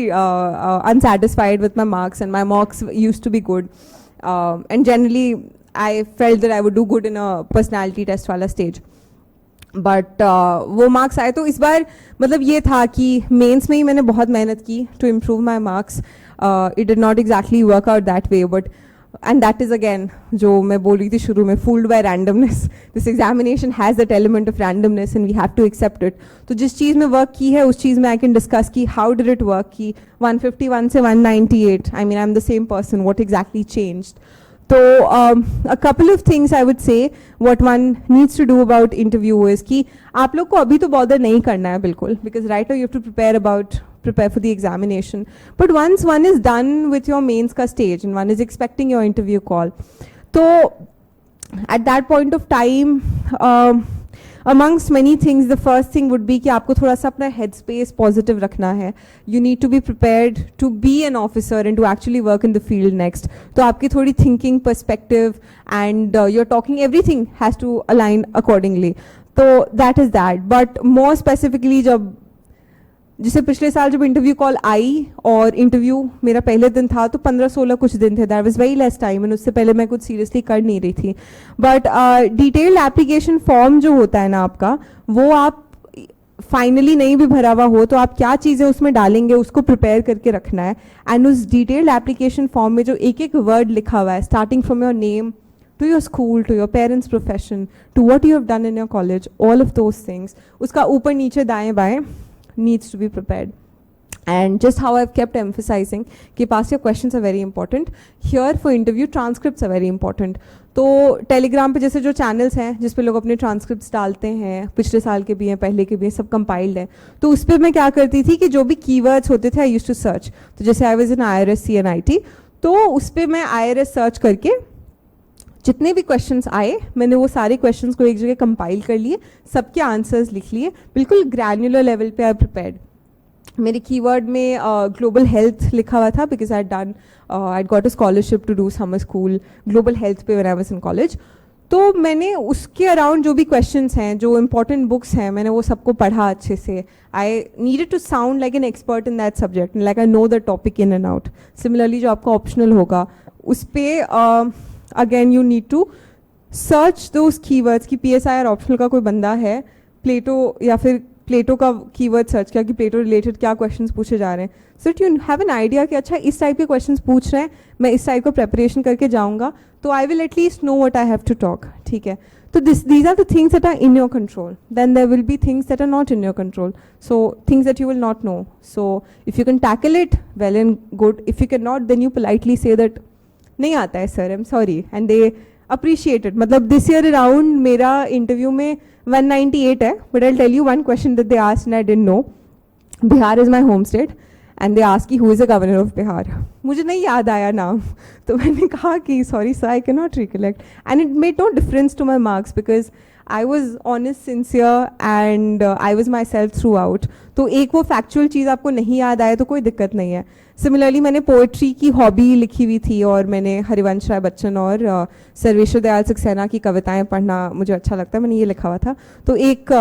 unsatisfied with my marks, and my marks used to be good, and generally I felt that I would do good in a personality test वाला stage. But वो marks आए। तो इस बार मतलब ये था कि मेंस में ही मैंने बहुत मेहनत की to improve my marks. It did not exactly work out that way, but and that is again जो मैं बोल रही थी शुरू में, fooled by randomness. This examination has that element of randomness and we have to accept it. तो जिस चीज़ में वर्क की है उस चीज़ में आई कैन डिस्कस की हाउ डिड इट वर्क, की 151 से 198, I mean I am the same person, what exactly changed. तो a couple of things I would say what one needs to do about interview is कि आप लोग को अभी तो bother नहीं करना है बिल्कुल, because right now you have to prepare for the examination. But once one is done with your mains का stage and one is expecting your interview call, तो at that point of time, amongst many things, the first thing would be कि आपको थोड़ा सा अपना headspace positive रखना है. You need to be prepared to be an officer and to actually work in the field next. तो आपकी थोड़ी thinking perspective and your talking, everything has to align accordingly. तो that is that. But more specifically जब जिसे पिछले साल जब interview call आई और इंटरव्यू मेरा पहले दिन था तो 15-16 कुछ दिन थे, that was very less time, and उससे पहले मैं कुछ सीरियसली कर नहीं रही थी. बट डिटेल्ड एप्लीकेशन फॉर्म जो होता है ना आपका, वो आप फाइनली नहीं भी भरा हुआ हो तो आप क्या चीज़ें उसमें डालेंगे उसको प्रिपेयर करके रखना है. एंड उस डिटेल्ड एप्लीकेशन फॉर्म में जो एक एक वर्ड लिखा हुआ है, starting from your name to your school, to your parents' profession, to what you have done in your college, all of those things, उसका ऊपर नीचे दाएं बाएं needs to be prepared. And just how I've kept emphasizing कि past year questions are very important. Here for interview transcripts are very important. तो Telegram पे जैसे जो चैनल्स हैं जिस पे लोग अपने ट्रांसक्रिप्ट्स डालते हैं, पिछले साल के भी हैं, पहले के भी हैं, सब कंपाइल्ड है. तो उस पर मैं क्या करती थी कि जो भी कीवर्ड्स होते थे आई यूज्ड टू सर्च. तो जैसे I was in IRS CNIT, तो उस पर मैं IRS सर्च करके जितने भी क्वेश्चंस आए मैंने वो सारे क्वेश्चंस को एक जगह कंपाइल कर लिए, सबके आंसर्स लिख लिए, बिल्कुल ग्रैन्युलर लेवल पे आई प्रिपेयर्ड. मेरे कीवर्ड में ग्लोबल हेल्थ लिखा हुआ था because I got a scholarship to do summer school global health पे when I was in college. तो मैंने उसके अराउंड जो भी क्वेश्चंस हैं, जो इंपॉर्टेंट बुक्स हैं, मैंने वो सबको पढ़ा अच्छे से. I needed to sound like an expert in that subject, like I know the topic in and out. Similarly जो आपका ऑप्शनल होगा उस पर again you need to search those keywords कि PSI और ऑप्शनल का कोई बंदा है, प्लेटो या फिर प्लेटो का कीवर्ड सर्च किया कि प्लेटो रिलेटेड क्या क्वेश्चंस पूछे जा रहे हैं. So you have an idea कि अच्छा इस टाइप के क्वेश्चंस पूछ रहे हैं, मैं इस टाइप का प्रेपरेशन करके जाऊंगा तो I will at least know what I have to talk. ठीक है, तो these are the things that are in your control. Then there will be things that are not in your control, so things that you will not know. So if you can tackle it, well and good. If you cannot, then you politely say that नहीं आता है sir, I am sorry, and they appreciate it. मतलब this year around मेरा interview में 198 है, but I tell you one question that they asked and I didn't know. Bihar is my home state and they asked कि who is the governor of Bihar. मुझे नहीं याद आया नाम, तो मैंने कहा कि sorry sir I can not recollect, and it made no difference to my marks because I was honest, sincere and I was my self through out. तो एक वो फैक्चुअल चीज़ आपको नहीं याद आए तो कोई दिक्कत नहीं है. सिमिलरली मैंने पोएट्री की हॉबी लिखी हुई थी और मैंने हरिवंश राय बच्चन और सर्वेश्वर दयाल सक्सेना की कविताएं पढ़ना मुझे अच्छा लगता है, मैंने ये लिखा हुआ था. तो एक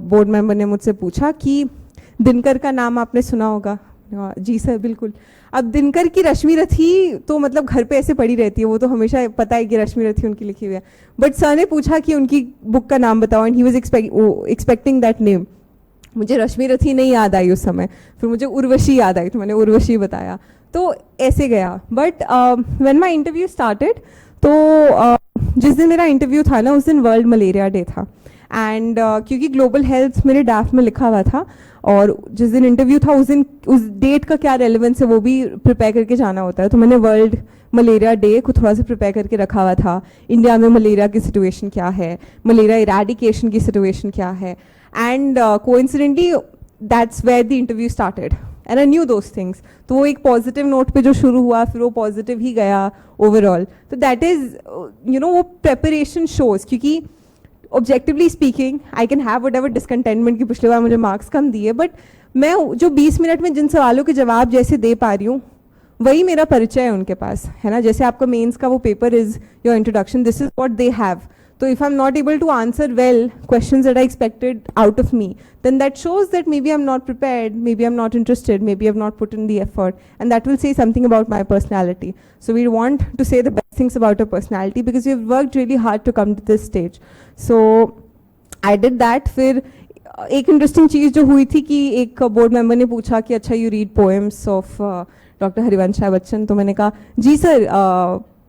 बोर्ड मेंबर ने मुझसे पूछा कि दिनकर का नाम आपने सुना होगा. जी सर बिल्कुल. अब दिनकर की रश्मि रथी तो मतलब घर पे ऐसे पड़ी रहती है, वो तो हमेशा पता है कि रश्मि रथी उनकी लिखी हुई है. बट सर ने पूछा कि उनकी बुक का नाम बताओ and he was expecting that name. मुझे रश्मि रथी नहीं याद आई उस समय, फिर मुझे उर्वशी याद आई तो मैंने उर्वशी बताया. तो ऐसे गया. But when my interview started, तो जिस दिन मेरा इंटरव्यू था ना उस दिन वर्ल्ड मलेरिया डे था. एंड क्योंकि ग्लोबल हेल्थ मेरे ड्राफ्ट में लिखा हुआ था और जिस दिन इंटरव्यू था उस दिन उस डेट का क्या रेलेवेंस है वो भी प्रिपेयर करके जाना होता है, तो मैंने वर्ल्ड मलेरिया डे को थोड़ा सा प्रिपेयर करके रखा हुआ था. इंडिया में मलेरिया की सिचुएशन क्या है, मलेरिया इरेडिकेशन की सिचुएशन क्या है, and coincidentally that's where the interview started and I knew those things. तो वो एक पॉजिटिव नोट पे जो शुरू हुआ फिर वो पॉजिटिव ही गया ओवरऑल. तो दैट इज यू नो वो प्रेपरेशन शोज, क्योंकि objectively speaking I can have whatever discontentment की पिछले बार मुझे मार्क्स कम दिए, बट मैं जो 20 मिनट में जिन सवालों के जवाब जैसे दे पा रही हूँ वही मेरा परिचय है उनके पास, है ना. जैसे आपका मेंस का वो paper is your introduction, this is what they have. So if I'm not able to answer well questions that I expected out of me, then that shows that maybe I'm not prepared, maybe I'm not interested, maybe I've not put in the effort, and that will say something about my personality. So we want to say the best things about our personality because we've worked really hard to come to this stage. So I did that. फिर एक interesting चीज़ जो हुई थी कि एक board member ने पूछा कि अच्छा you read poems of doctor Harivansh Rai Bachchan. तो मैंने कहा जी सर,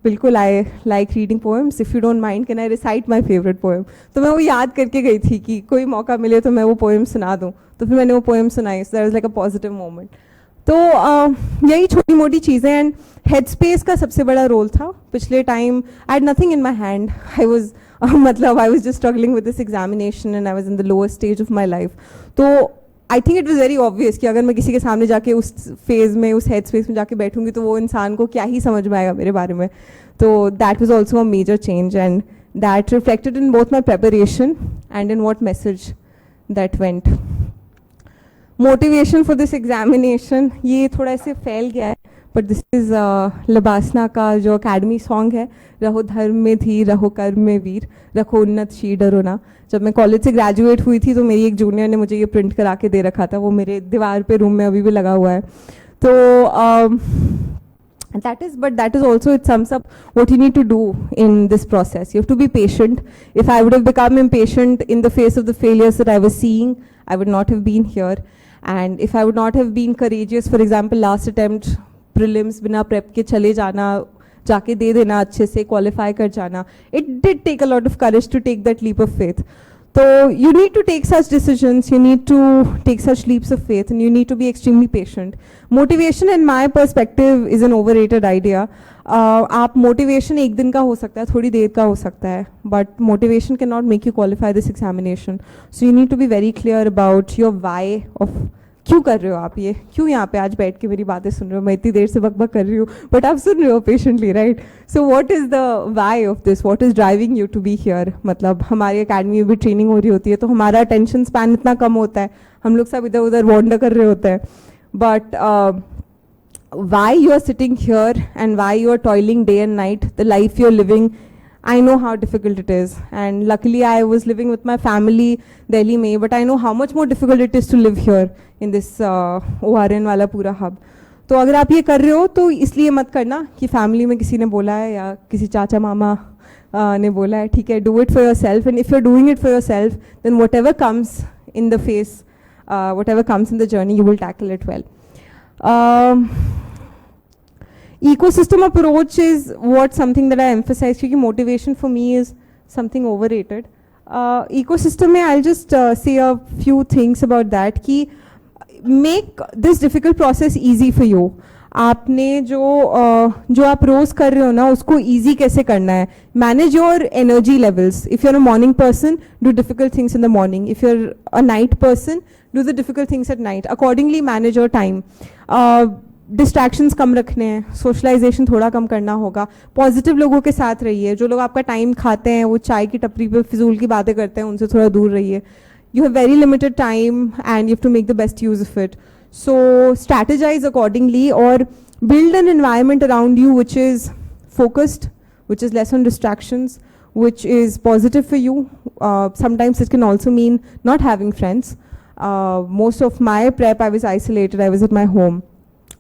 बिल्कुल, I like reading poems. If you don't mind can I recite my favourite poem. तो मैं वो याद करके गई थी कि कोई मौका मिले तो मैं वो पोएम सुना दूँ. तो फिर मैंने वो पोएम सुनाई. सो that was like a positive moment. तो यही छोटी मोटी चीज़ें. एंड हेड स्पेस का सबसे बड़ा रोल था. पिछले time I had nothing in my hand. I was मतलब I was just struggling with this examination and I was in the lower stage of my life. तो I think it was very obvious कि अगर मैं किसी के सामने जाके उस फेज में, उस हेड स्पेस में जाके बैठूंगी तो वो इंसान को क्या ही समझ में आएगा मेरे बारे में. तो that was also a major change and that reflected in both my preparation and in what message that went. Motivation for this examination, ये थोड़ा ऐसे फैल गया है, बट दिस इज़ लबासना का जो अकेडमी सॉन्ग है, रहो धर्म में धीर, रहो कर्म में वीर, रखो उन्नत शी डरो ना. जब मैं कॉलेज से ग्रेजुएट हुई थी तो मेरी एक जूनियर ने मुझे ये प्रिंट करा के दे रखा था. वो मेरे दीवार पे रूम में अभी भी लगा हुआ है. तो that is also, it sums up what you need to do in this process. You have to be patient. If I would have become impatient in the face of the failures that I was seeing, I would not have been here. And if I would not have been courageous, for example, last attempt prelims बिना prep के चले जाना, जाके दे देना, अच्छे से qualify कर जाना, it did take a lot of courage to take that leap of faith. So you need to take such decisions, you need to take such leaps of faith, and you need to be extremely patient. Motivation, in my perspective, is an overrated idea. आप motivation एक दिन का हो सकता है, थोड़ी देर का हो सकता है, but motivation cannot make you qualify this examination. So you need to be very clear about your why of क्यों कर रहे हो आप ये, क्यों यहाँ पे आज बैठ के मेरी बातें सुन रहे हो. मैं इतनी देर से बकबक कर रही हूँ बट आप सुन रहे हो patiently, right. So what is the why of this, what is driving you to be here. मतलब हमारी अकेडमी में भी ट्रेनिंग हो रही होती है तो हमारा अटेंशन स्पैन इतना कम होता है, हम लोग सब इधर उधर वॉन्डर कर रहे होते हैं. But why you are sitting here and why you are toiling day and night, the life you're living, I know how difficult it is. And luckily I was living with my family Delhi में, but I know how much more difficult it is to live here in this ORN वाला पूरा hub. तो अगर आप ये कर रहे हो तो इसलिए मत करना कि फैमिली में किसी ने बोला है या किसी चाचा मामा ने बोला है. ठीक है, do it for yourself, and if you're doing it for yourself, then whatever comes in the face, whatever comes in the journey, you will tackle it well. Ecosystem approach is what something that I emphasize, because motivation for me is something overrated. Ecosystem mein I'll just say a few things about that कि make this difficult process easy for you. आपने जो आप रोज कर रहे हो ना उसको easy कैसे करना है. Manage your energy levels. If you're a morning person, do difficult things in the morning. If you're a night person, do the difficult things at night. Accordingly manage your time. Distractions कम रखने हैं, socialisation थोड़ा कम करना होगा, positive लोगों के साथ रहिए. जो लोग आपका टाइम खाते हैं, वो चाय की टपरी पे फिजूल की बातें करते हैं, उनसे थोड़ा दूर रहिए. You have very limited time and you have to make the best use of it. So strategise accordingly और build an environment around you which is focused, which is less on distractions, which is positive for you. Sometimes it can also mean not having friends. Most of my prep I was isolated, I was at my home.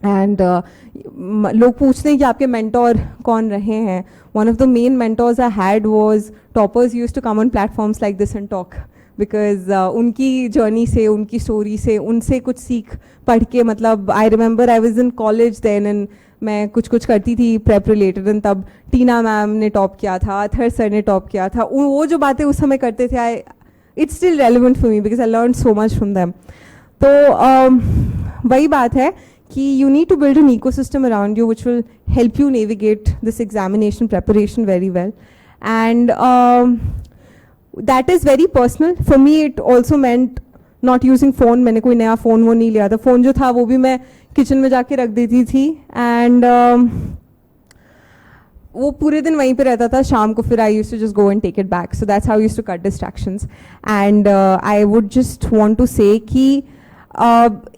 And लोग पूछते हैं कि आपके mentor कौन रहे हैं. One of the main mentors I had was toppers used to come on platforms like this and talk. Because उनकी journey से, उनकी स्टोरी से, उनसे कुछ सीख पढ़ के, मतलब I remember I was in college then and मैं कुछ करती थी प्रेप रिलेटेड, एंड तब टीना मैम ने टॉप किया था, अथर सर ने टॉप किया था. वो जो बातें उस समय करते थे, I it's still relevant for me because I learn so much from them. तो वही बात है कि you need to build an ecosystem around you which will help you navigate this examination preparation very well. And that is very personal. For me it also meant not using phone. मैंने कोई नया phone वो नहीं लिया था. Phone जो था वो भी मैं किचन में जाके रख देती थी एंड वो पूरे दिन वहीं पे रहता था. शाम को फिर I used to just go and take it back. So that's how I used to cut distractions. And I would just want to say कि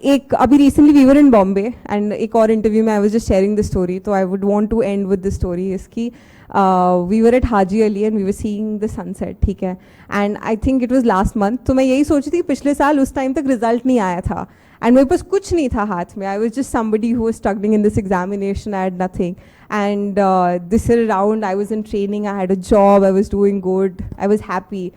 एक अभी recently we were in Bombay and एक और इंटरव्यू में I was just sharing the story, तो I would want to end with the story इसकी. We were at Haji Ali and we were seeing the sunset, ठीक है, and I think it was last month. तो मैं यही सोची थी, पिछले साल उस टाइम तक रिजल्ट नहीं आया था एंड मेरे पास कुछ नहीं था हाथ में. I was just somebody who was struggling in this examination. I had nothing and this year around I was in training, I had a job, I was doing good, I was happy.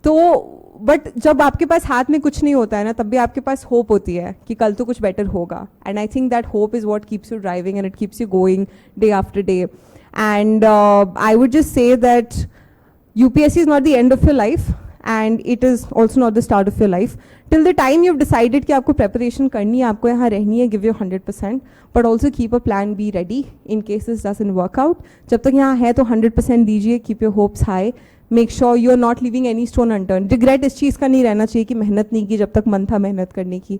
तो but जब आपके पास हाथ में कुछ नहीं होता है ना, तब भी आपके पास होप होती है कि कल तो कुछ बेटर होगा. And I think that hope is what keeps you driving and it keeps you going day after day. And I would just say that UPSC is not the end of your life and it is also not the start of your life. Till the time you've decided कि आपको preparation करनी है, आपको यहाँ रहनी है, give your 100%, but also keep a plan B ready in case this doesn't work out. जब तक यहाँ है तो 100% दीजिए, keep your hopes high, make sure you're not leaving any stone unturned. Regret इस चीज़ का नहीं रहना चाहिए कि मेहनत नहीं की जब तक मन था मेहनत करने की.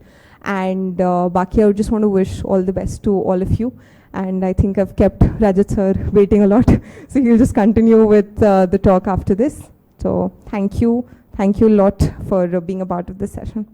And बाकी I would just want to wish all the best to all of you. And I think I've kept Rajat sir waiting a lot. So he'll just continue with the talk after this. So thank you a lot for being a part of this session.